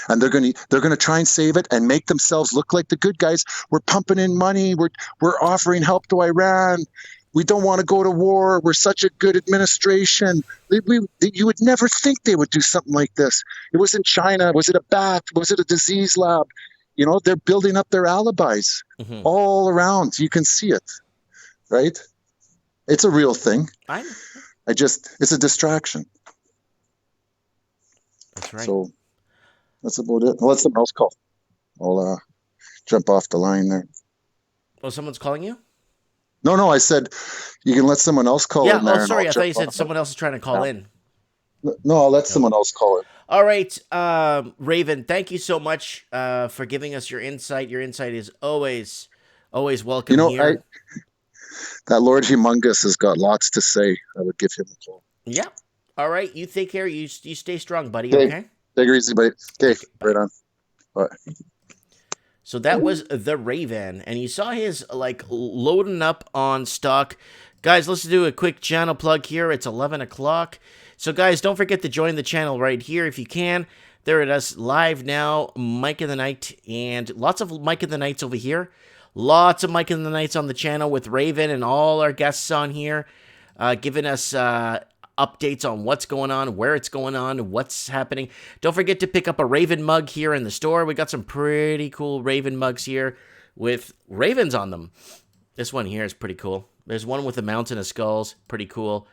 And they're going to try and save it and make themselves look like the good guys. We're pumping in money. We're offering help to Iran. We don't want to go to war. We're such a good administration. You would never think they would do something like this. It was in China. Was it a bat? Was it a disease lab? They're building up their alibis all around. You can see it, right? It's a real thing. It's a distraction. That's right. So that's about it. I'll let someone else call. I'll jump off the line there. Oh, someone's calling you? No, I said you can let someone else call in there. Oh, sorry. I thought you said someone else is trying to call in. No, I'll let someone else call in. All right. Raven, thank you so much for giving us your insight. Your insight is always welcome here. That Lord Humongous has got lots to say. I would give him a call. Yeah. All right. You take care. You stay strong, buddy. Okay? Take it easy, buddy. Okay. Right on. Bye. So that was the Raven, and you saw his loading up on stock. Guys, let's do a quick channel plug here. It's 11 o'clock. So guys, don't forget to join the channel right here if you can. There it is, live now, Mike in the Night, and lots of Mike in the Nights over here. Lots of Mike in the Nights on the channel with Raven and all our guests on here, giving us updates on what's going on, where it's going on, what's happening. Don't forget to pick up a Raven mug here in the store. We got some pretty cool Raven mugs here with ravens on them. This one here is pretty cool. There's one with a mountain of skulls. Pretty cool.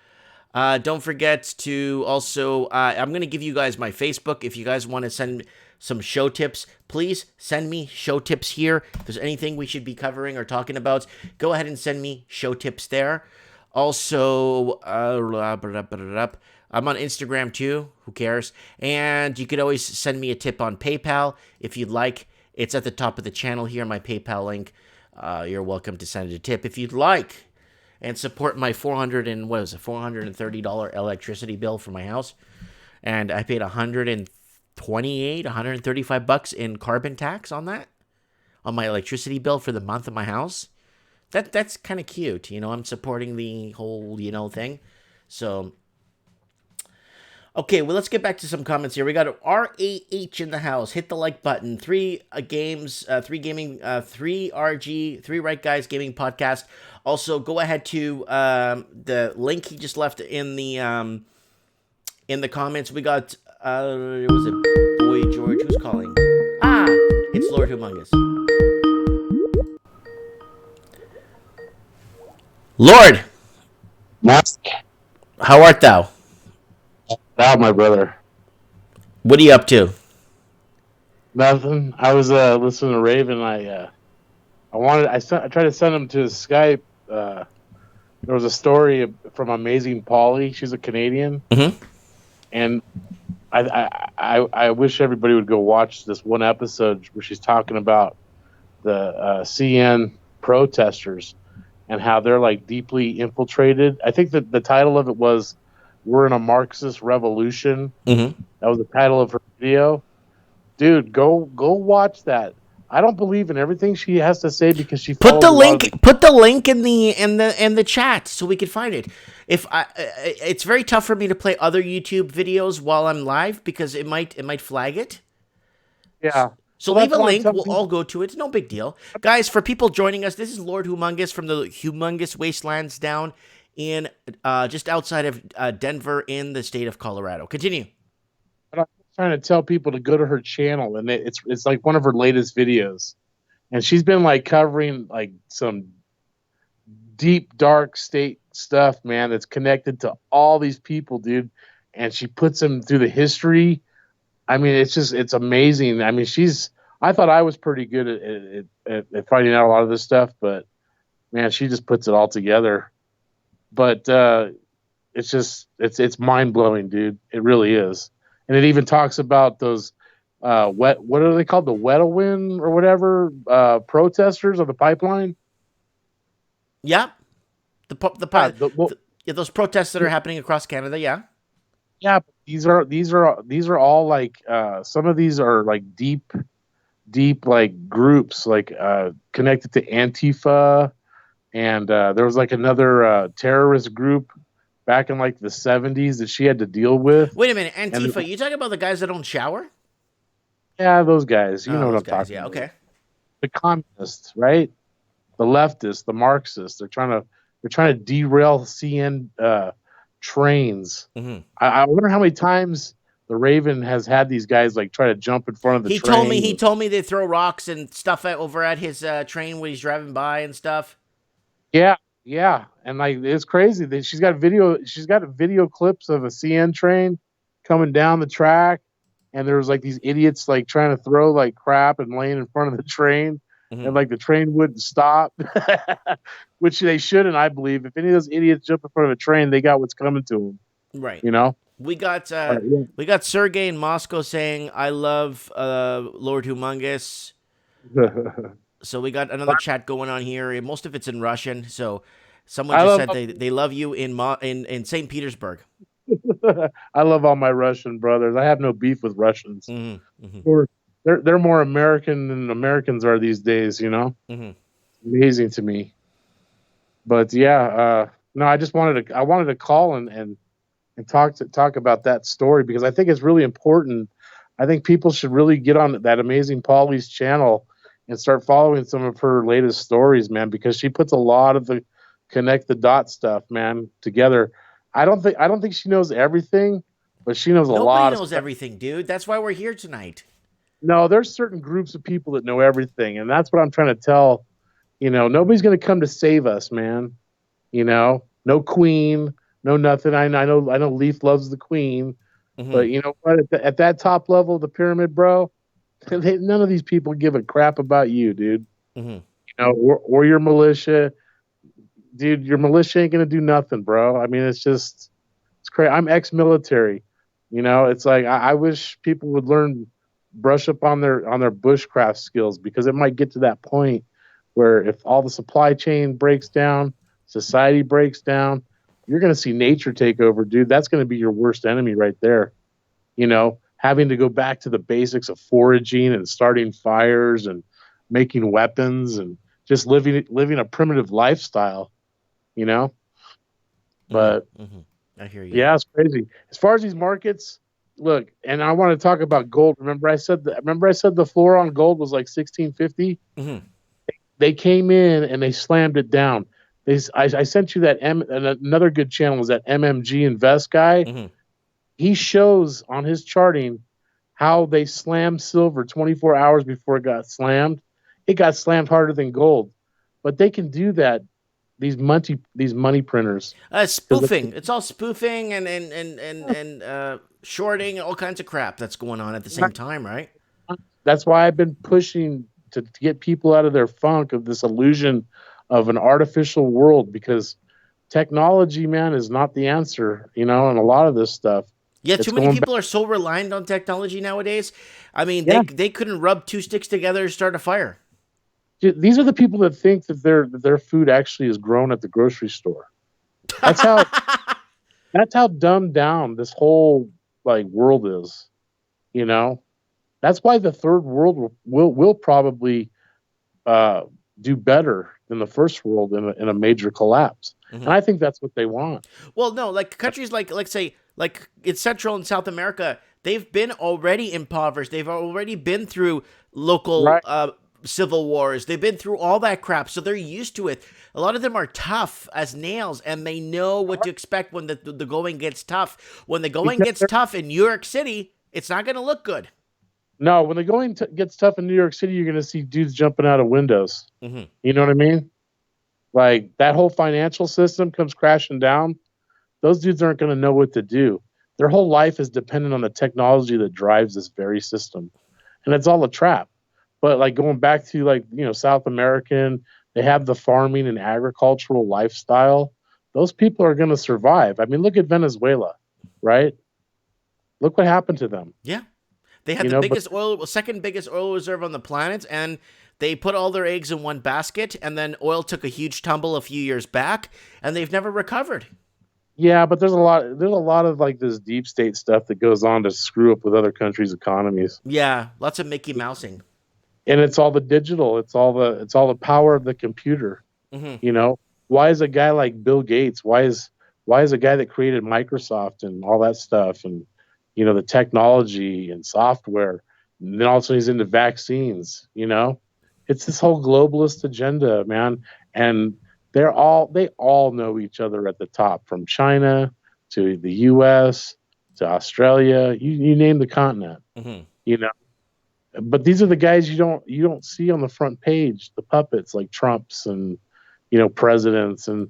Don't forget to also, I'm going to give you guys my Facebook. If you guys want to send some show tips, please send me show tips here. If there's anything we should be covering or talking about, go ahead and send me show tips there. Also, I'm on Instagram too. Who cares? And you could always send me a tip on PayPal if you'd like. It's at the top of the channel here, my PayPal link. You're welcome to send a tip if you'd like. And support my $430 electricity bill for my house. And I paid $130 $135 in carbon tax on that, on my electricity bill for the month of my house. That's kind of cute. I'm supporting the whole, thing. So, okay, well, let's get back to some comments here. We got RAH in the house. Hit the like button. Three games, three gaming, three RG, three right guys gaming podcast. Also, go ahead to the link he just left in the comments. We got was it Boy George? Who's calling? It's Lord Humongous. Lord, how art thou? Out, my brother. What are you up to? Nothing. I was listening to Raven. I tried to send him to his Skype. There was a story from Amazing Polly. She's a Canadian, and I wish everybody would go watch this one episode where she's talking about the CN protesters and how they're like deeply infiltrated. I think that the title of it was "We're in a Marxist Revolution." That was the title of her video. Dude, go watch that. I don't believe in everything she has to say because she put the link in the chat so we can find it. It's very tough for me to play other YouTube videos while I'm live because it might flag it. Yeah. So leave a link. We'll all go to it. No big deal. Guys, for people joining us, this is Lord Humongous from the humongous wastelands down in just outside of Denver in the state of Colorado. Continue. I'm trying to tell people to go to her channel, and it's like one of her latest videos. And she's been like covering like some deep, dark state stuff, man, that's connected to all these people, dude. And she puts them through the history. I mean, it's amazing. I mean, I thought I was pretty good at finding out a lot of this stuff, but man, she just puts it all together. But it's mind blowing, dude. It really is. And it even talks about those what are they called? The Wet'lwin or whatever protesters of the pipeline. Yeah, those protests that are happening across Canada. Yeah. Yeah, these are all like some of these are like deep like groups like connected to Antifa, and there was like another terrorist group back in like the 70s that she had to deal with. Wait a minute, Antifa, you talking about the guys that don't shower? Yeah, those guys. You know what I'm talking about. Okay. The communists, right? The leftists, the Marxists. They're trying to derail CN trains. I wonder how many times the Raven has had these guys like try to jump in front of the train. He told me they throw rocks and stuff over at his train when he's driving by and stuff. Yeah, and like it's crazy. She's got video clips of a CN train coming down the track, and there was like these idiots like trying to throw like crap and laying in front of the train, and like the train wouldn't stop, which they shouldn't. I believe if any of those idiots jump in front of a train, they got what's coming to them. Right. You know. We got Sergey in Moscow saying, "I love Lord Humongous." So we got another chat going on here. Most of it's in Russian. So someone just said they love you in St. Petersburg. I love all my Russian brothers. I have no beef with Russians. They're more American than Americans are these days. You know, amazing to me. But yeah, no, I wanted to call and talk about that story because I think it's really important. I think people should really get on that Amazing Polly's channel and start following some of her latest stories, man, because she puts a lot of the connect the dot stuff, man, together. I don't think she knows everything, but she knows a lot. Nobody knows everything, dude. That's why we're here tonight. No, there's certain groups of people that know everything, and that's what I'm trying to tell. You know, nobody's going to come to save us, man. You know, no queen, no nothing. I know Leaf loves the queen, but you know what? At that top level of the pyramid, bro, none of these people give a crap about you, dude. You know, or your militia, dude. Your militia ain't gonna do nothing, bro. I mean, it's crazy. I'm ex-military. You know, it's like I wish people would brush up on their bushcraft skills because it might get to that point where if all the supply chain breaks down, society breaks down, you're gonna see nature take over, dude. That's gonna be your worst enemy right there. You know, having to go back to the basics of foraging and starting fires and making weapons and just living a primitive lifestyle, you know. But I hear you. yeah, it's crazy. As far as these markets, look, and I want to talk about gold. Remember I said the floor on gold was like 1650. They came in and they slammed it down. I sent you that another good channel is that MMG Invest guy. He shows on his charting how they slammed silver 24 hours before it got slammed. It got slammed harder than gold, but they can do that. These money printers. Spoofing. It's all spoofing and shorting, all kinds of crap that's going on at the same time, right? That's why I've been pushing to get people out of their funk of this illusion of an artificial world, because technology, man, is not the answer, and a lot of this stuff. Yeah, too many people are so reliant on technology nowadays. I mean, they couldn't rub two sticks together to start a fire. These are the people that think that their food actually is grown at the grocery store. That's how dumbed down this whole world is. That's why the third world will probably do better than the first world in a major collapse. And I think that's what they want. Well, no, like countries like say like in Central and South America, they've been already impoverished. They've already been through local civil wars. They've been through all that crap, so they're used to it. A lot of them are tough as nails, and they know what to expect when the going gets tough. When the going gets tough in New York City, it's not going to look good. No, when the going gets tough in New York City, you're going to see dudes jumping out of windows. You know what I mean? Like, that whole financial system comes crashing down. Those dudes aren't going to know what to do. Their whole life is dependent on the technology that drives this very system. And it's all a trap. But going back to South American, they have the farming and agricultural lifestyle. Those people are going to survive. I mean, look at Venezuela, right? Look what happened to them. Yeah. They had second biggest oil reserve on the planet, and they put all their eggs in one basket, and then oil took a huge tumble a few years back, and they've never recovered. Yeah, but there's a lot of this deep state stuff that goes on to screw up with other countries' economies. Yeah, lots of Mickey Mousing. And it's all the digital. It's all the power of the computer. Why is a guy like Bill Gates? Why is a guy that created Microsoft and all that stuff, and the technology and software, and then also he's into vaccines. It's this whole globalist agenda, man. And they all know each other at the top, from China to the U.S. to Australia. You name the continent. But these are the guys you don't see on the front page, the puppets like Trumps and presidents, and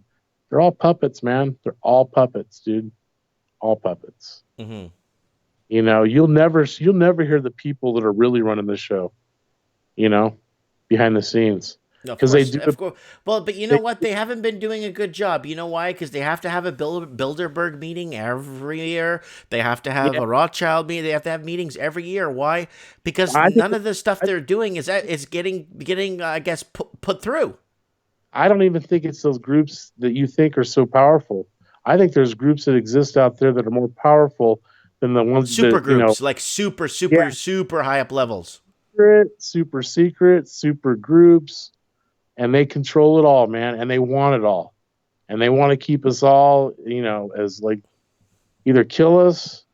they're all puppets, man. They're all puppets, dude. All puppets. You'll never hear the people that are really running the show, behind the scenes. Because they do. Of course. Well, but you know what? They haven't been doing a good job. You know why? Because they have to have a Bilderberg meeting every year. They have to have a Rothschild meeting. They have to have meetings every year. Why? Because none of the stuff they're doing is getting I guess put through. I don't even think it's those groups that you think are so powerful. I think there's groups that exist out there that are more powerful than the ones super groups, like super high up levels. Super secret, super groups. And they control it all, man. And they want it all. And they want to keep us all, as either kill us,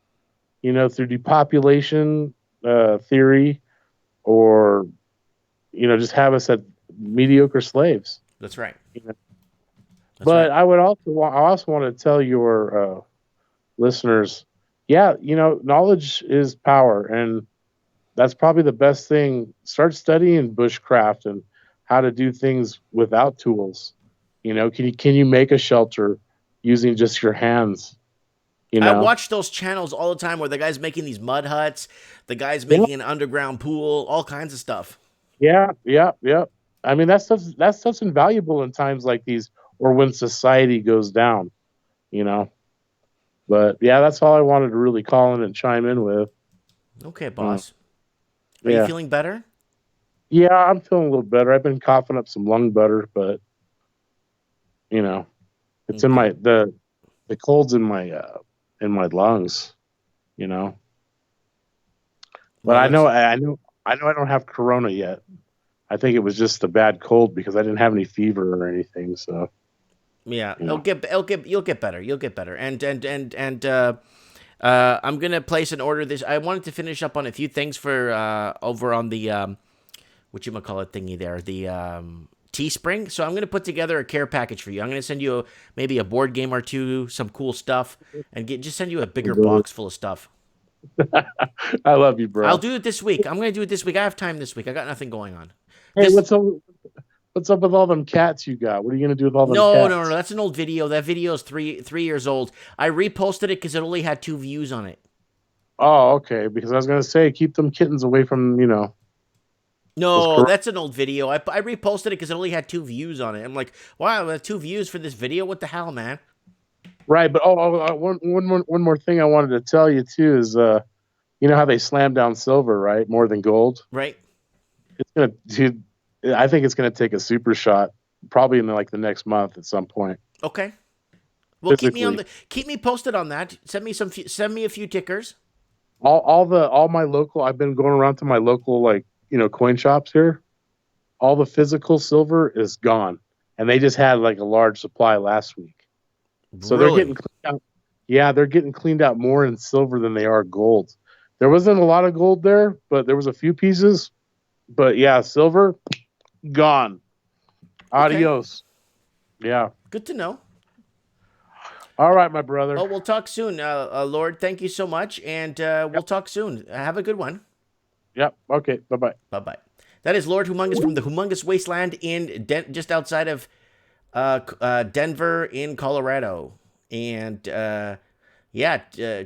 through depopulation theory, or, just have us as mediocre slaves. That's right. But I also want to tell your listeners, knowledge is power. And that's probably the best thing. Start studying bushcraft and how to do things without tools. Can you make a shelter using just your hands? I watch those channels all the time where the guy's making these mud huts, the guy's making an underground pool, all kinds of stuff. Yeah. I mean, that stuff's invaluable in times like these, or when society goes down. But yeah, that's all I wanted to really call in and chime in with. Okay, boss. Are you feeling better? Yeah, I'm feeling a little better. I've been coughing up some lung butter, but it's in my the cold's in my lungs. But Well, let's. I don't have corona yet. I think it was just a bad cold because I didn't have any fever or anything. So Yeah, you know, you'll get better. You'll get better. And I'm gonna place an order. This I wanted to finish up on a few things for over on the what you call it thingy there, the Teespring. So I'm gonna put together a care package for you. I'm gonna send you maybe a board game or two, some cool stuff, and just send you a bigger box full of stuff. I love you, I'll bro. do it this week. I'm gonna do it this week. I have time this week. I got nothing going on. Hey, This what's up with all them cats you got? What are you gonna do with all them no. cats? That's an old video. That video is three years old. I reposted it because it only had 2 views on it. Oh, okay. Because I was gonna say keep them kittens away from those. No, that's an old video. I reposted it because it only had 2 views on it. I'm like, wow, 2 views for this video? What the hell, man? Right, but one more thing I wanted to tell you too is you know how they slam down silver, right? More than gold. Right? It's gonna, dude. I think it's gonna take a super shot, probably in like the next month at some point. Okay. Well, Physically, keep me posted on that. Send me a few tickers. all my local. I've been going around to my local coin shops here. All the physical silver is gone, and they just had like a large supply last week. So they're Really? getting cleaned out. Yeah, they're getting cleaned out more in silver than they are gold. There wasn't a lot of gold there, but there was a few pieces. But yeah, silver gone. Okay. Adios. Yeah. Good to know. All right, my brother. Oh, we'll talk soon, Lord. Thank you so much, and we'll talk soon. Have a good one. Yep. Okay. Bye bye. Bye bye. That is Lord Humongous from the Humongous Wasteland in just outside of Denver in Colorado, and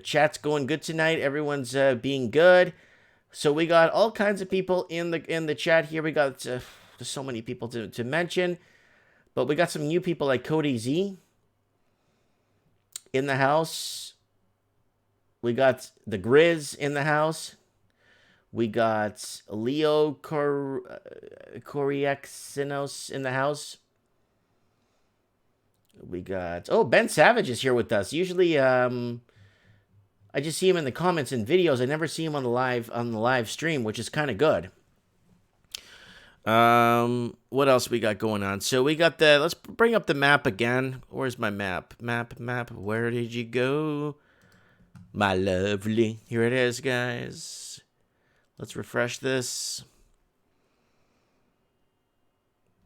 chat's going good tonight. Everyone's being good. So we got all kinds of people in the chat here. We got there's so many people to mention, but we got some new people like Cody Z in the house. We got the Grizz in the house. We got Leo Coriaxinos in the house. We got Ben Savage is here with us. Usually, I just see him in the comments and videos. I never see him on the live stream, which is kind of good. What else we got going on? So we got let's bring up the map again. Where's my map? Map. Where did you go? My lovely. Here it is, guys. Let's refresh this.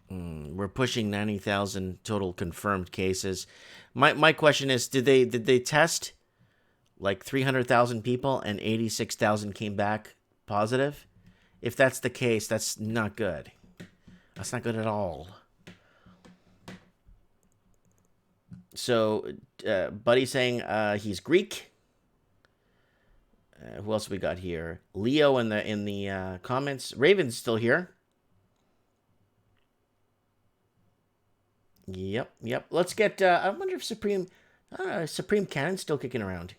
We're pushing 90,000 total confirmed cases. My question is, did they test like 300,000 people and 86,000 came back positive? If that's the case, that's not good. That's not good at all. So, Buddy saying he's Greek. Who else we got here? Leo in the comments. Raven's still here. Yep. Let's get. I wonder if Supreme Cannon's still kicking around.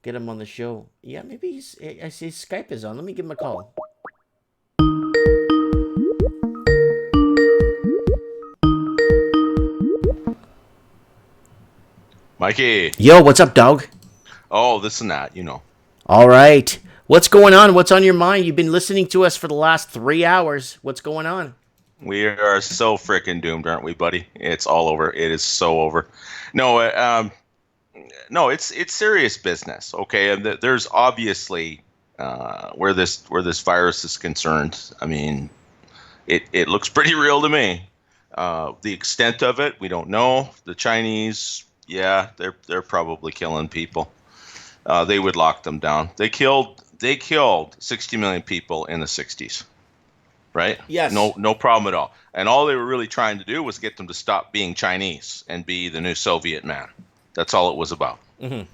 Get him on the show. Yeah, maybe I see Skype is on. Let me give him a call. Mikey. Yo, what's up, dog? Oh, this and that, you know. All right. What's going on? What's on your mind? You've been listening to us for the last 3 hours. What's going on? We are so freaking doomed, aren't we, buddy? It's all over. It is so over. No, no, it's serious business. Okay, and there's obviously where this virus is concerned. I mean, it looks pretty real to me. The extent of it, we don't know. The Chinese, yeah, they're probably killing people. They would lock them down. They killed 60 million people in the 60s. Right? Yes. No problem at all. And all they were really trying to do was get them to stop being Chinese and be the new Soviet man. That's all it was about. Mm-hmm.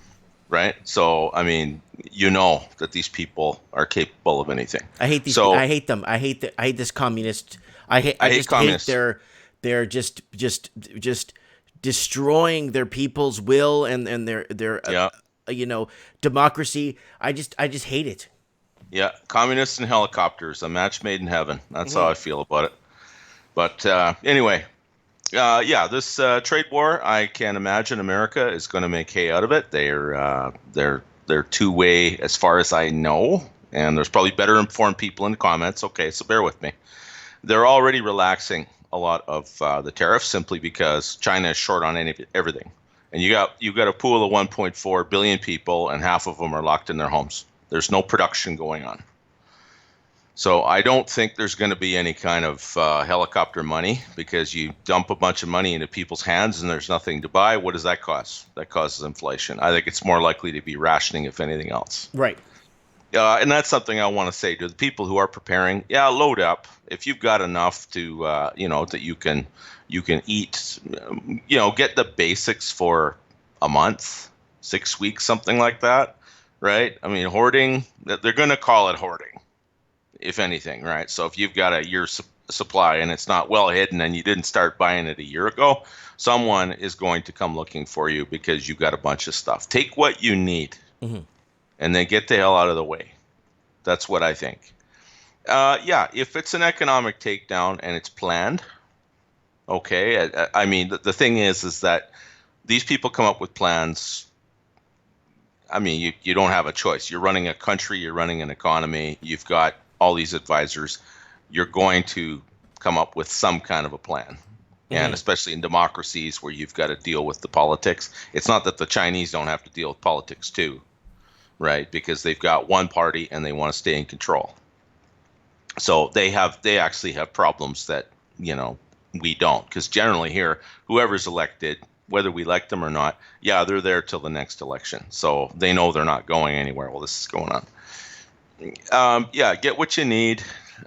Right? So, I mean, you know that these people are capable of anything. I hate these. I hate them. I hate this communist. I hate communists. They're just destroying their people's will and their democracy. I just hate it. Yeah, communists and helicopters, a match made in heaven. That's how I feel about it. But anyway, this trade war, I can imagine America is going to make hay out of it. They're two-way, as far as I know. and there's probably better informed people in the comments. Okay, so bear with me. They're already relaxing a lot of the tariffs simply because China is short on everything. And you've got a pool of 1.4 billion people, and half of them are locked in their homes. There's no production going on. So I don't think there's going to be any kind of helicopter money, because you dump a bunch of money into people's hands and there's nothing to buy. What does that cause? That causes inflation. I think it's more likely to be rationing, if anything else. Right. And that's something I want to say to the people who are preparing. Yeah, load up if you've got enough to, that you can eat. Get the basics for a month, 6 weeks, something like that, right? I mean, hoarding. They're going to call it hoarding, if anything, right? So if you've got a year's supply and it's not well hidden and you didn't start buying it a year ago, someone is going to come looking for you because you've got a bunch of stuff. Take what you need. Mm-hmm. And then get the hell out of the way. That's what I think. If it's an economic takedown and it's planned, okay. I mean, the thing is that these people come up with plans. I mean, you don't have a choice. You're running a country, you're running an economy, you've got all these advisors. You're going to come up with some kind of a plan. Mm-hmm. And especially in democracies where you've got to deal with the politics. It's not that the Chinese don't have to deal with politics too. Right, because they've got one party and they want to stay in control. So they actually have problems that we don't, because generally here, whoever's elected, whether we like them or not, they're there till the next election. So they know they're not going anywhere while this is going on. Get what you need.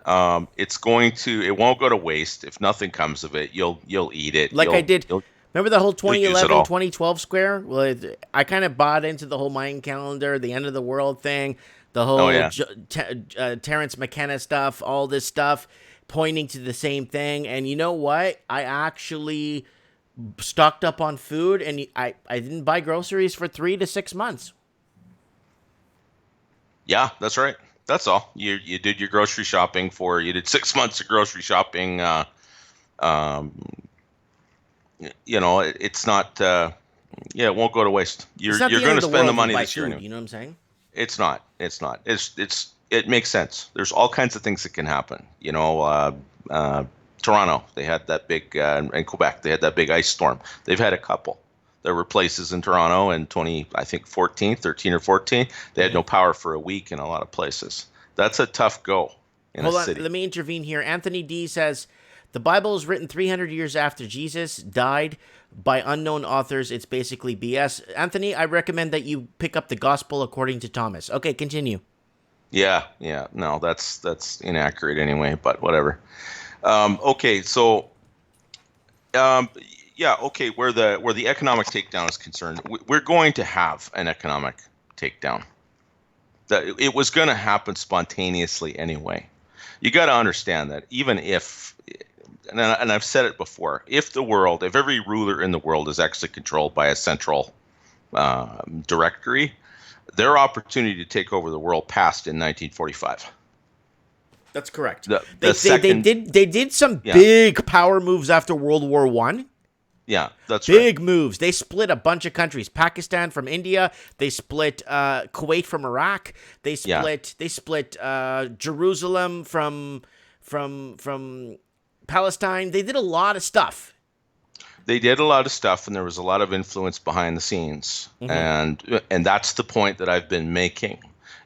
It won't go to waste. If nothing comes of it, you'll eat it. I did. Remember the whole 2011, 2012 square? Well, I kind of bought into the whole Mayan calendar, the end of the world thing, the whole Terrence McKenna stuff, all this stuff pointing to the same thing. And you know what? I actually stocked up on food, and I didn't buy groceries for 3 to 6 months. Yeah, that's right. That's all. You did your grocery shopping you did 6 months of grocery shopping. It's not. It won't go to waste. You're going to spend the money this year. You know what I'm saying? It's not. It makes sense. There's all kinds of things that can happen. Toronto, they had that big, and Quebec, they had that big ice storm. They've had a couple. There were places in Toronto in 13 or 14. They had no power for a week in a lot of places. That's a tough go in a city. Let me intervene here. Anthony D says, the Bible is written 300 years after Jesus died by unknown authors. It's basically BS. Anthony, I recommend that you pick up the Gospel according to Thomas. Okay, continue. Yeah. No, that's inaccurate anyway, but whatever. Okay, so, okay, where the economic takedown is concerned, we're going to have an economic takedown. It was going to happen spontaneously anyway. You got to understand that even if, and I've said it before, if every ruler in the world is actually controlled by a central directory, their opportunity to take over the world passed in 1945. That's correct. They did some big power moves after World War I. Yeah, that's big moves. They split a bunch of countries: Pakistan from India. They split Kuwait from Iraq. They split Jerusalem from Palestine. They did a lot of stuff. They did a lot of stuff, and there was a lot of influence behind the scenes. Mm-hmm. And that's the point that I've been making.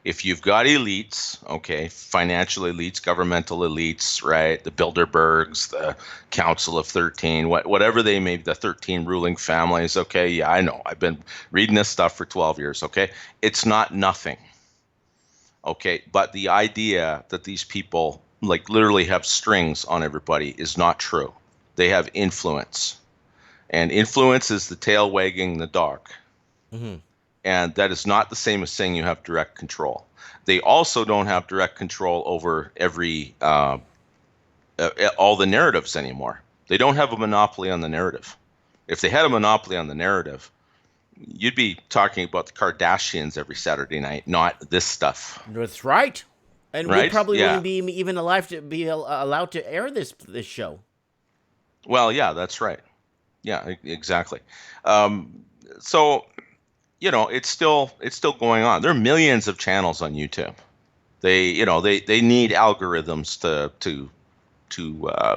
If you've got elites, okay, financial elites, governmental elites, right, the Bilderbergs, the Council of 13, whatever they may be, the 13 ruling families, okay, yeah, I know. I've been reading this stuff for 12 years, okay? It's not nothing, okay? But the idea that these people, literally have strings on everybody is not true. They have influence. And influence is the tail wagging the dog. Mm-hmm. And that is not the same as saying you have direct control. They also don't have direct control over all the narratives anymore. They don't have a monopoly on the narrative. If they had a monopoly on the narrative, you'd be talking about the Kardashians every Saturday night, not this stuff. That's right. And we probably wouldn't be even alive to be allowed to air this show. Well, yeah, that's right. Yeah, exactly. So, it's still going on. There are millions of channels on YouTube. They need algorithms to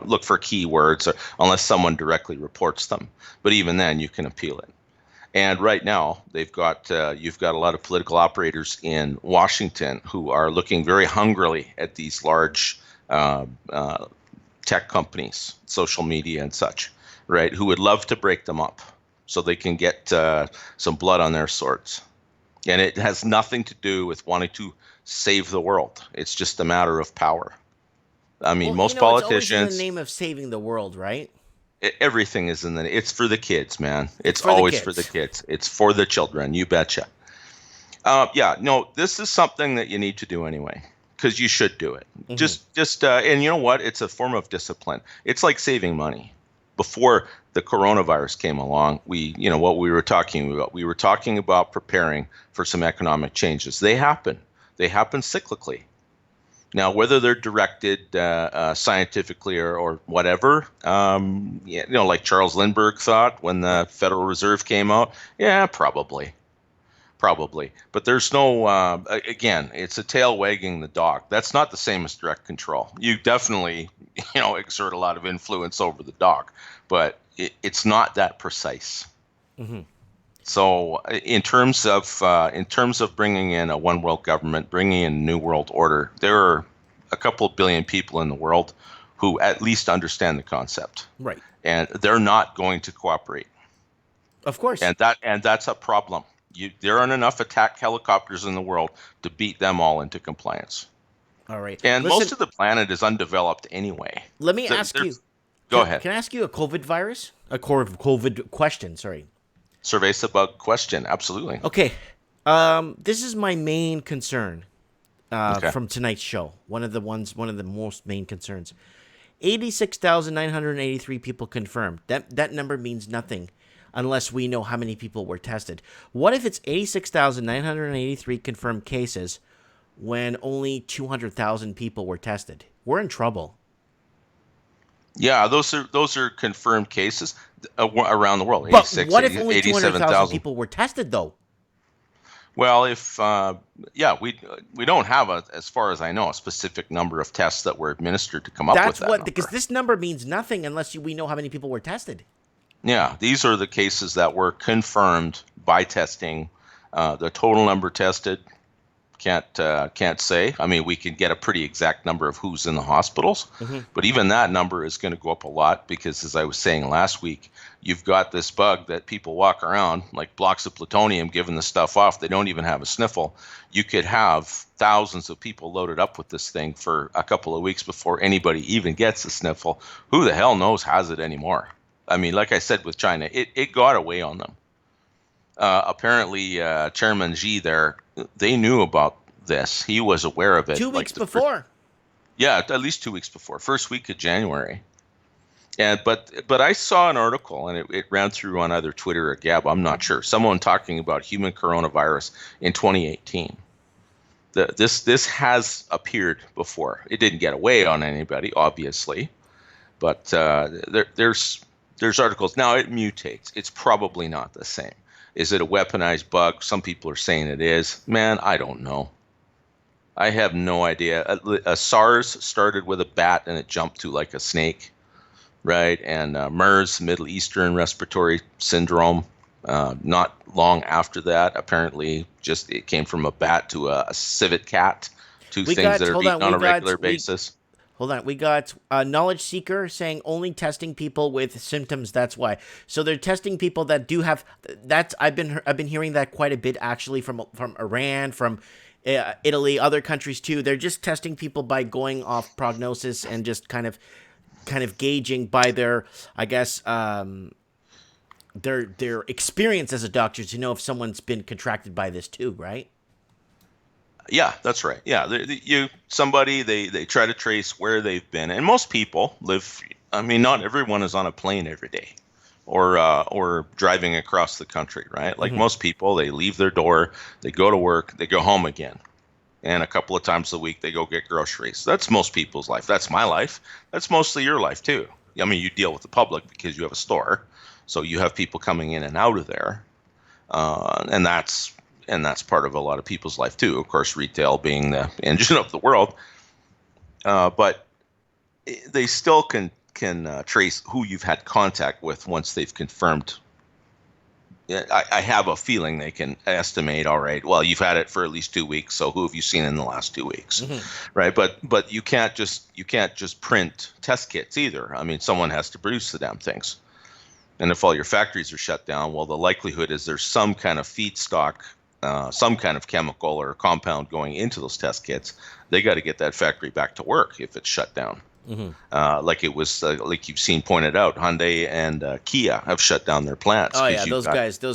look for keywords, unless someone directly reports them. But even then, you can appeal it. And right now, you've got a lot of political operators in Washington who are looking very hungrily at these large tech companies, social media and such, right? Who would love to break them up so they can get some blood on their swords. And it has nothing to do with wanting to save the world. It's just a matter of power. I mean, most it's always in the politicians, name of saving the world, right? everything is in the. It's for the kids, man. It's for the always kids. for the kids. It's for the children. You betcha. Yeah, no, this is something that you need to do anyway, because you should do it. And you know what? It's a form of discipline. It's like saving money. Before the coronavirus came along, what we were talking about. We were talking about preparing for some economic changes. They happen. They happen cyclically. Now, whether they're directed scientifically or whatever, like Charles Lindbergh thought when the Federal Reserve came out, yeah, probably. But there's no, again, it's a tail wagging the dog. That's not the same as direct control. You definitely, exert a lot of influence over the dog, but it's not that precise. Mm-hmm. So in terms of bringing in a one world government, bringing in a new world order, there are a couple of billion people in the world who at least understand the concept. Right. And they're not going to cooperate. Of course. And that's a problem. There aren't enough attack helicopters in the world to beat them all into compliance. All right. And most of the planet is undeveloped anyway. Let me ask you. Go ahead. Can I ask you a COVID question? Sorry. Surveys a bug question. Absolutely. Okay. This is my main concern from tonight's show. One of the most main concerns. 86,983 people confirmed. That number means nothing unless we know how many people were tested. What if it's 86,983 confirmed cases when only 200,000 people were tested? We're in trouble. Yeah, those are confirmed cases around the world. But what if only 200,000 people were tested, though? Well, we don't have, as far as I know, a specific number of tests that were administered to come up with that number. Because this number means nothing unless we know how many people were tested. Yeah, these are the cases that were confirmed by testing. The total number tested, can't say. I mean, we can get a pretty exact number of who's in the hospitals, but even that number is going to go up a lot because, as I was saying last week, you've got this bug that people walk around like blocks of plutonium giving the stuff off. They don't even have a sniffle. You could have thousands of people loaded up with this thing for a couple of weeks before anybody even gets a sniffle. Who the hell knows has it anymore? I mean, like I said with China, it got away on them. Apparently, Chairman Xi there, they knew about this. He was aware of it. 2 weeks before. At least 2 weeks before, first week of January. But I saw an article, and it ran through on either Twitter or Gab, I'm not sure. Someone talking about human coronavirus in 2018. This has appeared before. It didn't get away on anybody, obviously, but there's articles. Now it mutates. It's probably not the same. Is it a weaponized bug? Some people are saying it is. Man, I don't know. I have no idea. SARS started with a bat and it jumped to like a snake, right? And MERS, Middle Eastern Respiratory Syndrome, not long after that, apparently it came from a bat to a civet cat, things that are eaten on a regular basis. Hold on. We got a Knowledge Seeker saying only testing people with symptoms. That's why. So they're testing people that do have. I've been hearing that quite a bit actually from Iran, from Italy, other countries too. They're just testing people by going off prognosis and just kind of gauging by their, I guess, their experience as a doctor to know if someone's been contracted by this too, right? Yeah, that's right. Yeah, they try to trace where they've been, and most people live. I mean, not everyone is on a plane every day, or driving across the country, right? Like most people, they leave their door, they go to work, they go home again, and a couple of times a week they go get groceries. That's most people's life. That's my life. That's mostly your life too. I mean, you deal with the public because you have a store, so you have people coming in and out of there, and that's and that's part of a lot of people's life too. Of course, retail being the engine of the world, but they still can trace who you've had contact with once they've confirmed. I have a feeling they can estimate. All right, well, you've had it for at least 2 weeks, so who have you seen in the last 2 weeks, right? But you can't just print test kits either. I mean, someone has to produce the damn things, and if all your factories are shut down, well, the likelihood is there's some kind of feedstock, some kind of chemical or compound going into those test kits. They got to get that factory back to work if it's shut down. Like it was, like you've seen pointed out, Hyundai and Kia have shut down their plants. Oh yeah, those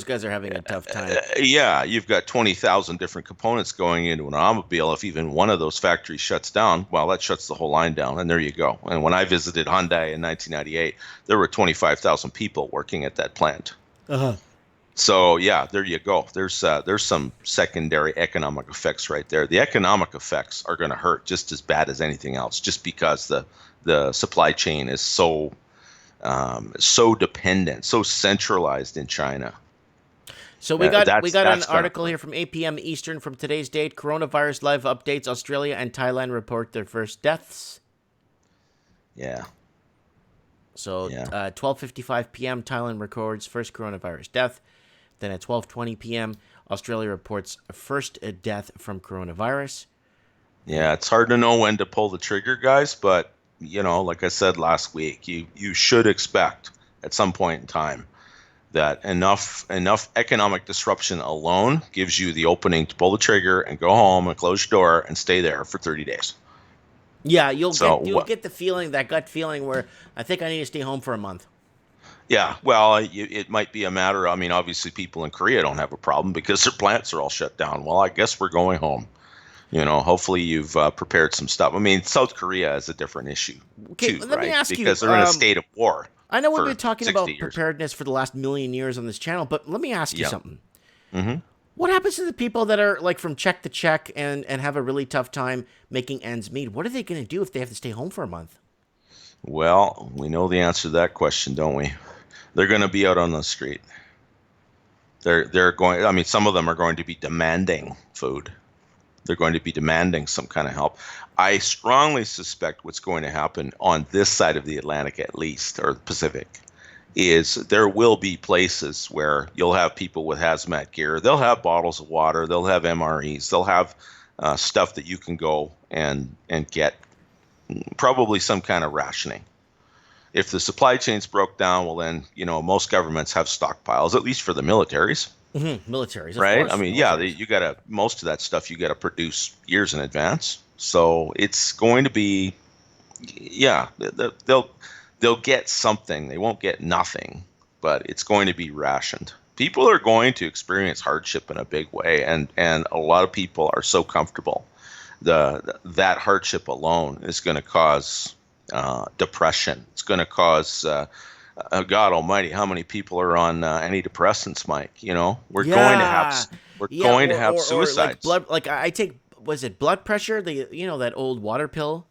guys are having a tough time. Yeah, you've got 20,000 different components going into an automobile. If even one of those factories shuts down, well, that shuts the whole line down, and there you go. And when I visited Hyundai in 1998, there were 25,000 people working at that plant. So yeah, there you go. There's some secondary economic effects right there. The economic effects are going to hurt just as bad as anything else, just because the supply chain is so dependent, so centralized in China. So we got an article here from 8 p.m. Eastern from today's date. Coronavirus live updates. Australia and Thailand report their first deaths. Yeah. So 12:55 p.m. Thailand records first coronavirus death. Then at 12:20 p.m. Australia reports first death from coronavirus. Yeah, it's hard to know when to pull the trigger, guys, but like I said last week, you should expect at some point in time that enough economic disruption alone gives you the opening to pull the trigger and go home and close your door and stay there for 30 days. Yeah, you'll get the feeling, that gut feeling where I think I need to stay home for a month. Yeah, well, it might be a matter. I mean, obviously, people in Korea don't have a problem because their plants are all shut down. Well, I guess we're going home. Hopefully you've prepared some stuff. I mean, South Korea is a different issue too, let me ask because you, they're in a state of war. I know we've been talking about preparedness for the last million years on this channel, but let me ask you something. What happens to the people that are like from check to check and have a really tough time making ends meet? What are they going to do if they have to stay home for a month? Well, we know the answer to that question, don't we? They're going to be out on the street. They're going. I mean, some of them are going to be demanding food. They're going to be demanding some kind of help. I strongly suspect what's going to happen on this side of the Atlantic, at least, or the Pacific, is there will be places where you'll have people with hazmat gear. They'll have bottles of water. They'll have MREs. They'll have stuff that you can go and get, probably some kind of rationing. If the supply chains broke down, well then, most governments have stockpiles, at least for the militaries. Militaries, right? Of course. I mean, you gotta, most of that stuff you gotta produce years in advance. So it's going to be, they'll get something. They won't get nothing, but it's going to be rationed. People are going to experience hardship in a big way, and a lot of people are so comfortable. That hardship alone is going to cause depression. It's going to cause God Almighty, how many people are on antidepressants, Mike? We're going to have suicides. Like I take, was it blood pressure? That old water pill.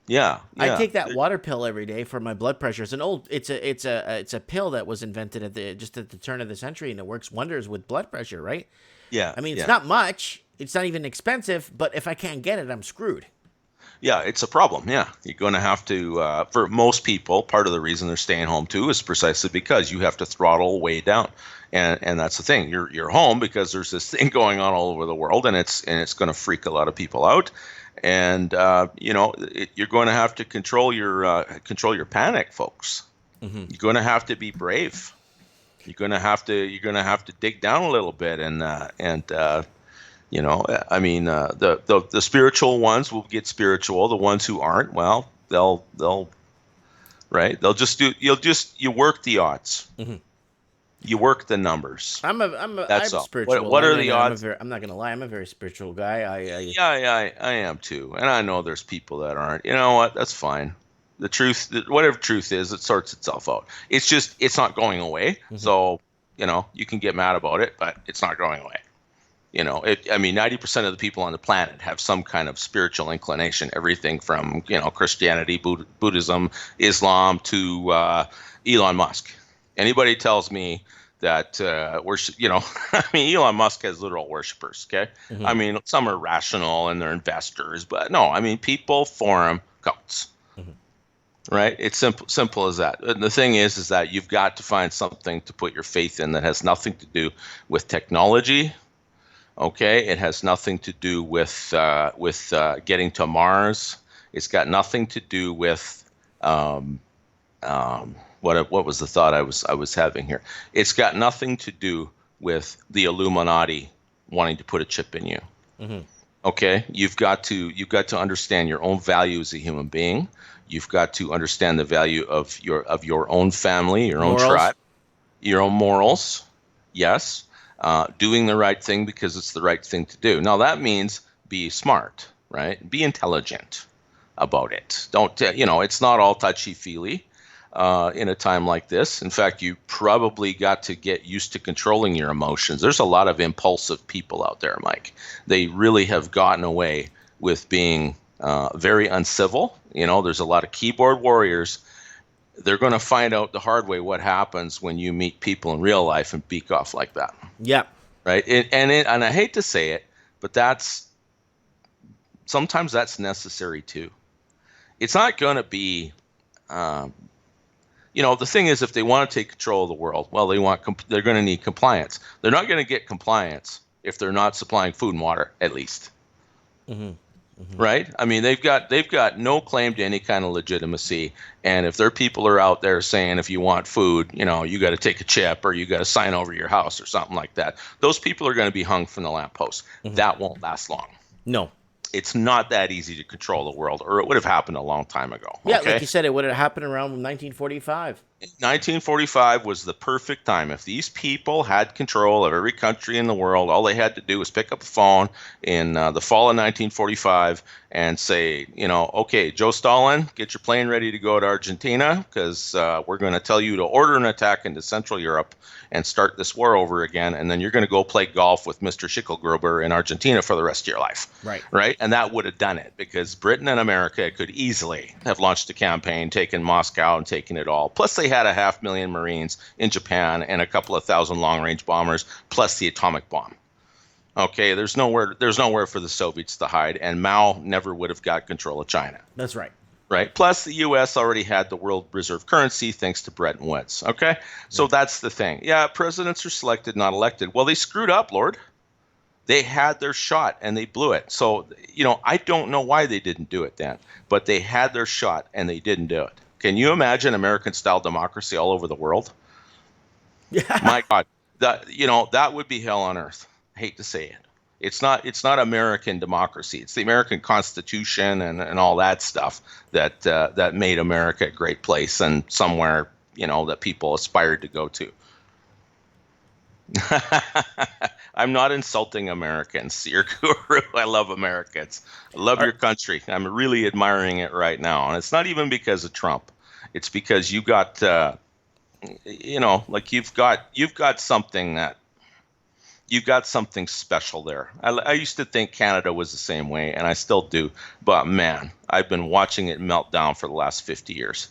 Yeah. I take that water pill every day for my blood pressure. It's a pill that was invented at the turn of the century, and it works wonders with blood pressure, right? Yeah. I mean, it's not much. It's not even expensive, but if I can't get it, I'm screwed. Yeah, it's a problem. Yeah, you're going to have to, for most people, part of the reason they're staying home too is precisely because you have to throttle way down. And that's the thing. You're home because there's this thing going on all over the world, and it's going to freak a lot of people out. And you're going to have to control your panic, folks. You're going to have to be brave. You're going to have to dig down a little bit I mean, the spiritual ones will get spiritual. The ones who aren't, well, they'll you work the odds. You work the numbers. I'm spiritual. What are the odds? I'm not gonna lie. I'm a very spiritual guy. I am too, and I know there's people that aren't. You know what? That's fine. The truth, whatever truth is, it sorts itself out. It's not going away. So you can get mad about it, but it's not going away. 90% of the people on the planet have some kind of spiritual inclination, everything from, Christianity, Buddhism, Islam to Elon Musk. Anybody tells me that worship. I mean, Elon Musk has literal worshipers. Okay, I mean, some are rational and they're investors, but no, I mean, people form cults. Right? It's simple as that. And the thing is that you've got to find something to put your faith in that has nothing to do with technology. Okay, it has nothing to do with getting to Mars. It's got nothing to do with what was the thought I was having here? It's got nothing to do with the Illuminati wanting to put a chip in you. Okay, you've got to understand your own value as a human being. You've got to understand the value of your own family, your own tribe, your own morals. Yes, doing the right thing because it's the right thing to do. Now that means be smart, right? Be intelligent about it. Don't it's not all touchy-feely in a time like this. In fact, you probably got to get used to controlling your emotions. There's a lot of impulsive people out there, Mike. They really have gotten away with being very uncivil. There's a lot of keyboard warriors. They're going to find out the hard way what happens when you meet people in real life and beak off like that. Yeah. Right. And I hate to say it, but sometimes that's necessary too. It's not going to be, the thing is, if they want to take control of the world, well, they're going to need compliance. They're not going to get compliance if they're not supplying food and water, at least. Right? I mean, they've got no claim to any kind of legitimacy. And if their people are out there saying, if you want food, you got to take a chip or you got to sign over your house or something like that, those people are going to be hung from the lamppost. That won't last long. No. It's not that easy to control the world, or it would have happened a long time ago. Yeah, okay? like you said, it would have happened around 1945. 1945 was the perfect time. If these people had control of every country in the world, all they had to do was pick up a phone in the fall of 1945 and say, okay, Joe Stalin, get your plane ready to go to Argentina because we're going to tell you to order an attack into Central Europe and start this war over again, and then you're going to go play golf with Mr. Schicklgruber in Argentina for the rest of your life. Right? And that would have done it, because Britain and America could easily have launched a campaign, taken Moscow and taken it all. Plus they had 500,000 Marines in Japan and a couple of thousand long-range bombers, plus the atomic bomb. Okay, there's nowhere for the Soviets to hide, and Mao never would have got control of China. That's right. Right. Plus, the U.S. already had the world reserve currency thanks to Bretton Woods. Okay. So that's the thing. Yeah, presidents are selected, not elected. Well, they screwed up, Lord. They had their shot and they blew it. So, I don't know why they didn't do it then, but they had their shot and they didn't do it. Can you imagine American-style democracy all over the world? Yeah. My God, that would be hell on earth. I hate to say it. It's not American democracy. It's the American Constitution and all that stuff that made America a great place and somewhere that people aspired to go to. I'm not insulting Americans. You're guru. I love Americans. I love your country. I'm really admiring it right now, and it's not even because of Trump. It's because you got you've got something that. You've got something special there. I used to think Canada was the same way, and I still do. But man, I've been watching it melt down for the last 50 years,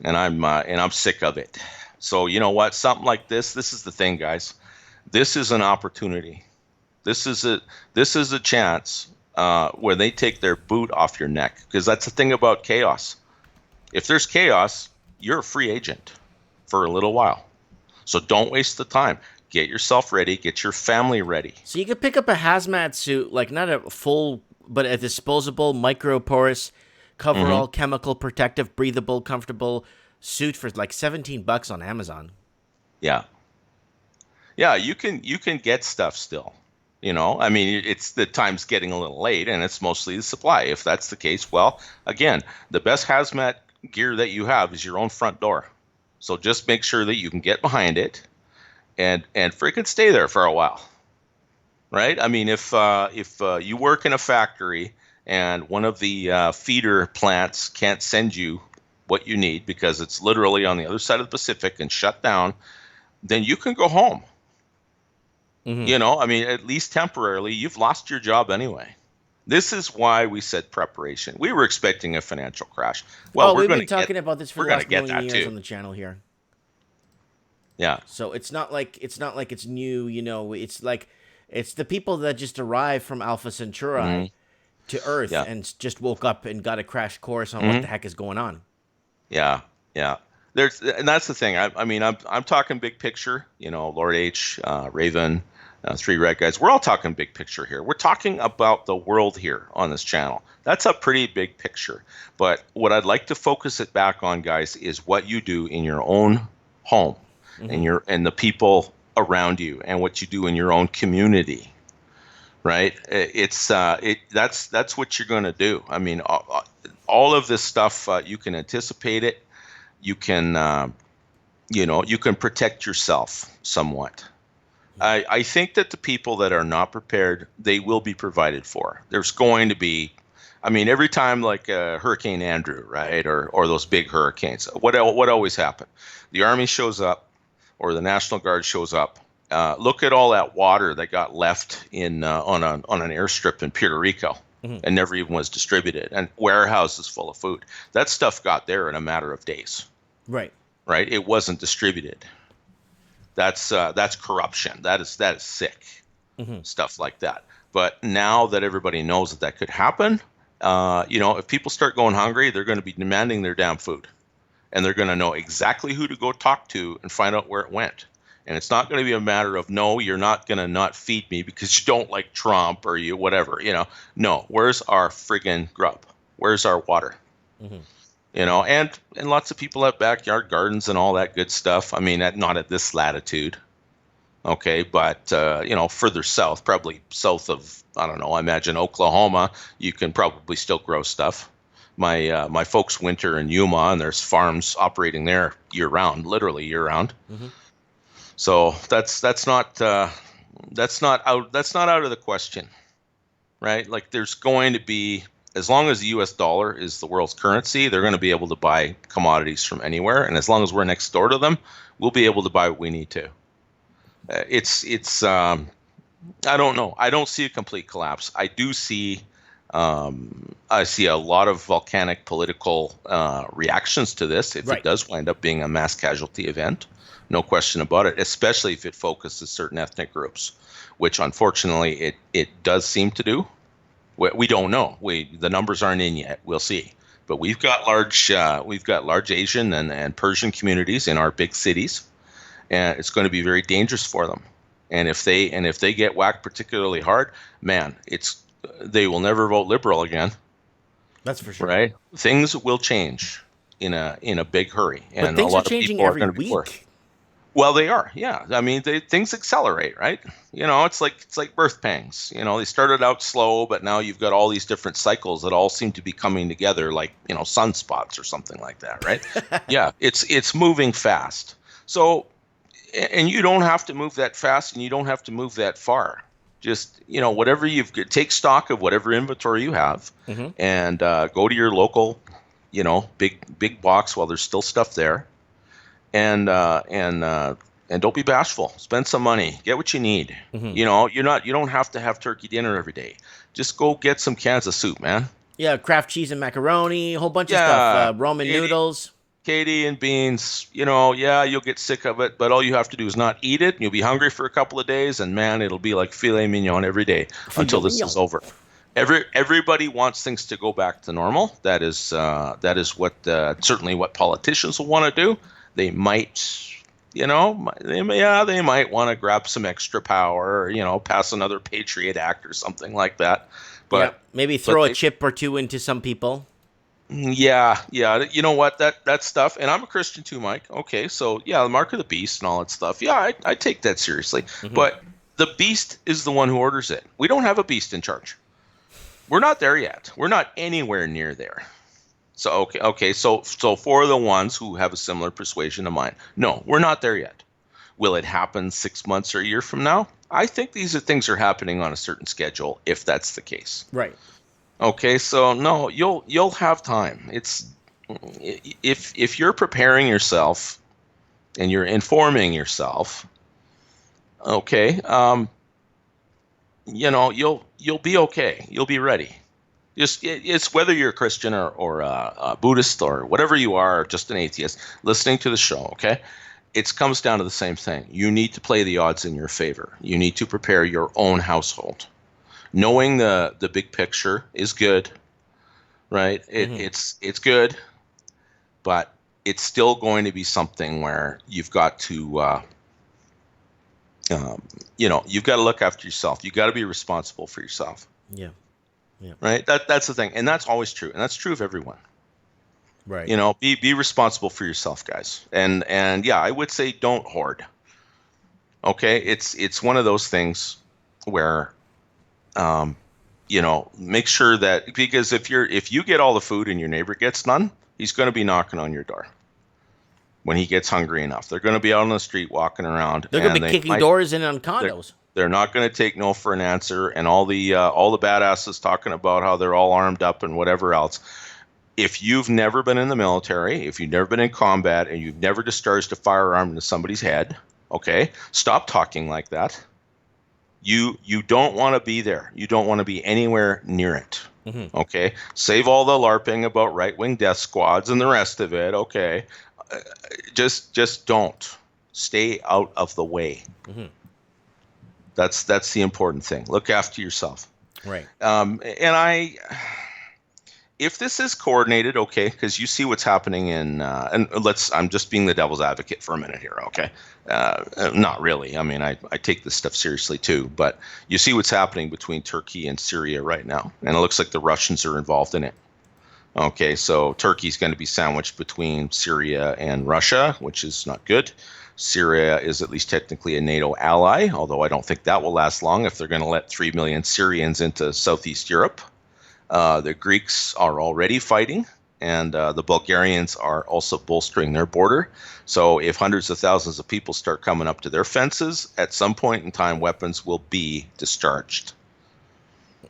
and I'm sick of it. So you know what? Something like this is the thing, guys. This is an opportunity. This is a chance where they take their boot off your neck, because that's the thing about chaos. If there's chaos, you're a free agent for a little while. So don't waste the time. Get yourself ready. Get your family ready. So you could pick up a hazmat suit, like not a full, but a disposable, micro-porous, coverall, chemical, protective, breathable, comfortable suit for like $17 on Amazon. Yeah. Yeah, you can get stuff still. I mean, it's the time's getting a little late, and it's mostly the supply. If that's the case, well, again, the best hazmat gear that you have is your own front door. So just make sure that you can get behind it. And freaking stay there for a while, right? I mean, if you work in a factory and one of the feeder plants can't send you what you need because it's literally on the other side of the Pacific and shut down, then you can go home. I mean, at least temporarily, you've lost your job anyway. This is why we said preparation. We were expecting a financial crash. Well, we've been talking about this for the last million years on the channel here. Yeah. So it's not like it's new, you know. It's like it's the people that just arrived from Alpha Hmm. Centauri to Earth Yeah. and just woke up and got a crash course on what Hmm. the heck is going on. Yeah. Yeah. And that's the thing. I mean, I'm talking big picture. You know, Lord H, Raven, Three Red Guys. We're all talking big picture here. We're talking about the world here on this channel. That's a pretty big picture. But what I'd like to focus it back on, guys, is what you do in your own home, and the people around you, and what you do in your own community. Right? That's what you're going to do. I mean, all of this stuff, you can anticipate it. You can you can protect yourself somewhat. I think that the people that are not prepared, they will be provided for. There's going to be, I mean, every time like Hurricane Andrew, right, or those big hurricanes, what always happen? The Army shows up, or the National Guard shows up. Look at all that water that got left in on an airstrip in Puerto Rico, and never even was distributed, and warehouses full of food. That stuff got there in a matter of days. Right. Right? It wasn't distributed. That's corruption. That is sick. Stuff like that. But now that everybody knows that could happen, if people start going hungry, they're going to be demanding their damn food, and they're going to know exactly who to go talk to and find out where it went. And it's not going to be a matter of, no, you're not going to not feed me because you don't like Trump or you whatever. No, where's our friggin' grub? Where's our water? And lots of people have backyard gardens and all that good stuff. I mean, not at this latitude, okay, but further south, probably south of, I don't know, I imagine Oklahoma, you can probably still grow stuff. My folks winter in Yuma, and there's farms operating there year round, literally year round. So that's not out of the question, right? Like, there's going to be, as long as the U.S. dollar is the world's currency, they're going to be able to buy commodities from anywhere, and as long as we're next door to them, we'll be able to buy what we need to. I don't know. I don't see a complete collapse. I do see. I see a lot of volcanic political reactions to this if it does wind up being a mass casualty event. No question about it, especially if it focuses certain ethnic groups, which unfortunately it does seem to do. We don't know. The numbers aren't in yet. We'll see. But we've got large Asian and Persian communities in our big cities, and it's going to be very dangerous for them. And if they get whacked particularly hard, man, they will never vote Liberal again. That's for sure. Right? Things will change in a big hurry, and but things a lot are changing of people every are going to be poor. week. Well, they are, yeah. I mean, things accelerate, right? It's like birth pangs. They started out slow, but now you've got all these different cycles that all seem to be coming together, like sunspots or something like that, right? Yeah, it's moving fast. So, and you don't have to move that fast, and you don't have to move that far. Just whatever take stock of whatever inventory you have, and go to your local, big box while there's still stuff there. And don't be bashful. Spend some money. Get what you need. You don't have to have turkey dinner every day. Just go get some cans of soup, man. Yeah, Kraft cheese and macaroni, a whole bunch of stuff. Roman noodles. Katie and beans. You'll get sick of it, but all you have to do is not eat it. You'll be hungry for a couple of days, and man, it'll be like filet mignon every day until this is over. Everybody wants things to go back to normal. That is what certainly what politicians will want to do. They might, they might want to grab some extra power, or, pass another Patriot Act or something like that. But maybe throw a chip or two into some people. Yeah. You know what? That stuff, and I'm a Christian too, Mike. Okay, so yeah, the mark of the beast and all that stuff. Yeah, I take that seriously. But the beast is the one who orders it. We don't have a beast in charge. We're not there yet. We're not anywhere near there. So okay. So for the ones who have a similar persuasion to mine, no, we're not there yet. Will it happen 6 months or a year from now? I think these things are happening on a certain schedule, if that's the case. Right. Okay. So no, you'll have time. It's if you're preparing yourself and you're informing yourself. Okay. You'll be okay. You'll be ready. It's whether you're a Christian or a Buddhist or whatever you are, or just an atheist listening to the show, okay? it comes down to the same thing. You need to play the odds in your favor. You need to prepare your own household. Knowing the big picture is good, right? It's good, but it's still going to be something where you've got to, you've got to look after yourself. You've got to be responsible for yourself. Yeah. Yeah. Right. That's the thing, and that's always true, and that's true of everyone. Right. Be responsible for yourself, guys, and yeah, I would say don't hoard. Okay, it's one of those things where, make sure that, because if you get all the food and your neighbor gets none, he's going to be knocking on your door when he gets hungry enough. They're going to be out on the street walking around. They're going to be kicking doors in on condos. They're not going to take no for an answer, and all the badasses talking about how they're all armed up and whatever else. If you've never been in the military, if you've never been in combat, and you've never discharged a firearm into somebody's head, okay, stop talking like that. You don't want to be there. You don't want to be anywhere near it. Mm-hmm. Okay, save all the LARPing about right-wing death squads and the rest of it. Okay, just don't. Stay out of the way. Mm-hmm. That's the important thing. Look after yourself. Right. If this is coordinated, okay, because you see what's happening in, I'm just being the devil's advocate for a minute here, okay? Not really. I mean, I take this stuff seriously too, but you see what's happening between Turkey and Syria right now, and it looks like the Russians are involved in it. Okay, so Turkey's going to be sandwiched between Syria and Russia, which is not good. Syria is at least technically a NATO ally, although I don't think that will last long if they're going to let 3 million Syrians into Southeast Europe. The Greeks are already fighting, and the Bulgarians are also bolstering their border. So if hundreds of thousands of people start coming up to their fences, at some point in time, weapons will be discharged,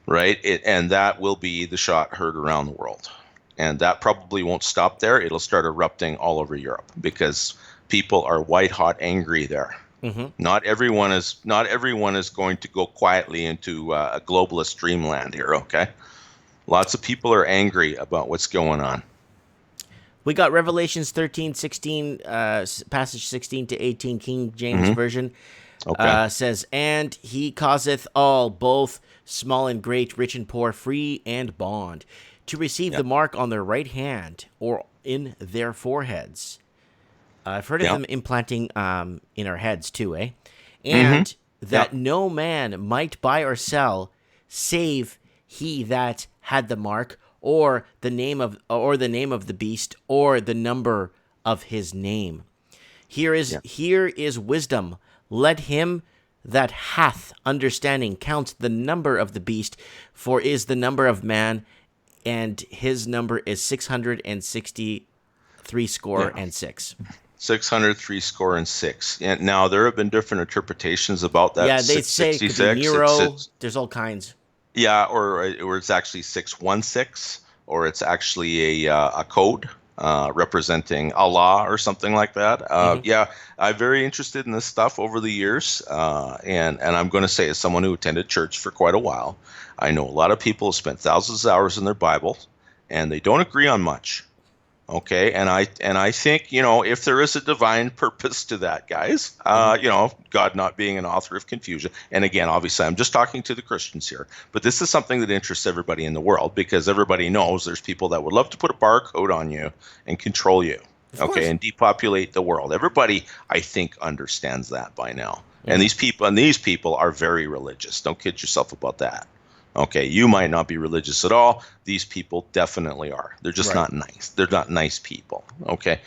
right? And that will be the shot heard around the world. And that probably won't stop there. It'll start erupting all over Europe because people are white-hot angry there. Mm-hmm. Not everyone is going to go quietly into a globalist dreamland here, okay? Lots of people are angry about what's going on. We got Revelations 13:16, passage 16 to 18, King James Version. Okay. Says, "And he causeth all, both small and great, rich and poor, free and bond, to receive the mark on their right hand or in their foreheads." I've heard of them implanting in our heads too, eh? And that no man might buy or sell, save he that had the mark, or the name of the beast, or the number of his name. Here is wisdom. Let him that hath understanding count the number of the beast, for is the number of man, and his number is 663 score and six. 603 score and six. And now there have been different interpretations about that. Yeah, they say it could be Nero. There's all kinds. Yeah, or it's actually 616, or it's actually a code representing Allah or something like that. Yeah, I'm very interested in this stuff over the years, and I'm going to say, as someone who attended church for quite a while, I know a lot of people have spent thousands of hours in their Bible, and they don't agree on much. Okay, and I think, if there is a divine purpose to that, guys, God not being an author of confusion. And again, obviously, I'm just talking to the Christians here, but this is something that interests everybody in the world, because everybody knows there's people that would love to put a barcode on you and control you, okay, and depopulate the world. Everybody, I think, understands that by now. Yeah. And these people are very religious. Don't kid yourself about that. Okay, you might not be religious at all. These people definitely are. They're just not nice. They're not nice people. Okay.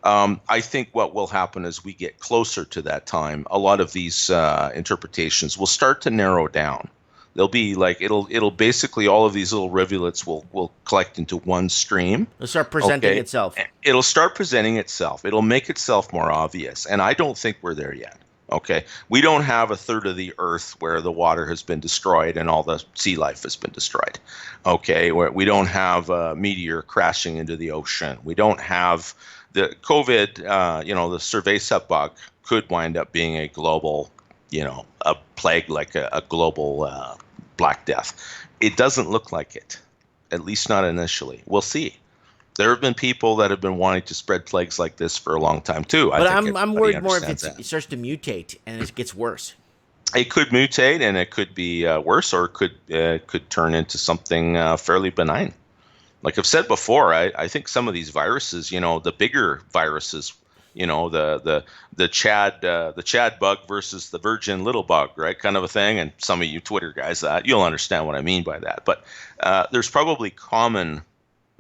I think what will happen as we get closer to that time, a lot of these interpretations will start to narrow down. They'll be like, it'll basically, all of these little rivulets will collect into one stream. It'll start presenting itself. It'll start presenting itself. It'll make itself more obvious. And I don't think we're there yet. Okay, we don't have a third of the earth where the water has been destroyed and all the sea life has been destroyed. Okay, we don't have a meteor crashing into the ocean. We don't have the COVID, the cerveza bug could wind up being a global, a plague, like a global Black Death. It doesn't look like it, at least not initially. We'll see. There have been people that have been wanting to spread plagues like this for a long time too. I But think I'm everybody worried more if understands it that. starts to mutate and it gets worse. It could mutate, and it could be worse, or it could turn into something fairly benign. Like I've said before, I think some of these viruses, the bigger viruses, the Chad bug versus the virgin little bug, right? Kind of a thing. And some of you Twitter guys, you'll understand what I mean by that. But there's probably common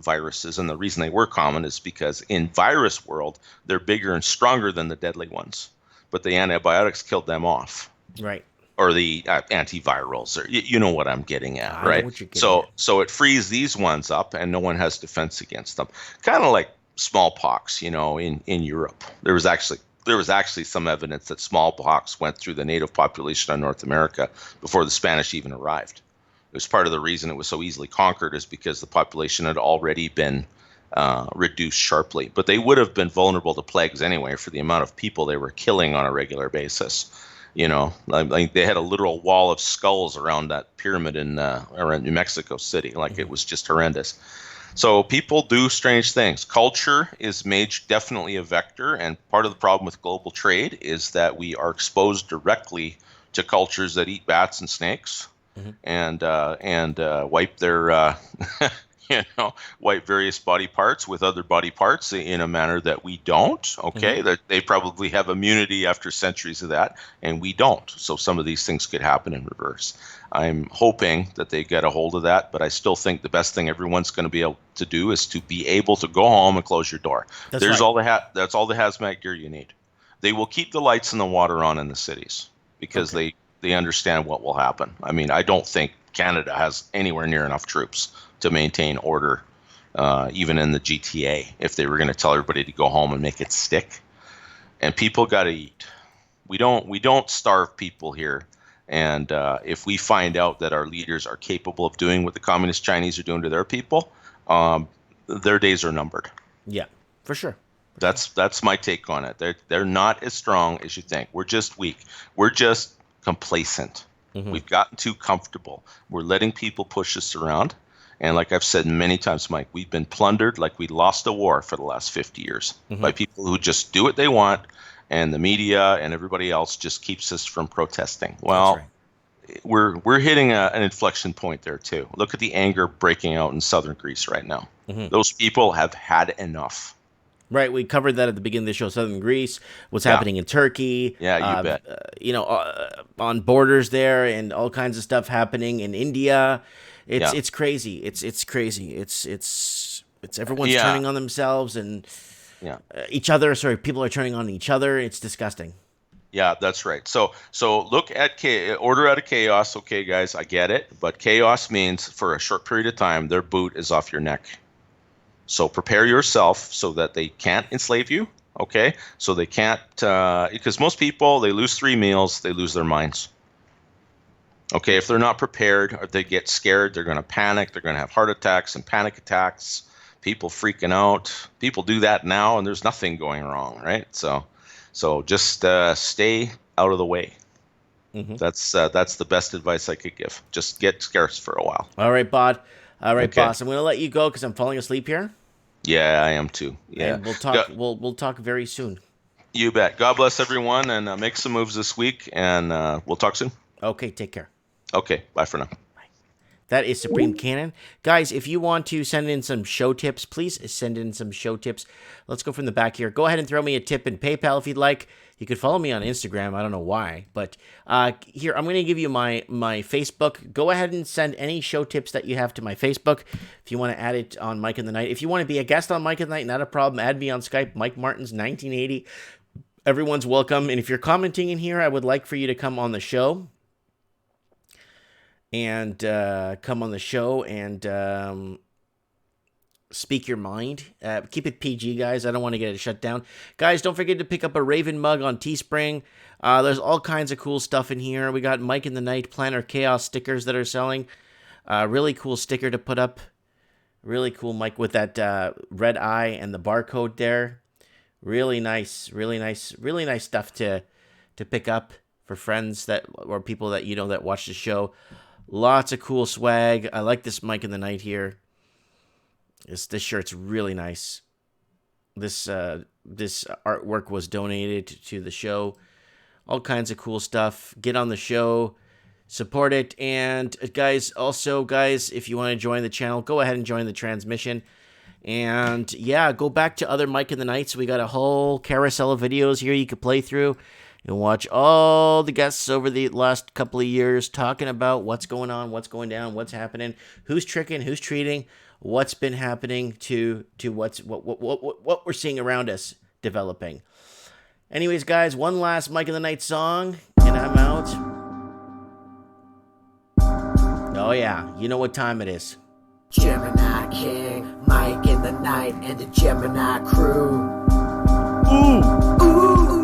viruses, and the reason they were common is because in virus world, they're bigger and stronger than the deadly ones, but the antibiotics killed them off. Right. Or the antivirals, or you know what I'm getting at, I know right? what you're getting at. So it frees these ones up, and no one has defense against them. Kind of like smallpox, in Europe. There was actually some evidence that smallpox went through the native population of North America before the Spanish even arrived. It was part of the reason it was so easily conquered is because the population had already been reduced sharply. But they would have been vulnerable to plagues anyway for the amount of people they were killing on a regular basis. Like they had a literal wall of skulls around that pyramid around New Mexico City. Like it was just horrendous. So people do strange things. Culture is definitely a vector, and part of the problem with global trade is that we are exposed directly to cultures that eat bats and snakes, and wipe their wipe various body parts with other body parts in a manner that we don't. Okay, that they probably have immunity after centuries of that, and we don't. So some of these things could happen in reverse. I'm hoping that they get a hold of that, but I still think the best thing everyone's going to be able to do is to be able to go home and close your door. That's There's right. that's all the hazmat gear you need. They will keep the lights and the water on in the cities because they understand what will happen. I mean, I don't think Canada has anywhere near enough troops to maintain order, even in the GTA, if they were going to tell everybody to go home and make it stick. And people got to eat. We don't starve people here. And if we find out that our leaders are capable of doing what the communist Chinese are doing to their people, their days are numbered. Yeah, for sure. That's my take on it. They're not as strong as you think. We're just weak. We're just complacent. We've gotten too comfortable. We're letting people push us around. And like I've said many times, Mike, we've been plundered like we lost a war for the last 50 years by people who just do what they want, and the media and everybody else just keeps us from protesting. Well, we're hitting an inflection point there too. Look at the anger breaking out in southern Greece right now. Those people have had enough. Right, we covered that at the beginning of the show. Southern Greece, what's happening in Turkey. Yeah, you bet. On borders there, and all kinds of stuff happening in India. It's crazy. It's crazy. It's everyone's turning on themselves and each other. Sorry, people are turning on each other. It's disgusting. Yeah, that's right. So look at order out of chaos. Okay, guys, I get it, but chaos means for a short period of time, their boot is off your neck. So prepare yourself so that they can't enslave you, okay? So they can't, because most people, they lose 3 meals, they lose their minds. Okay, if they're not prepared or they get scared, they're going to panic, they're going to have heart attacks and panic attacks, people freaking out. People do that now and there's nothing going wrong, right? So just stay out of the way. That's the best advice I could give. Just get scarce for a while. All right, Bod. All right, boss. I'm going to let you go because I'm falling asleep here. Yeah, I am too. Yeah, and we'll talk. We'll talk very soon. You bet. God bless everyone, and make some moves this week, and we'll talk soon. Okay, take care. Okay, bye for now. Bye. That is Supreme Cannon. Guys, if you want to send in some show tips, please send in some show tips. Let's go from the back here. Go ahead and throw me a tip in PayPal if you'd like. You could follow me on Instagram. I don't know why, but here, I'm going to give you my Facebook. Go ahead and send any show tips that you have to my Facebook. If you want to add it on Mike in the Night. If you want to be a guest on Mike in the Night, not a problem. Add me on Skype, Mike Martins 1980. Everyone's welcome. And if you're commenting in here, I would like for you to come on the show. And speak your mind. Keep it PG, guys. I don't want to get it shut down. Guys, don't forget to pick up a Raven mug on Teespring. There's all kinds of cool stuff in here. We got Mike in the Night, Planner Chaos stickers that are selling. Really cool sticker to put up. Really cool, Mike, with that red eye and the barcode there. Really nice stuff to pick up for friends or people that that watch the show. Lots of cool swag. I like this Mike in the Night here. This shirt's really nice. This artwork was donated to the show. All kinds of cool stuff. Get on the show, support it, and guys, if you want to join the channel, go ahead and join the transmission. And yeah, go back to other Mike in the Nights. We got a whole carousel of videos here you could play through and watch all the guests over the last couple of years talking about what's going on, what's going down, what's happening, who's tricking, who's treating, what's been happening to what we're seeing around us developing. Anyways, guys, one last Mike in the Night song, and I'm out. Oh yeah, you know what time it is. Gemini King, Mike in the Night, and the Gemini crew. Ooh! Ooh!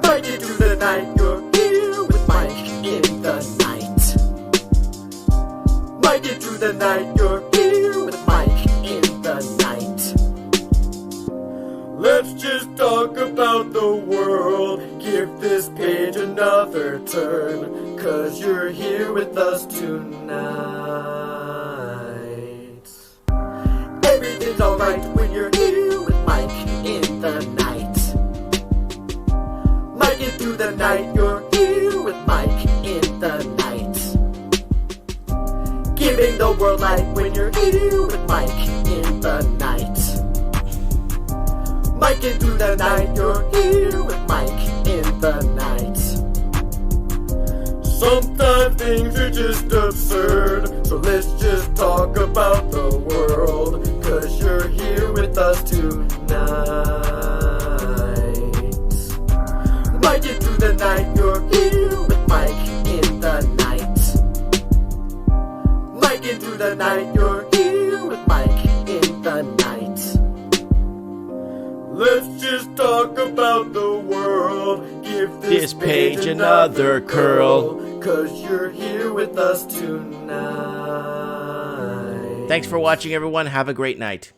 Mike into the night, you're here with Mike in the night. Mike into the night, you're here with Mike in the night. Let's just talk about the world, give this page another turn, 'cause you're here with us tonight. Everything's alright when you're here with Mike in the night. Mike into the night, you're here with Mike in the night. Giving the world light when you're here with Mike in the night. Mike into the night, you're here with Mike in the night. Sometimes things are just absurd, so let's just talk about the world, 'cause you're here with us tonight. Mike into the night, you're here with Mike in the night. Mike into the night, you're here with Mike in the night. Let's just talk about the world, give this page another curl, 'cause you're here with us tonight. Thanks for watching, everyone. Have a great night.